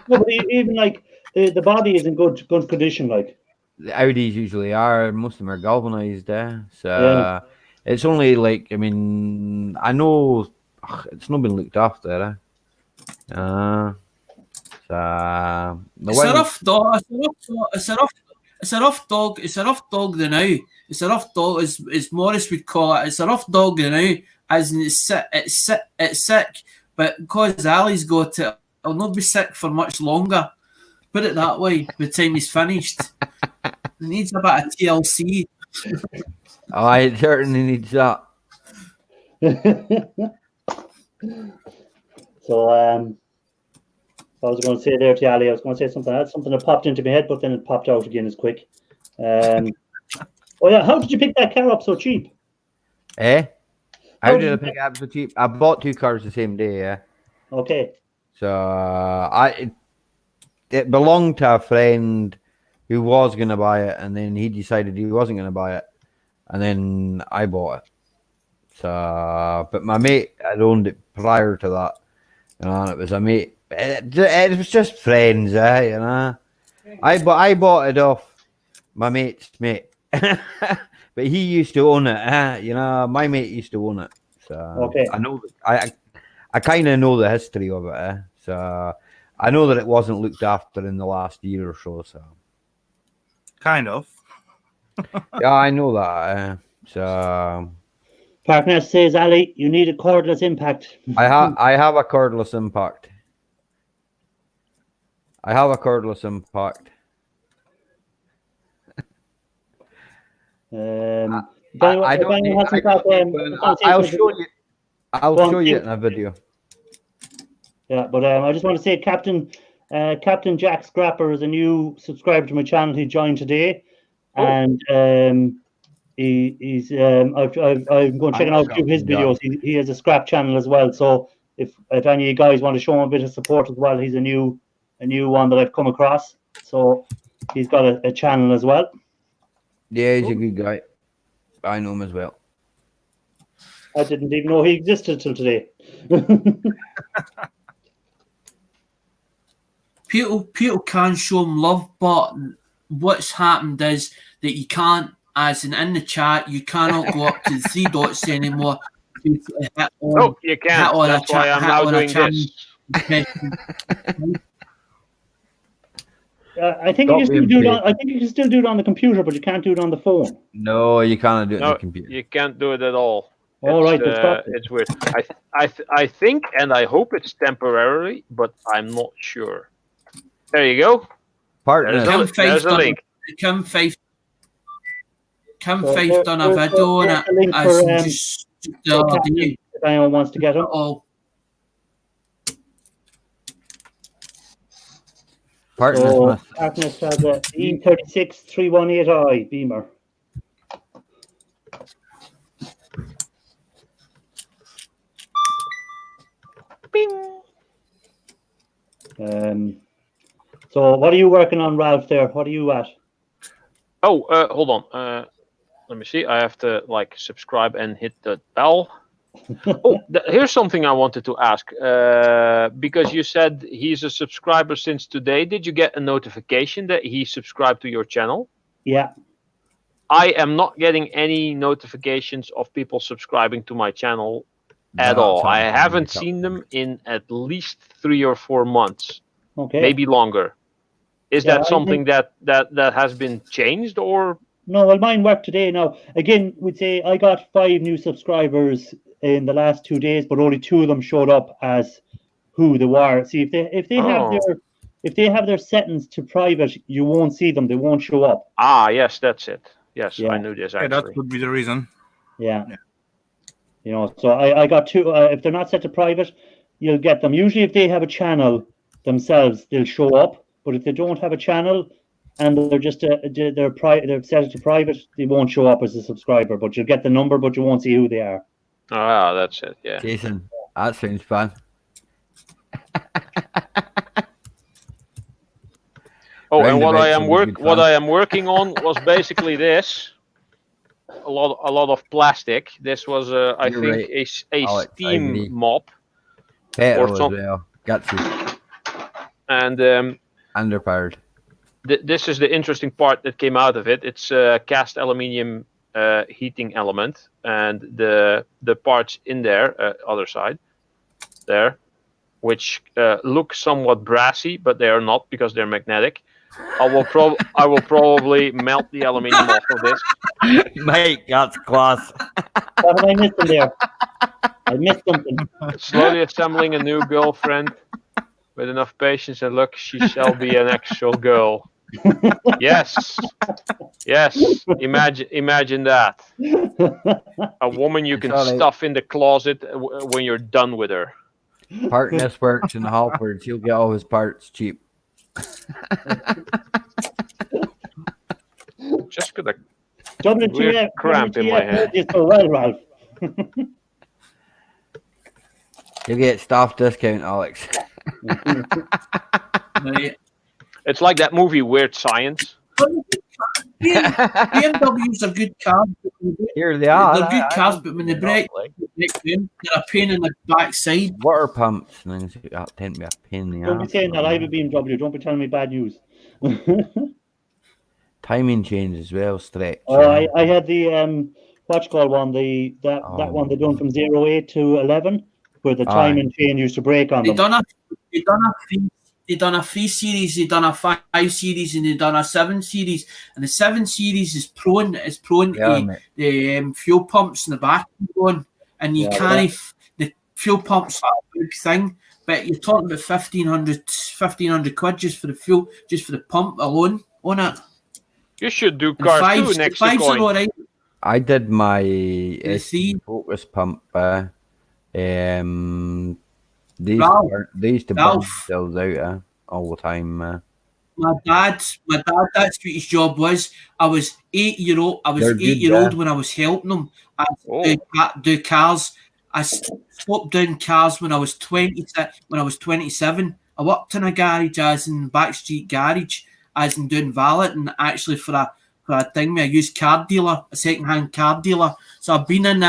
No, but even like the body is in good condition. Like, The Audis usually are. Most of them are galvanized. So Yeah. it's only like, I mean, I know it's not been looked after. So the It's a wind- rough dog. It's a rough dog. It's a rough dog the now. It's a rough dog, as Morris would call it. It's a rough dog the now, as in it's sick. But because Ali's got it, it'll not be sick for much longer. Put it that way. By the time he's finished, it needs a bit of TLC. Oh, it certainly needs that. So I was going to say there to Ali, I was going to say something else, something that popped into my head, but then it popped out again as quick. Oh yeah, how did you pick that car up so cheap? How How did I did you- pick it up so cheap? I bought 2 cars the same day. Yeah. Okay. So it belonged to a friend who was going to buy it, and then he decided he wasn't going to buy it, and then I bought it. So, but my mate had owned it prior to that, you know, and it was a mate. It was just friends, you know. I bought it off my mate's mate, but he used to own it. You know, my mate used to own it, so Okay. I know. I kind of know the history of it, so I know that it wasn't looked after in the last year or so. So Kind of. yeah, I know that. So Partner says, Ali, you need a cordless impact. I have a cordless impact. I have a cordless impact. If anyone hasn't got, I'll show you. I'll Go on, show you Jim. in a video. Yeah, but I just want to say Captain Jack Scrapper is a new subscriber to my channel. He joined today, and he's I'm going checking out a few of his videos. He has a scrap channel as well. So if any of you guys want to show him a bit of support as well, he's a new one that I've come across. So he's got a channel as well. Yeah, he's a good guy. I know him as well. I didn't even know he existed till today. People can show him love, but what's happened is that you can't, as in the chat, you cannot go up to the 3 dots anymore. No, you can't. That's why I'm now doing this. I think you can still do it on. I think you can still do it on the computer, but you can't do it on the phone. No, you can't do it on No, the computer. you can't do it at all. All right, It's weird. I think, and I hope it's temporarily, but I'm not sure. There you go. Partner. There's a link. Kim Fife So done a video on it. there's a link As for, just the other day. If anyone wants to get him. Oh, Partners So must. Harkness has a E36 318i Beamer. Bing. So what are you working on, Ralph? There, what are you at? Oh, hold on. Let me see. I have to like subscribe and hit the bell. Oh, here's something I wanted to ask. Because you said he's a subscriber since today. Did you get a notification that he subscribed to your channel? Yeah. I am not getting any notifications of people subscribing to my channel at all. I haven't seen them in at least 3 or 4 months, Okay. maybe longer. Is Yeah, that something that has been changed, or? No, well, mine worked today. Now, again, we'd say I got 5 new subscribers in the last 2 days, but only 2 of them showed up as who they were. See, if they have their settings to private, you won't see them. They won't show up. Ah, yes, that's it. Yes, Yeah. I knew this Yeah, actually. that would be the reason. Yeah. Yeah. You know, so I got 2. If they're not set to private, you'll get them. Usually, if they have a channel themselves, they'll show up. But if they don't have a channel and they're just they're set it to private, they won't show up as a subscriber. But you'll get the number, but you won't see who they are. Ah, that's it. Yeah. Jason, that sounds fun. Oh, and Round what about I am some good what fun. I am working on was basically this. A lot of plastic. This was I You're think right, a Alex, I agree. steam mop, Petrol as some- well. Got you. and Underpowered. this is the interesting part that came out of it. It's a cast aluminium heating element, and the parts in there, other side, there, which look somewhat brassy, but they are not because they're magnetic. I will probably melt the aluminium off of this. Mate, that's class. What have I missed in there? I missed something. Slowly assembling a new girlfriend. With enough patience and luck, she shall be an actual girl. Yes. Imagine that. A woman you can It's all right. stuff in the closet when you're done with her. Partners works in Halfords. He'll get all his parts cheap. Just gonna WTF, Weird cramp in my head. is so well, Ralph. You'll get staff discount, Alex. Right. It's like that movie Weird Science. BMWs are good cars. Here they are. They're good cars, but when they break down, they're a pain in the backside. Water pumps and things like that tend to be a pain in the Don't be ass. saying that. I have a BMW. Don't be telling me bad news. Timing change as well, stretch. Oh, I had the what's called one, that one they done from 08 to 11, where the timing chain used to break on They them. done a 3 series, they done a 5 series, and they done a 7 series. And the 7 series is prone to the fuel pumps in the back going, and you can't. The fuel pumps are a big thing, but you're talking about 1,500 quid just for the fuel, just for the pump alone on it. You should do And cars too next to fives are coin. all right. I did my see. Focus pump. They Ralph, used to burn Ralph. themselves out all the time. My dad, that's what his job was. I was 8 year old. I was They're 8 good, year old yeah. when I was helping him. I Oh. do cars. I swapped down cars when I was 20. When I was 27, I worked in a garage, as in Backstreet Garage, as in doing valeting. Actually, for a thing, I used car dealer, a second-hand car dealer. So I've been in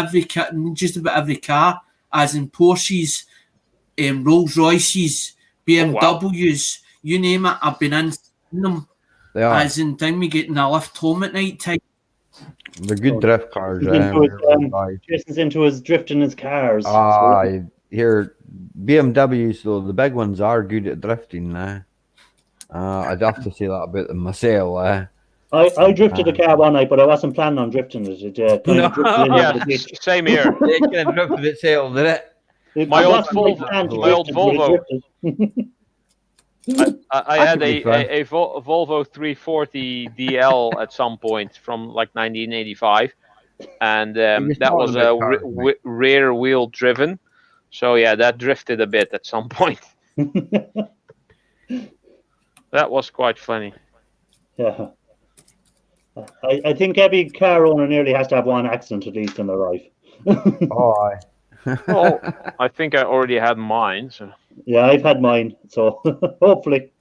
just about every car, as in Porsches, Rolls Royces, BMWs, you name it. I've been in them. They are. As in time, we getting a lift home at night time. They're good drift cars. Jason's into his drifting his cars. Here, BMWs, though, the big ones are good at drifting. I'd have to say that about them myself. I drifted a car one night, but I wasn't planning on drifting it. It kind of drifted into Yeah, the ditch. same here. It kind of drifted itself, did it? My It old wasn't my plan to my old drift it, but it drifted. I That had could be fun. a Volvo 340 DL at some point from like 1985, and was that was talking about cars, mate. rear wheel driven. So yeah, that drifted a bit at some point. That was quite funny. Yeah. I think every car owner nearly has to have one accident at least in their life. Oh, aye. Well, I think I already had mine. So Yeah, I've had mine, so hopefully.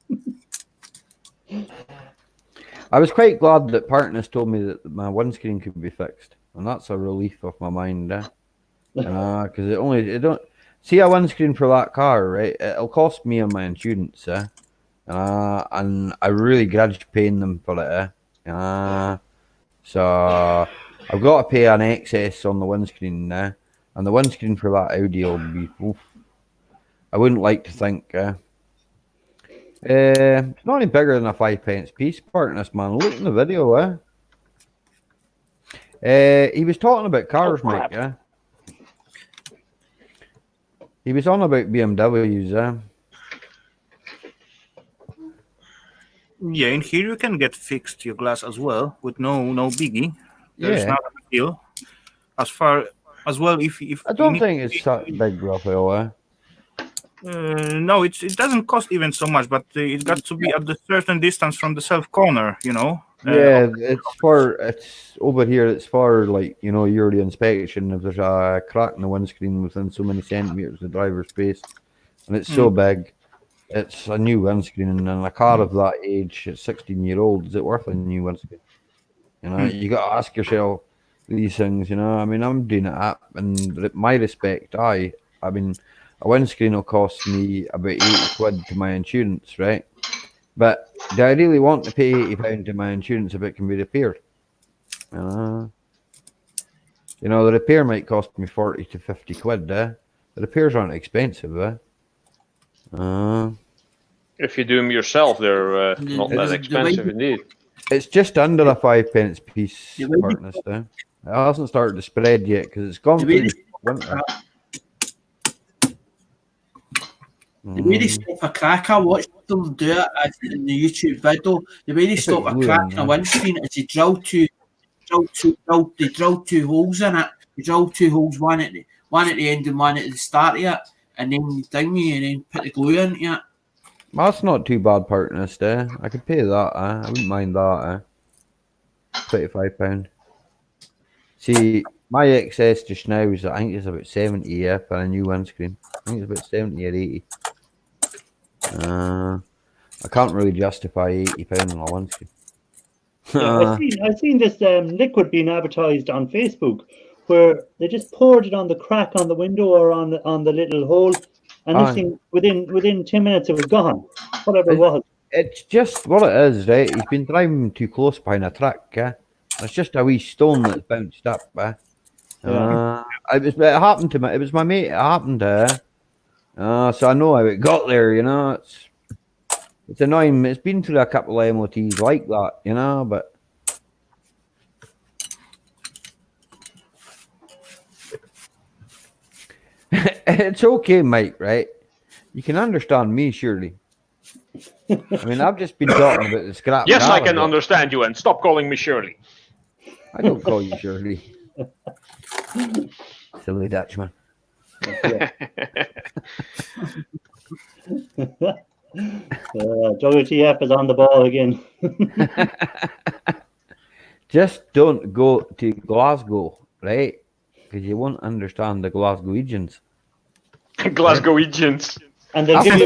I was quite glad that partners told me that my windscreen could be fixed, and that's a relief off my mind. Because it don't see a windscreen for that car, right? It'll cost me on my insurance, and I really grudge paying them for it. So I've got to pay an excess on the windscreen now, and the windscreen for that Audi will be. Oof, I wouldn't like to think. It's not any bigger than a 5p piece, partners, man. Look in the video, he was talking about cars, Mike, yeah. He was on about BMWs, Yeah, in here you can get fixed your glass as well with no biggie. There's not a big deal. As far as well, if I don't think it's that big, Raphael. no, it doesn't cost even so much, but it got to be at a certain distance from the self corner, you know. Yeah, it's over here. It's for like yearly inspection. If there's a crack in the windscreen within so many centimeters of the driver's space, and it's so big, it's a new windscreen. And in a car of that age, it's 16-year-old. Is it worth a new windscreen? You got to ask yourself these things. I mean, I'm doing it up, and my respect, I mean, a windscreen will cost me about 80 quid to my insurance, right? But do I really want to pay £80 to my insurance if it can be repaired? The repair might cost me 40 to 50 quid. The repairs aren't expensive. if you do them yourself, they're not that expensive indeed. It's just under a 5p piece, partners. It hasn't started to spread yet because it's gone through winter. The way they stop a crack, I watched them do it in the YouTube video. The way they stop a crack in a windscreen is they drill two holes in it. They drill 2 holes, one at the end and one at the start of it, and then you ding me and then put the glue into it. That's not too bad, partners. I could pay that. I wouldn't mind that. £25. See, my excess just now is I think it's about 70 for a new windscreen. I think it's about 70 or 80. I can't really justify £80 on a windscreen. Yeah, I've seen this liquid being advertised on Facebook, where they just poured it on the crack on the window or on the little hole, and this thing within 10 minutes it was gone. Whatever it was. It's just what it is, right? He's been driving too close behind a truck. It's just a wee stone that's bounced up. It happened to me. It was my mate. It happened to. So I know how it got there. It's annoying. It's been through a couple of MOTs like that. But it's okay, Mike. Right? You can understand me, surely. I mean, I've just been talking about the scrap. Yes, I can understand you, and stop calling me Shirley. I don't call you Shirley. Silly Dutchman. WTF is on the ball again. Just don't go to Glasgow, right? Because you won't understand the Glasgowians. Glasgowians. And they'll give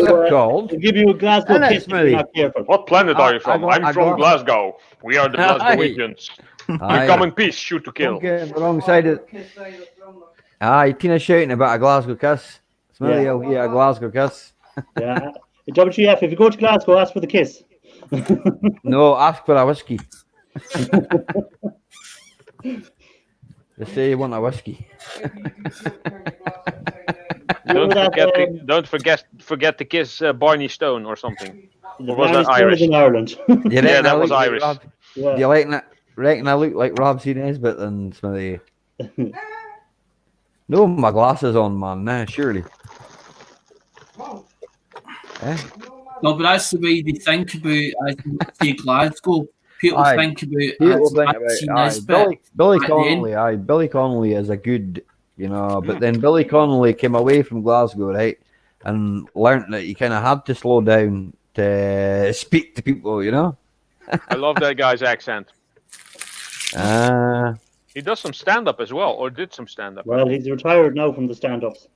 you a Glasgow kiss if you're not careful. What planet are you from? I'm from Glasgow. We are the Glasgowians. We come in peace, shoot to kill. Okay, the wrong side of... Tina's shouting about a Glasgow kiss. Smelly, a Glasgow kiss. Yeah. WTF, if you go to Glasgow, ask for the kiss. No, ask for a whiskey. They say you want a whiskey. Don't forget to kiss Barney Stone or something. Or was that Irish? In Ireland. Yeah, that was Irish. Do you reckon I look like Rob C. Nesbitt and Smithy? No, my glasses on, man. Nah, surely. No, but that's the way they think about as you say Glasgow. People think about Billy Connolly. Billy Connolly is a good, but then Billy Connolly came away from Glasgow, right, and learnt that you kind of had to slow down speak to people, you know. I love that guy's accent. Uh, He does some stand up as well, or did some stand up. Well, he's retired now from the stand-ups.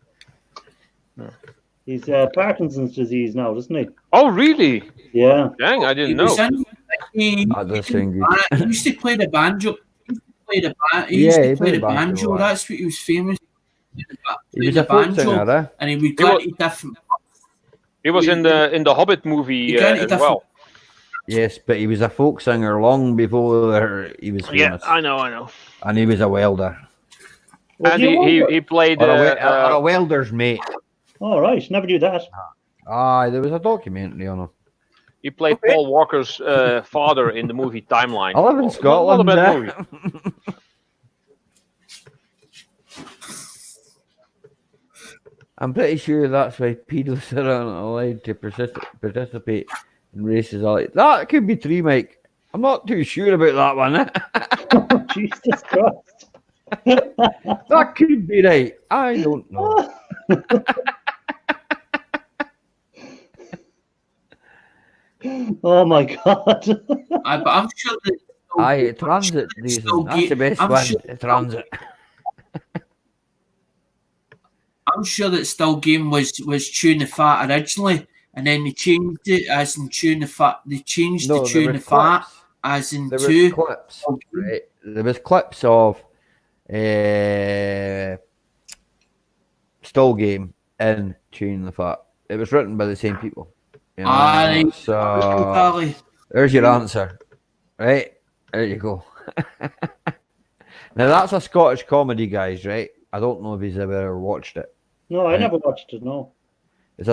He's Parkinson's disease now, doesn't he? Oh, really? Yeah. Dang, I He didn't was know. in, he, that does sound good. he used to play the banjo. He used to play the, he Yeah, used to he play the played banjo, banjo. aye. That's what he was famous. He was a folk singer, eh? And he would go into different. He was in the Hobbit movie He got it as different- well. Yes, but he was a folk singer long before he was Yeah, famous. I know. And he was a welder. Was And he a welder? he played. Or a welder's mate. All right, never knew that. Aye, there was a documentary on him. He played Paul Walker's father in the movie Timeline. I live in Not Scotland. a bad eh? movie. I'm pretty sure that's why pedals aren't allowed to participate in races. That could be true, Mike. I'm not too sure about that one. eh? Jesus Christ. That could be right. I don't know. Oh my God. But I'm sure that. Aye, transit reason. Still That's the best I'm one. sure- Transit. I'm sure that Still Game was Tune the Fat originally, and then they changed it as in Tune the Fat. They changed No, the Tune there the was Fat clips. as in There two. was clips. Right. There was clips of Still Game in Tune the Fat. It was written by the same people. You know, Aye. so Exactly. there's your answer. Right? There you go. Now that's a Scottish comedy, guys, right? I don't know if he's ever watched it. No, I never watched it, no. It's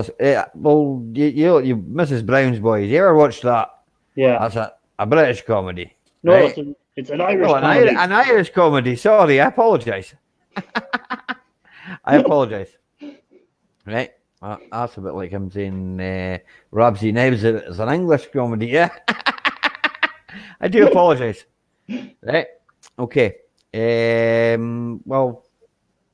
well, you Mrs. Brown's Boys. You ever watched that? Yeah. That's a British comedy. No, right? it's an Irish Oh, comedy. an Irish comedy. Sorry, I apologise. I apologise. Right? That's a bit like him saying Rabsy Knives is an English comedy, yeah? I do apologise. Right? Okay. Well,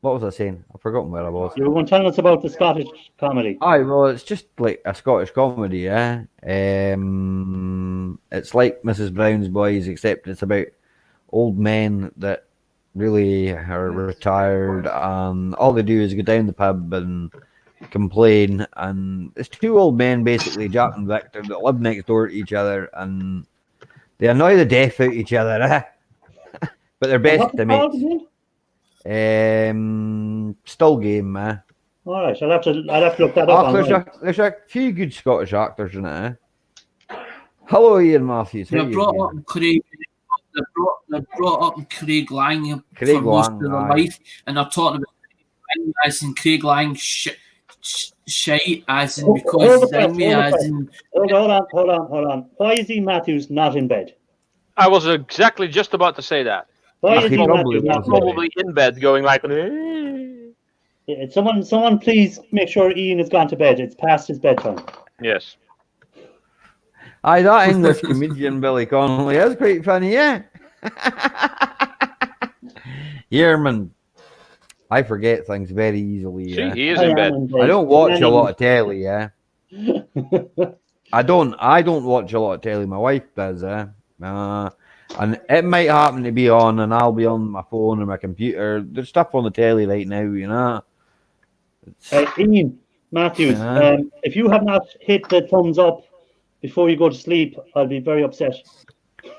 what was I saying? I've forgotten where I was. You were going to tell us about the Scottish comedy. Aye, well, it's just like a Scottish comedy, yeah. It's like Mrs. Brown's Boys, except it's about old men that really are retired, and all they do is go down the pub and complain. And it's two old men, basically, Jack and Victor, that live next door to each other, and they annoy the death out of each other, eh? But they're best What's to it called mates. again? Still Game, eh? All right, I'll have to look that up. Oh, online. there's a few good Scottish actors in it, eh? Hello, Ian Matthews. How They you brought doing? up Craig. They brought up Craig Lang Craig for most Lang, of their aye. life, and they're talking about Craig Lang as in Craig Lang shite as in because as in Hold on. Why is Ian Matthews not in bed? I was exactly just about to say that. Why is He Ian probably Matthews not was in bed? Probably in bed, going like. Yeah, someone please make sure Ian has gone to bed. It's past his bedtime. Yes. Aye, that English comedian Billy Connolly is quite funny, yeah. Yearman. I forget things very easily. See, Yeah. he is in bed. I don't watch a lot of telly, yeah. I don't watch a lot of telly. My wife does, and it might happen to be on, and I'll be on my phone or my computer. There's stuff on the telly right now, you know. Ian Matthews, Yeah. if you have not hit the thumbs up before you go to sleep, I'll be very upset.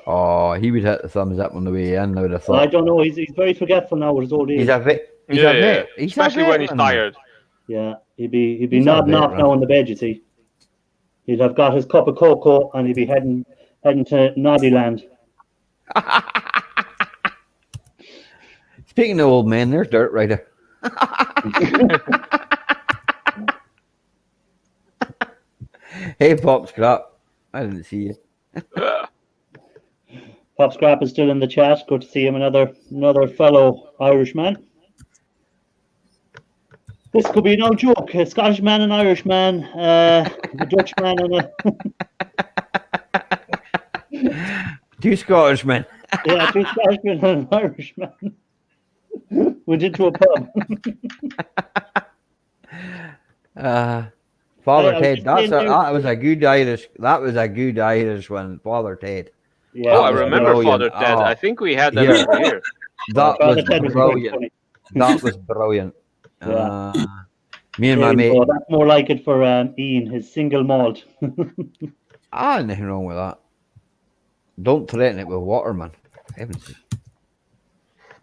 Oh, he would hit the thumbs up on the way in. I would have Well, I thought. don't know. He's very forgetful now with his old age. He's a vet. He's Yeah, a vet. He's especially a when he's veteran. tired. Yeah, he'd be He's a nodding off veteran. now in the bed. You see, he'd have got his cup of cocoa and he'd be heading to Noddyland. Speaking of old men, there's Dirt Rider. Hey, Pop Scrap. I didn't see you. Pop Scrap is still in the chat. Good to see him. Another fellow Irishman. This could be no joke. A Scottish man, an Irish man, a Dutch man, and Two Scottish men. two Scotsmen and an Irishman went into a pub. Father I was Ted. just That's saying there- that was a good Irish. That was a good Irish one. Father Ted. Yeah, Oh, I was remember brilliant. Father Ted. Oh. I think we had that Yeah. over here. That Father was Ted was quite brilliant. funny. That was brilliant. Yeah. Me and There my we mate. go. That's more like it for Ian, his single malt. Nothing wrong with that. Don't threaten it with water, man. For heaven's sake.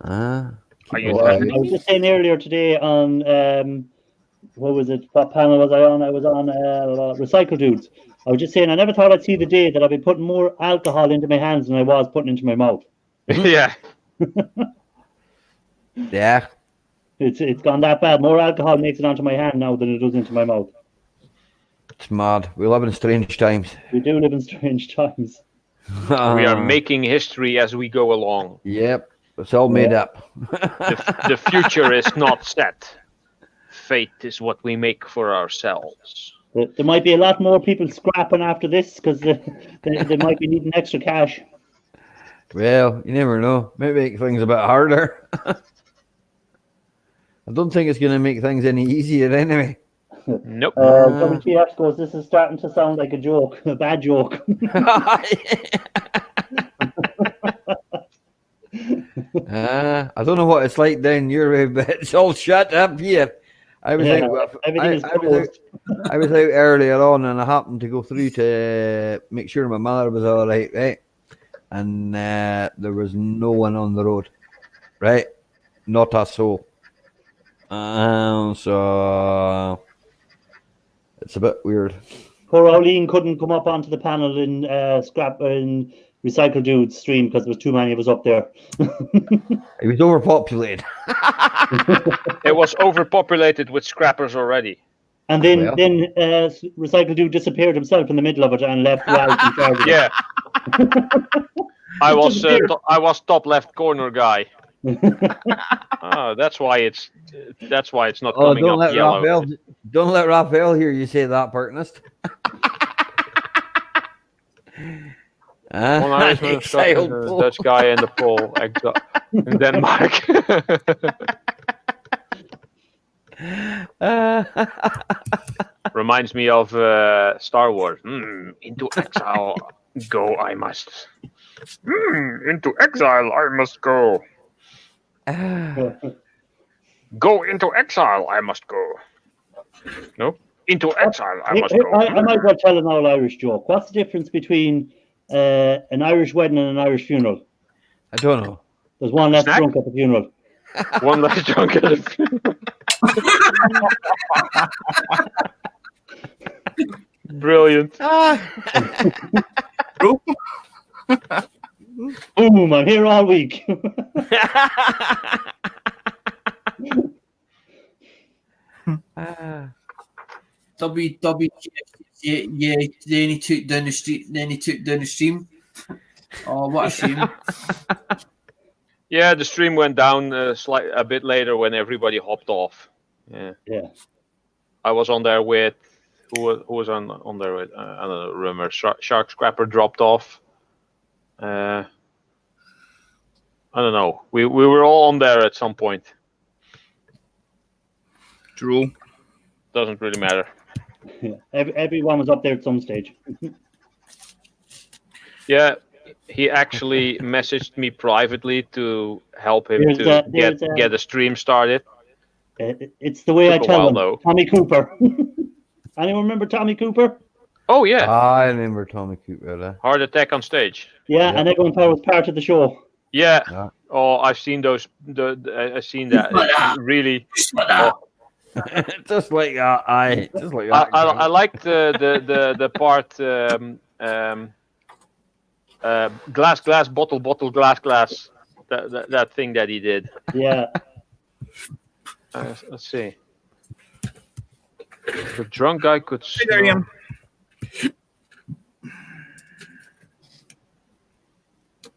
Are you I threatening was me? just saying earlier today on what was it? What panel was I on? I was on Recycle Dudes. I was just saying I never thought I'd see the day that I'd be putting more alcohol into my hands than I was putting into my mouth. Yeah. Yeah. It's gone that bad. More alcohol makes it onto my hand now than it does into my mouth. It's mad. We live in strange times. We do live in strange times. We are making history as we go along. Yep. It's all made up. The future is not set. Fate is what we make for ourselves. There might be a lot more people scrapping after this because they might be needing extra cash. Well, you never know. Might make things a bit harder. I don't think it's going to make things any easier anyway. Nope. WTF goes, this is starting to sound like a joke, a bad joke. I don't know what it's like down your way, but it's all shut up here. I was Yeah, out. everything is I was out. closed. I was out earlier on, and I happened to go through to make sure my mother was all right, right? And there was no one on the road, right? Not a soul. So it's a bit weird. Poor Eileen couldn't come up onto the panel in Recycle Dudes stream because there was too many of us up there. It was overpopulated. It was overpopulated with scrappers already. And then Well. Recycle Dude disappeared himself in the middle of it and left Ralph in charge of it. Yeah. I was top left corner guy. Oh, that's why it's not Oh, coming up yellow. Don't let Raphael hear you say that, Partnest. One Irishman, Exiled a Paul. Dutch guy in the pole in Denmark. Reminds me of Star Wars. Into exile go I must. Into exile I must go. Go into exile I must go. No? Into exile I must go. I might well tell an all Irish joke. What's the difference between an Irish wedding and an Irish funeral? I don't know. There's one less Snack? drunk at the funeral. One last drunk at the funeral. Brilliant. Boom, I'm here all week. Yeah, then he took down the street. Then he took down the stream. Oh, what a shame! Yeah, the stream went down a bit later when everybody hopped off. Yeah. Yeah. I was on there with who was on there with I don't remember. Shark Scrapper dropped off. I don't know. We were all on there at some point. True. Doesn't really matter. Yeah. Everyone was up there at some stage. Yeah, he actually messaged me privately to help him There's to a- get the stream started. It's the way I Took a tell while, them. though. Tommy Cooper. Anyone remember Tommy Cooper? Oh yeah, I remember Tommy Cooper. Heart Attack on stage. Yeah, and everyone thought it was part of the show. Yeah. Yeah. Oh, I've seen those. I've seen that. It's really. Oh, Just like that. Just like I that. like the part. Glass, bottle, glass. That thing that he did. Yeah. Let's see. The drunk guy could. Hey there, Ian.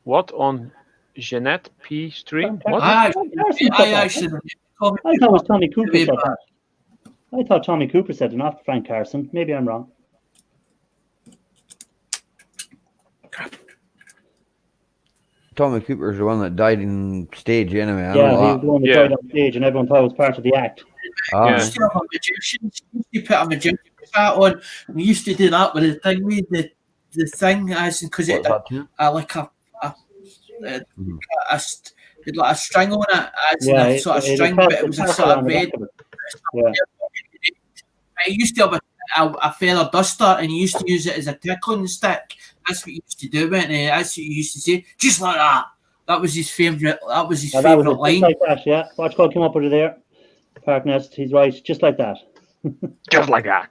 What on Jeanette P stream? What? I Carson said actually. that. I thought it was Tommy Cooper said that. I thought Tommy Cooper said it, not Frank Carson. Maybe I'm wrong. Tommy Cooper's the one that died in stage anyway. I Yeah, know he was that. the one that Yeah. died on stage and everyone thought it was part of the act. Ah, Yeah. Still have a magician. You put a magician chat on. We used to do that with the thing, with the thing, as because it What's that to? like like a string on it, as in Yeah, a sort of it string, has but it the was a tassel sort on of the red. back of it. Yeah. I used to have a feather duster, and he used to use it as a tickling stick. That's what he used to do, and that's what he used to say, just like that. That was his favourite. That was his Now, that was favourite it, just line. like that, yeah. Watch Cole came up with it there. Parknest, he's right, just like that. Just like that.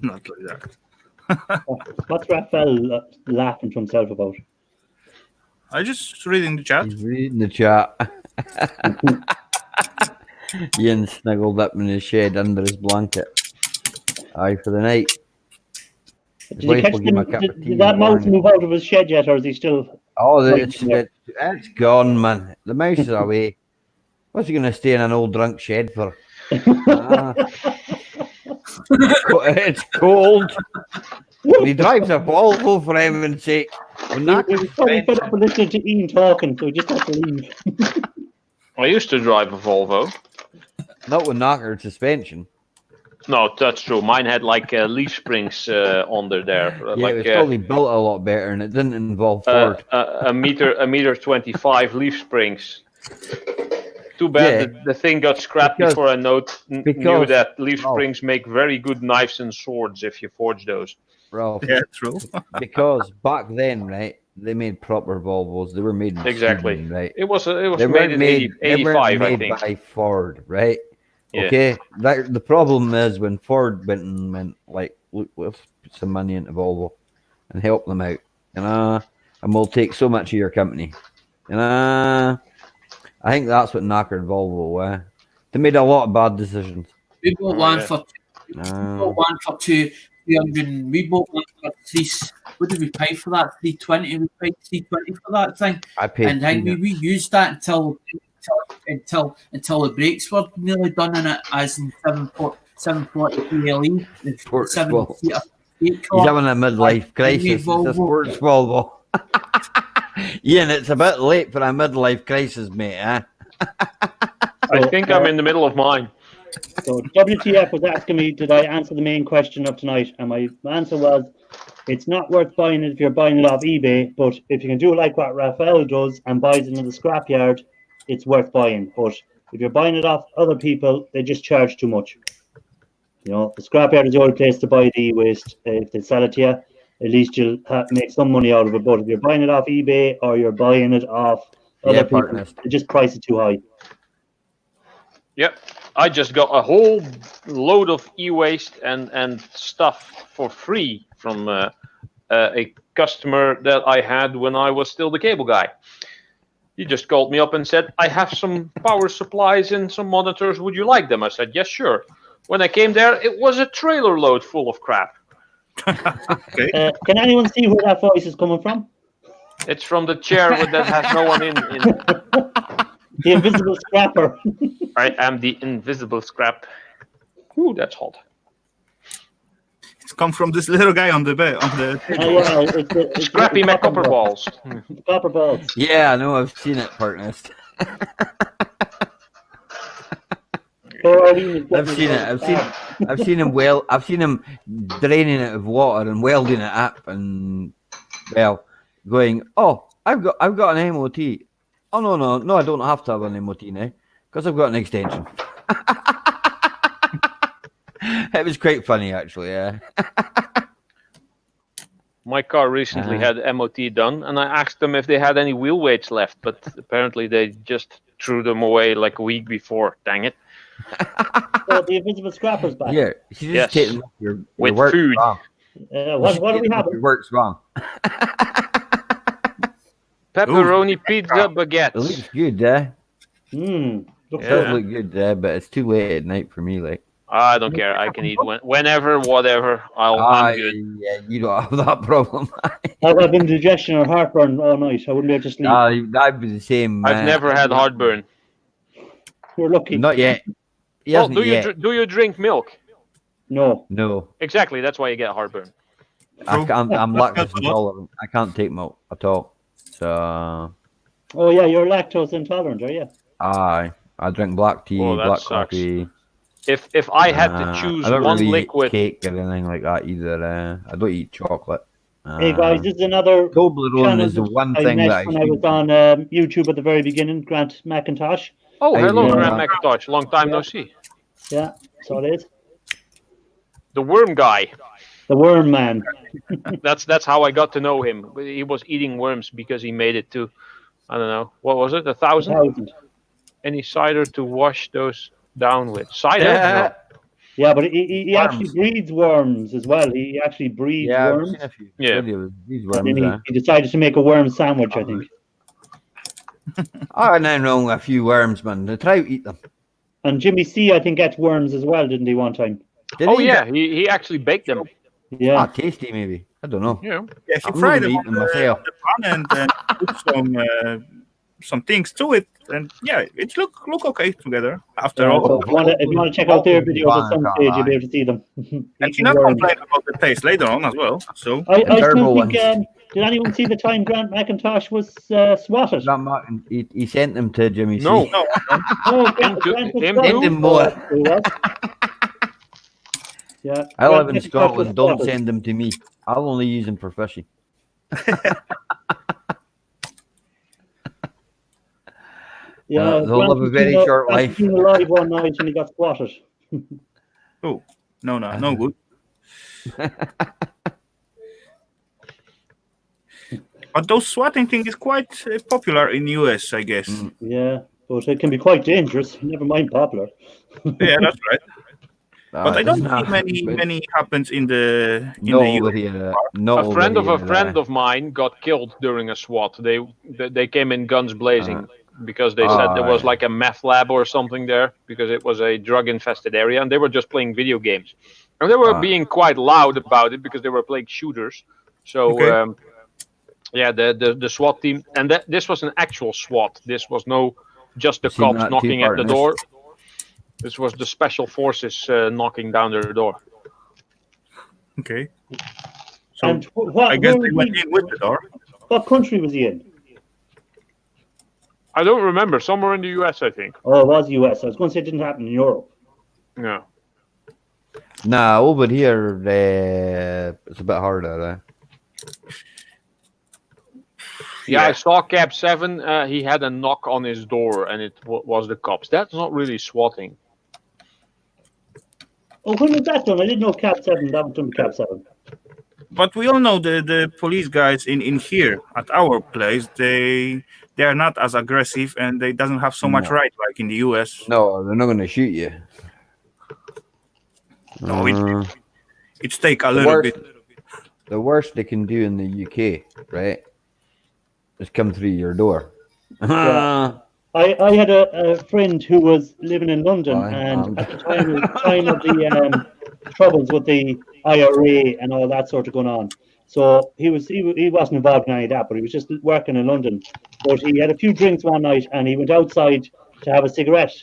Not like that. What's Raphael laughing to himself about? I just read in the chat. He's reading the chat. Ian snuggled up in his shed under his blanket. Aye, for the night. Did, His you wife catch will give him a them, cup of tea did in that the mouse morning. move out of his shed yet, or is he still... Oh, Right it's, there. it's gone, man. The mouse is away. What's he going to stay in an old drunk shed for? It's cold. He drives a Volvo, for heaven's sake. When that He was probably fed up with listening to Ian talking, so he just had to leave. I used to drive a Volvo. Not with knockered suspension. No, that's true. Mine had like leaf springs under there. Yeah, like, it was probably built a lot better, and it didn't involve Ford. a meter 25 leaf springs. Too bad Yeah. the thing got scrapped Because- before I knew because- that leaf oh. springs make very good knives and swords if you forge those. Ralph, Yeah, true. because back then, right, they made proper Volvos. They were made in Exactly. Sweden, right? It was They made weren't in made, they weren't 85, I made think. by Ford, right? Yeah. Okay, the problem is when Ford went like, look, let's put some money into Volvo and help them out, and we'll take so much of your company, I think that's what knackered Volvo. They made a lot of bad decisions. We bought Oh, one yeah. for we bought one for 300. We bought one for 3. What did we pay for that? 320. We paid 320 for that thing. I paid. And then we used that until the brakes were nearly done in it, as in 740 PLE. The Sports 7 Volvo. seater He's having a midlife crisis. It's a Volvo. sports Volvo. Ian, it's a bit late for a midlife crisis, mate. I think I'm in the middle of mine. So WTF was asking me, did I answer the main question of tonight? And my answer was, it's not worth buying it if you're buying it off eBay, but if you can do like what Raphael does and buys it in the scrapyard, it's worth buying. But if you're buying it off other people, they just charge too much. You know, the scrapyard is the only place to buy the e-waste. If they sell it to you, at least you'll make some money out of it. But if you're buying it off eBay or you're buying it off other people, partners. they just price it too high. Yep. I just got a whole load of e-waste and stuff for free from a customer that I had when I was still the cable guy. He just called me up and said, I have some power supplies and some monitors. Would you like them? I said, yes, sure. When I came there, it was a trailer load full of crap. Okay. Can anyone see where that voice is coming from? It's from the chair that has no one in. The invisible scrapper. I am the invisible scrap. Ooh, that's hot. It's come from this little guy on the bed. On the It's Scrappy McCopper balls. Copper balls. Yeah, I know. I've seen it, partners. I've seen it. I've seen him I've seen him draining it of water and welding it up, and going. Oh, I've got an MOT. Oh no! I don't have to have an MOT now because I've got an extension. It was quite funny, actually. Yeah. My car recently had MOT done, and I asked them if they had any wheel weights left, but apparently they just threw them away like a week before. Dang it. So the invisible scrapper's back. Yeah, she's just Yes. taking your With work's food. wrong. What do we have? Your work's wrong. Pepperoni pizza It baguettes. looks good, eh? Looks Yeah. It does look good, but it's too late at night for me. Like, I don't care. I can eat whenever, whatever. I'm good. yeah, you don't have that problem. I've had indigestion or heartburn all night. I wouldn't be able to sleep. That'd be the same. I've never had heartburn. You're lucky. Not yet. He Well, hasn't yet. do you drink milk? No. No, Exactly. That's why you get heartburn. I can't. I'm lactose intolerant. I can't take milk at all. So Oh yeah, you're lactose intolerant, are you? Aye, I drink black tea, Oh, that black sucks. coffee. If I had to choose I don't one really liquid, eat cake or anything like that either. I don't eat chocolate. Hey guys, this is another Toblerone channel is the one I thing met that I when I was should. on YouTube at the very beginning. Grant McIntosh. oh, Hey, hello, yeah. Grant McIntosh. Long time no Yeah. see. Yeah, so it is. The worm guy. The Worm Man. That's how I got to know him. He was eating worms because he made it to, I don't know, what was it, 1,000? 1,000. Any cider to wash those down with? Cider? No. Yeah, but he actually Worms. breeds worms as well. He actually breeds Yeah, I've worms. seen a few Yeah. videos. These And then worms. he decided to make a worm sandwich, I think. I now know a few worms, man. They try to eat them. And Jimmy C, I think, gets worms as well, didn't he, one time? Did Oh he? yeah, he actually baked them. Yeah. Ah, tasty maybe. I don't know. Yeah. Yeah, he I'm fried gonna them eat on them myself. the pan and put some things to it, and yeah, it look okay together. After all, So if you want to check out their videos at some stage, you'll be able to see them. and he not complain about the taste later on as well. So I terrible still think, ones. did anyone see the time Grant McIntosh was swatted? Grant Martin, he sent them to Jimmy C. No. no, Oh, Him to- Grant was him swatted. Send him more. He was. Yeah. I live in Grant McIntosh was Scotland. Don't swatted. send them to me. I'll only use them for fishing. Yeah, they'll Grant live a was very doing short Grant life. was doing a live one night and he got swatted. no good. But those swatting thing is quite popular in US, I guess. Yeah, but it can be quite dangerous. Never mind popular. Yeah, that's right. But I don't Nah, see but many happens in the no US. over here. No A friend of over a here, friend of mine got killed during a SWAT. They came in guns blazing because they said there was like a meth lab or something there because it was a drug infested area and they were just playing video games. And they were being quite loud about it because they were playing shooters. So Okay. yeah, the SWAT team, and this was an actual SWAT. This was just the Seen cops that knocking at the two-partners. door. This was the special forces knocking down their door. Okay. So And what, I guess where they was went he- in with the door. what country was he in? I don't remember. Somewhere in the US, I think. Oh, it was US. I was going to say it didn't happen in Europe. Yeah. Nah, over here it's a bit harder. Yeah, I saw Cab 7. He had a knock on his door, and it was the cops. That's not really swatting. Oh, when was that done? I didn't know Cap 7. That was done to Cap 7. But we all know the police guys in here at our place, they are not as aggressive and they doesn't have so much No. right like in the US. No, they're not going to shoot you. No, it's take a the little worst, bit. the worst they can do in the UK, right, is come through your door. Yeah. I had a friend who was living in London, Fine, and at the time of the troubles with the IRA and all that sort of going on. So he wasn't involved in any of that, but he was just working in London. But he had a few drinks one night, and he went outside to have a cigarette.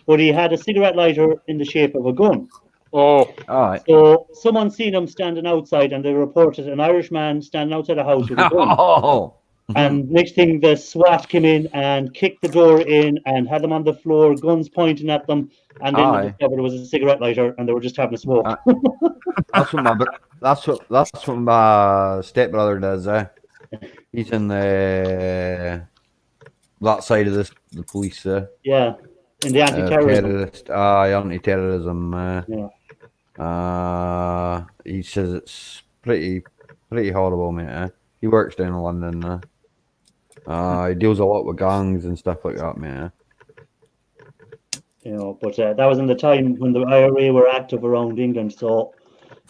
But he had a cigarette lighter in the shape of a gun. Oh, All right. So someone seen him standing outside, and they reported an Irish man standing outside a house with a gun. Oh, And next thing, the SWAT came in and kicked the door in and had them on the floor, guns pointing at them. And then they discovered it was a cigarette lighter, and they were just having a smoke. that's what my stepbrother does. He's in that side of the police. Yeah, in the anti-terrorism. Terrorist, anti-terrorism. Yeah. He says it's pretty horrible, mate. He works down in London. He deals a lot with gangs and stuff like that, mate. You know, but that was in the time when the IRA were active around England. So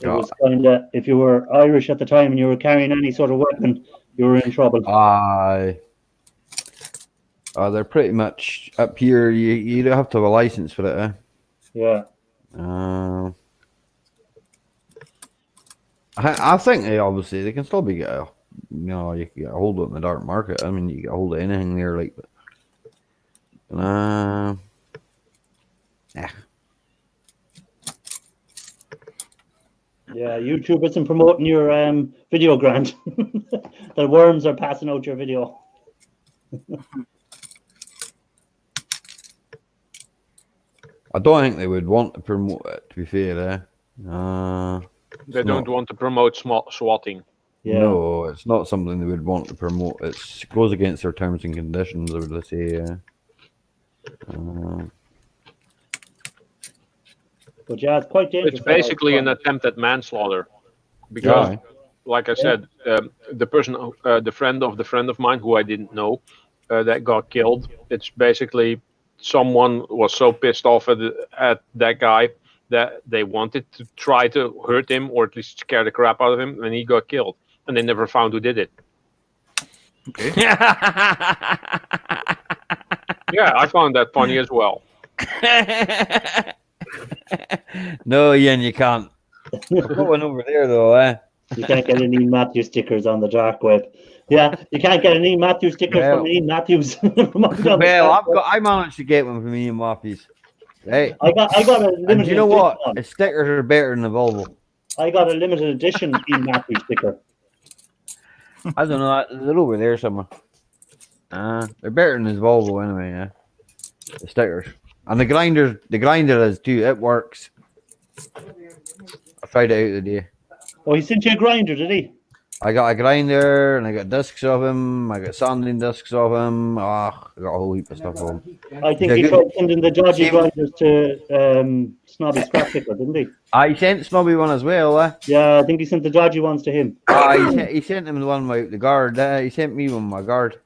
it was kind of, if you were Irish at the time and you were carrying any sort of weapon, you were in trouble. They're pretty much up here. You don't have to have a license for it. Yeah. I think they can still be you can get a hold of it in the dark market. I mean, you get a hold of anything there, like. Yeah, YouTube isn't promoting your video, Grant. The worms are passing out your video. I don't think they would want to promote it, to be fair. They don't want to promote swatting. Yeah. No, it's not something they would want to promote. It goes against their terms and conditions, I would say. But yeah, it's quite dangerous. It's basically an attempt at manslaughter, because, like I said, the person, the friend of mine who I didn't know, that got killed. It's basically someone was so pissed off at that guy that they wanted to try to hurt him or at least scare the crap out of him, and he got killed. And they never found who did it. Okay. Yeah, I found that funny as well. No, Ian, you can't. Got one over there, though, eh? You can't get any Matthew stickers on the dark web. Yeah, you can't get any Matthew stickers from Ian Matthews. Well, I managed to get one from Ian Matthews. Hey, I got a limited. and you know what? One. The stickers are better than the Volvo. I got a limited edition Ian Matthews sticker. I don't know. They're over there somewhere. They're better than his Volvo anyway. Yeah, the stickers and the grinder is too. It works. I tried it out today. Oh, he sent you a grinder, did he? I got a grinder and I got discs of him. I got sanding discs of him. I got a whole heap of stuff of him. I think he tried sending the dodgy grinders to Snobby Scrap Picker, didn't he? I sent Snobby one as well. Yeah, I think he sent the dodgy ones to him. He sent him the one with the guard. He sent me one with my guard.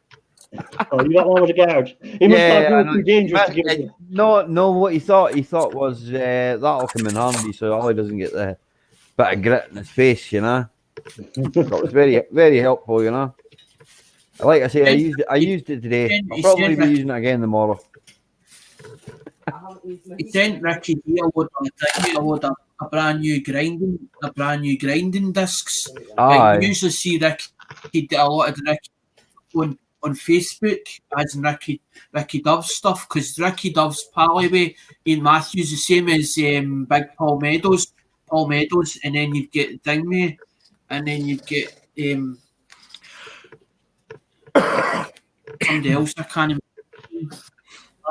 Oh, you got one with a guard. He must have been too dangerous to give it. No, what he thought was that'll come in handy, so Ollie doesn't get the bit of grit in his face, you know. That was very, very helpful, you know. Like I say, I used it today. I'll probably be using it again tomorrow. He sent Ricky D a load of a brand new grinding discs. Aye. You usually see Ricky do a lot of Ricky on Facebook, as in Ricky Dove's stuff, because Ricky Dove's pal away, Ian Matthews, the same as Big Paul Meadows, and then you'd get Dingme, and then you'd get somebody else. I can't even.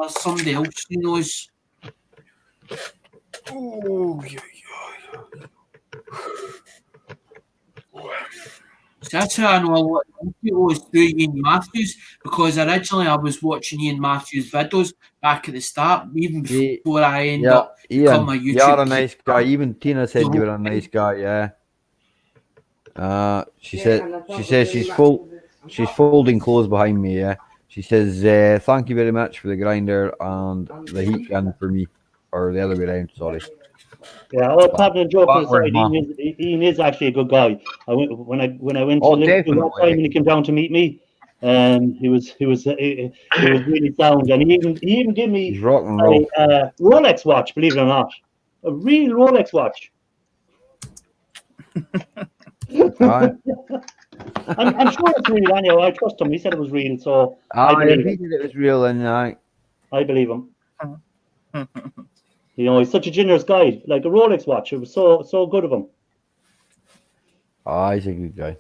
Somebody else who knows. Oh, So that's how I know a lot of people was through Ian Matthews, because originally I was watching Ian Matthews videos back at the start, even before I ended up becoming a YouTube. You're a nice guy. Even Tina said you were a nice guy. Yeah. She says she's folding clothes behind me. Yeah. She says thank you very much for the grinder and the heat gun for me, or the other way around. Sorry. Yeah, well, Captain and joking aside, Ian is actually a good guy. When I went to Liverpool that time and he came down to meet me, he was really sound, and he even gave me a Rolex watch. Believe it or not, a real Rolex watch. I'm sure it's real. Anyway, I trust him. He said it was real, so I believe it was real, and I believe him. You know, he's such a generous guy. Like a Rolex watch, it was so good of him. He's a good guy.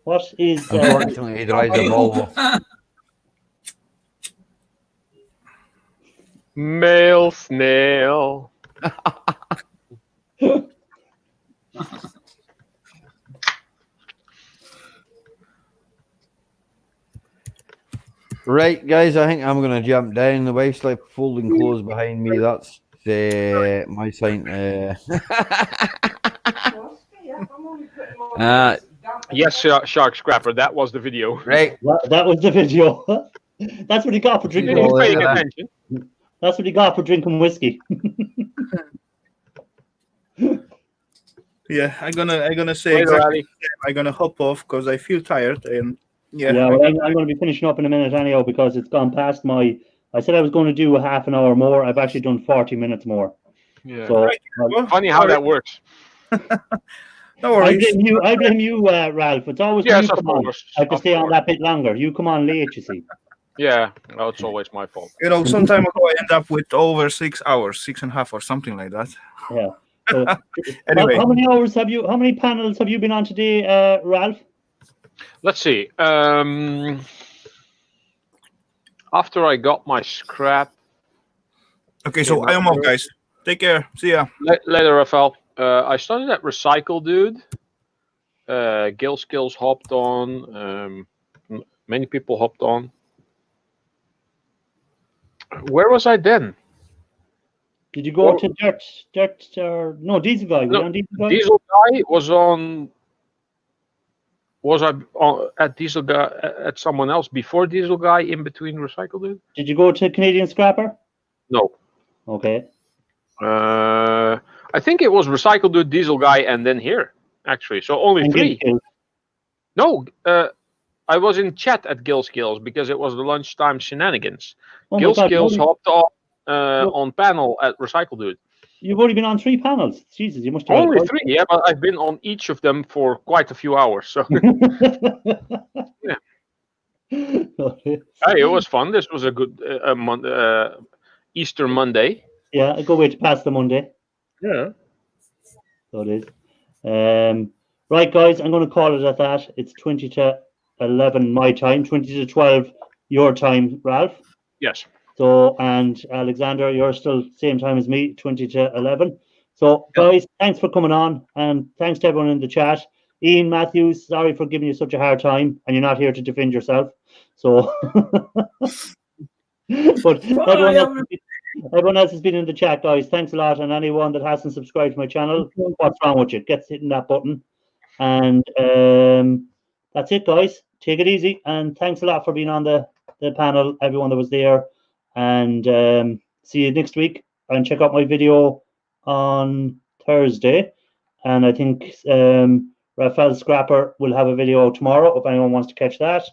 What is? Unfortunately, he drives a Volvo. Male snail. Right, guys, I think I'm going to jump down. The wife's like folding clothes behind me. That's my sign. Yes, Shark Scrapper, that was the video. Right. That was the video. That's what he got for drinking whiskey. That's what he got for drinking whiskey. Yeah, I'm gonna say exactly. I'm gonna hop off because I feel tired and well, I'm going to be finishing up in a minute anyhow because it's gone past my. I said I was going to do a half an hour more. I've actually done 40 minutes more. Yeah. So funny how that works. No worries. I blame you, Ralph. It's always yes, you come on. I have to stay on that bit longer. You come on late, you see. Yeah, well, it's always my fault. You know, some time ago I end up with over 6 hours, 6.5 or something like that. Yeah. So, anyway, how many panels have you been on today, Ralph? Let's see. After I got my scrap, Okay, so I am off, guys. Take care. See ya. Later, Rafael. I started at Recycle Dude. Gil Skills hopped on. Many people hopped on. Where was I then? Did you go to Dirt or no Diesel Guy? No, On Diesel Guy? Diesel Guy was on. Was I on, at Diesel Guy at someone else before Diesel Guy in between Recycle Dude? Did you go to Canadian Scrapper? No. Okay. I think it was Recycle Dude, Diesel Guy, and then here actually. So only And three. Gil- No, I was in chat at Gil Skills because it was the lunchtime shenanigans. Oh my Gil God, Skills you've hopped on panel at Recycle Dude. already been on 3 panels. Jesus, you must have Only 3, yeah, but I've been on each of them for quite a few hours. So Yeah. hey, it was fun. This was a good Easter Monday. Yeah, a good way to pass the Monday. Yeah. So it is. Right, guys, I'm going to call it at that. It's 20 to 11 my time, 20 to 12 your time, Ralph. Yes. So, and Alexander, you're still same time as me, 20 to 11. So, guys, thanks for coming on, and thanks to everyone in the chat. Ian Matthews, sorry for giving you such a hard time, and you're not here to defend yourself. So, but everyone else has been in the chat, guys. Thanks a lot, and anyone that hasn't subscribed to my channel, what's wrong with you? Get hitting that button, and that's it, guys. Take it easy, and thanks a lot for being on the panel, everyone that was there. And see you next week, and check out my video on Thursday, and I think Rafael Scrapper will have a video tomorrow if anyone wants to catch that.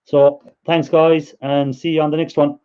So thanks, guys, and see you on the next one.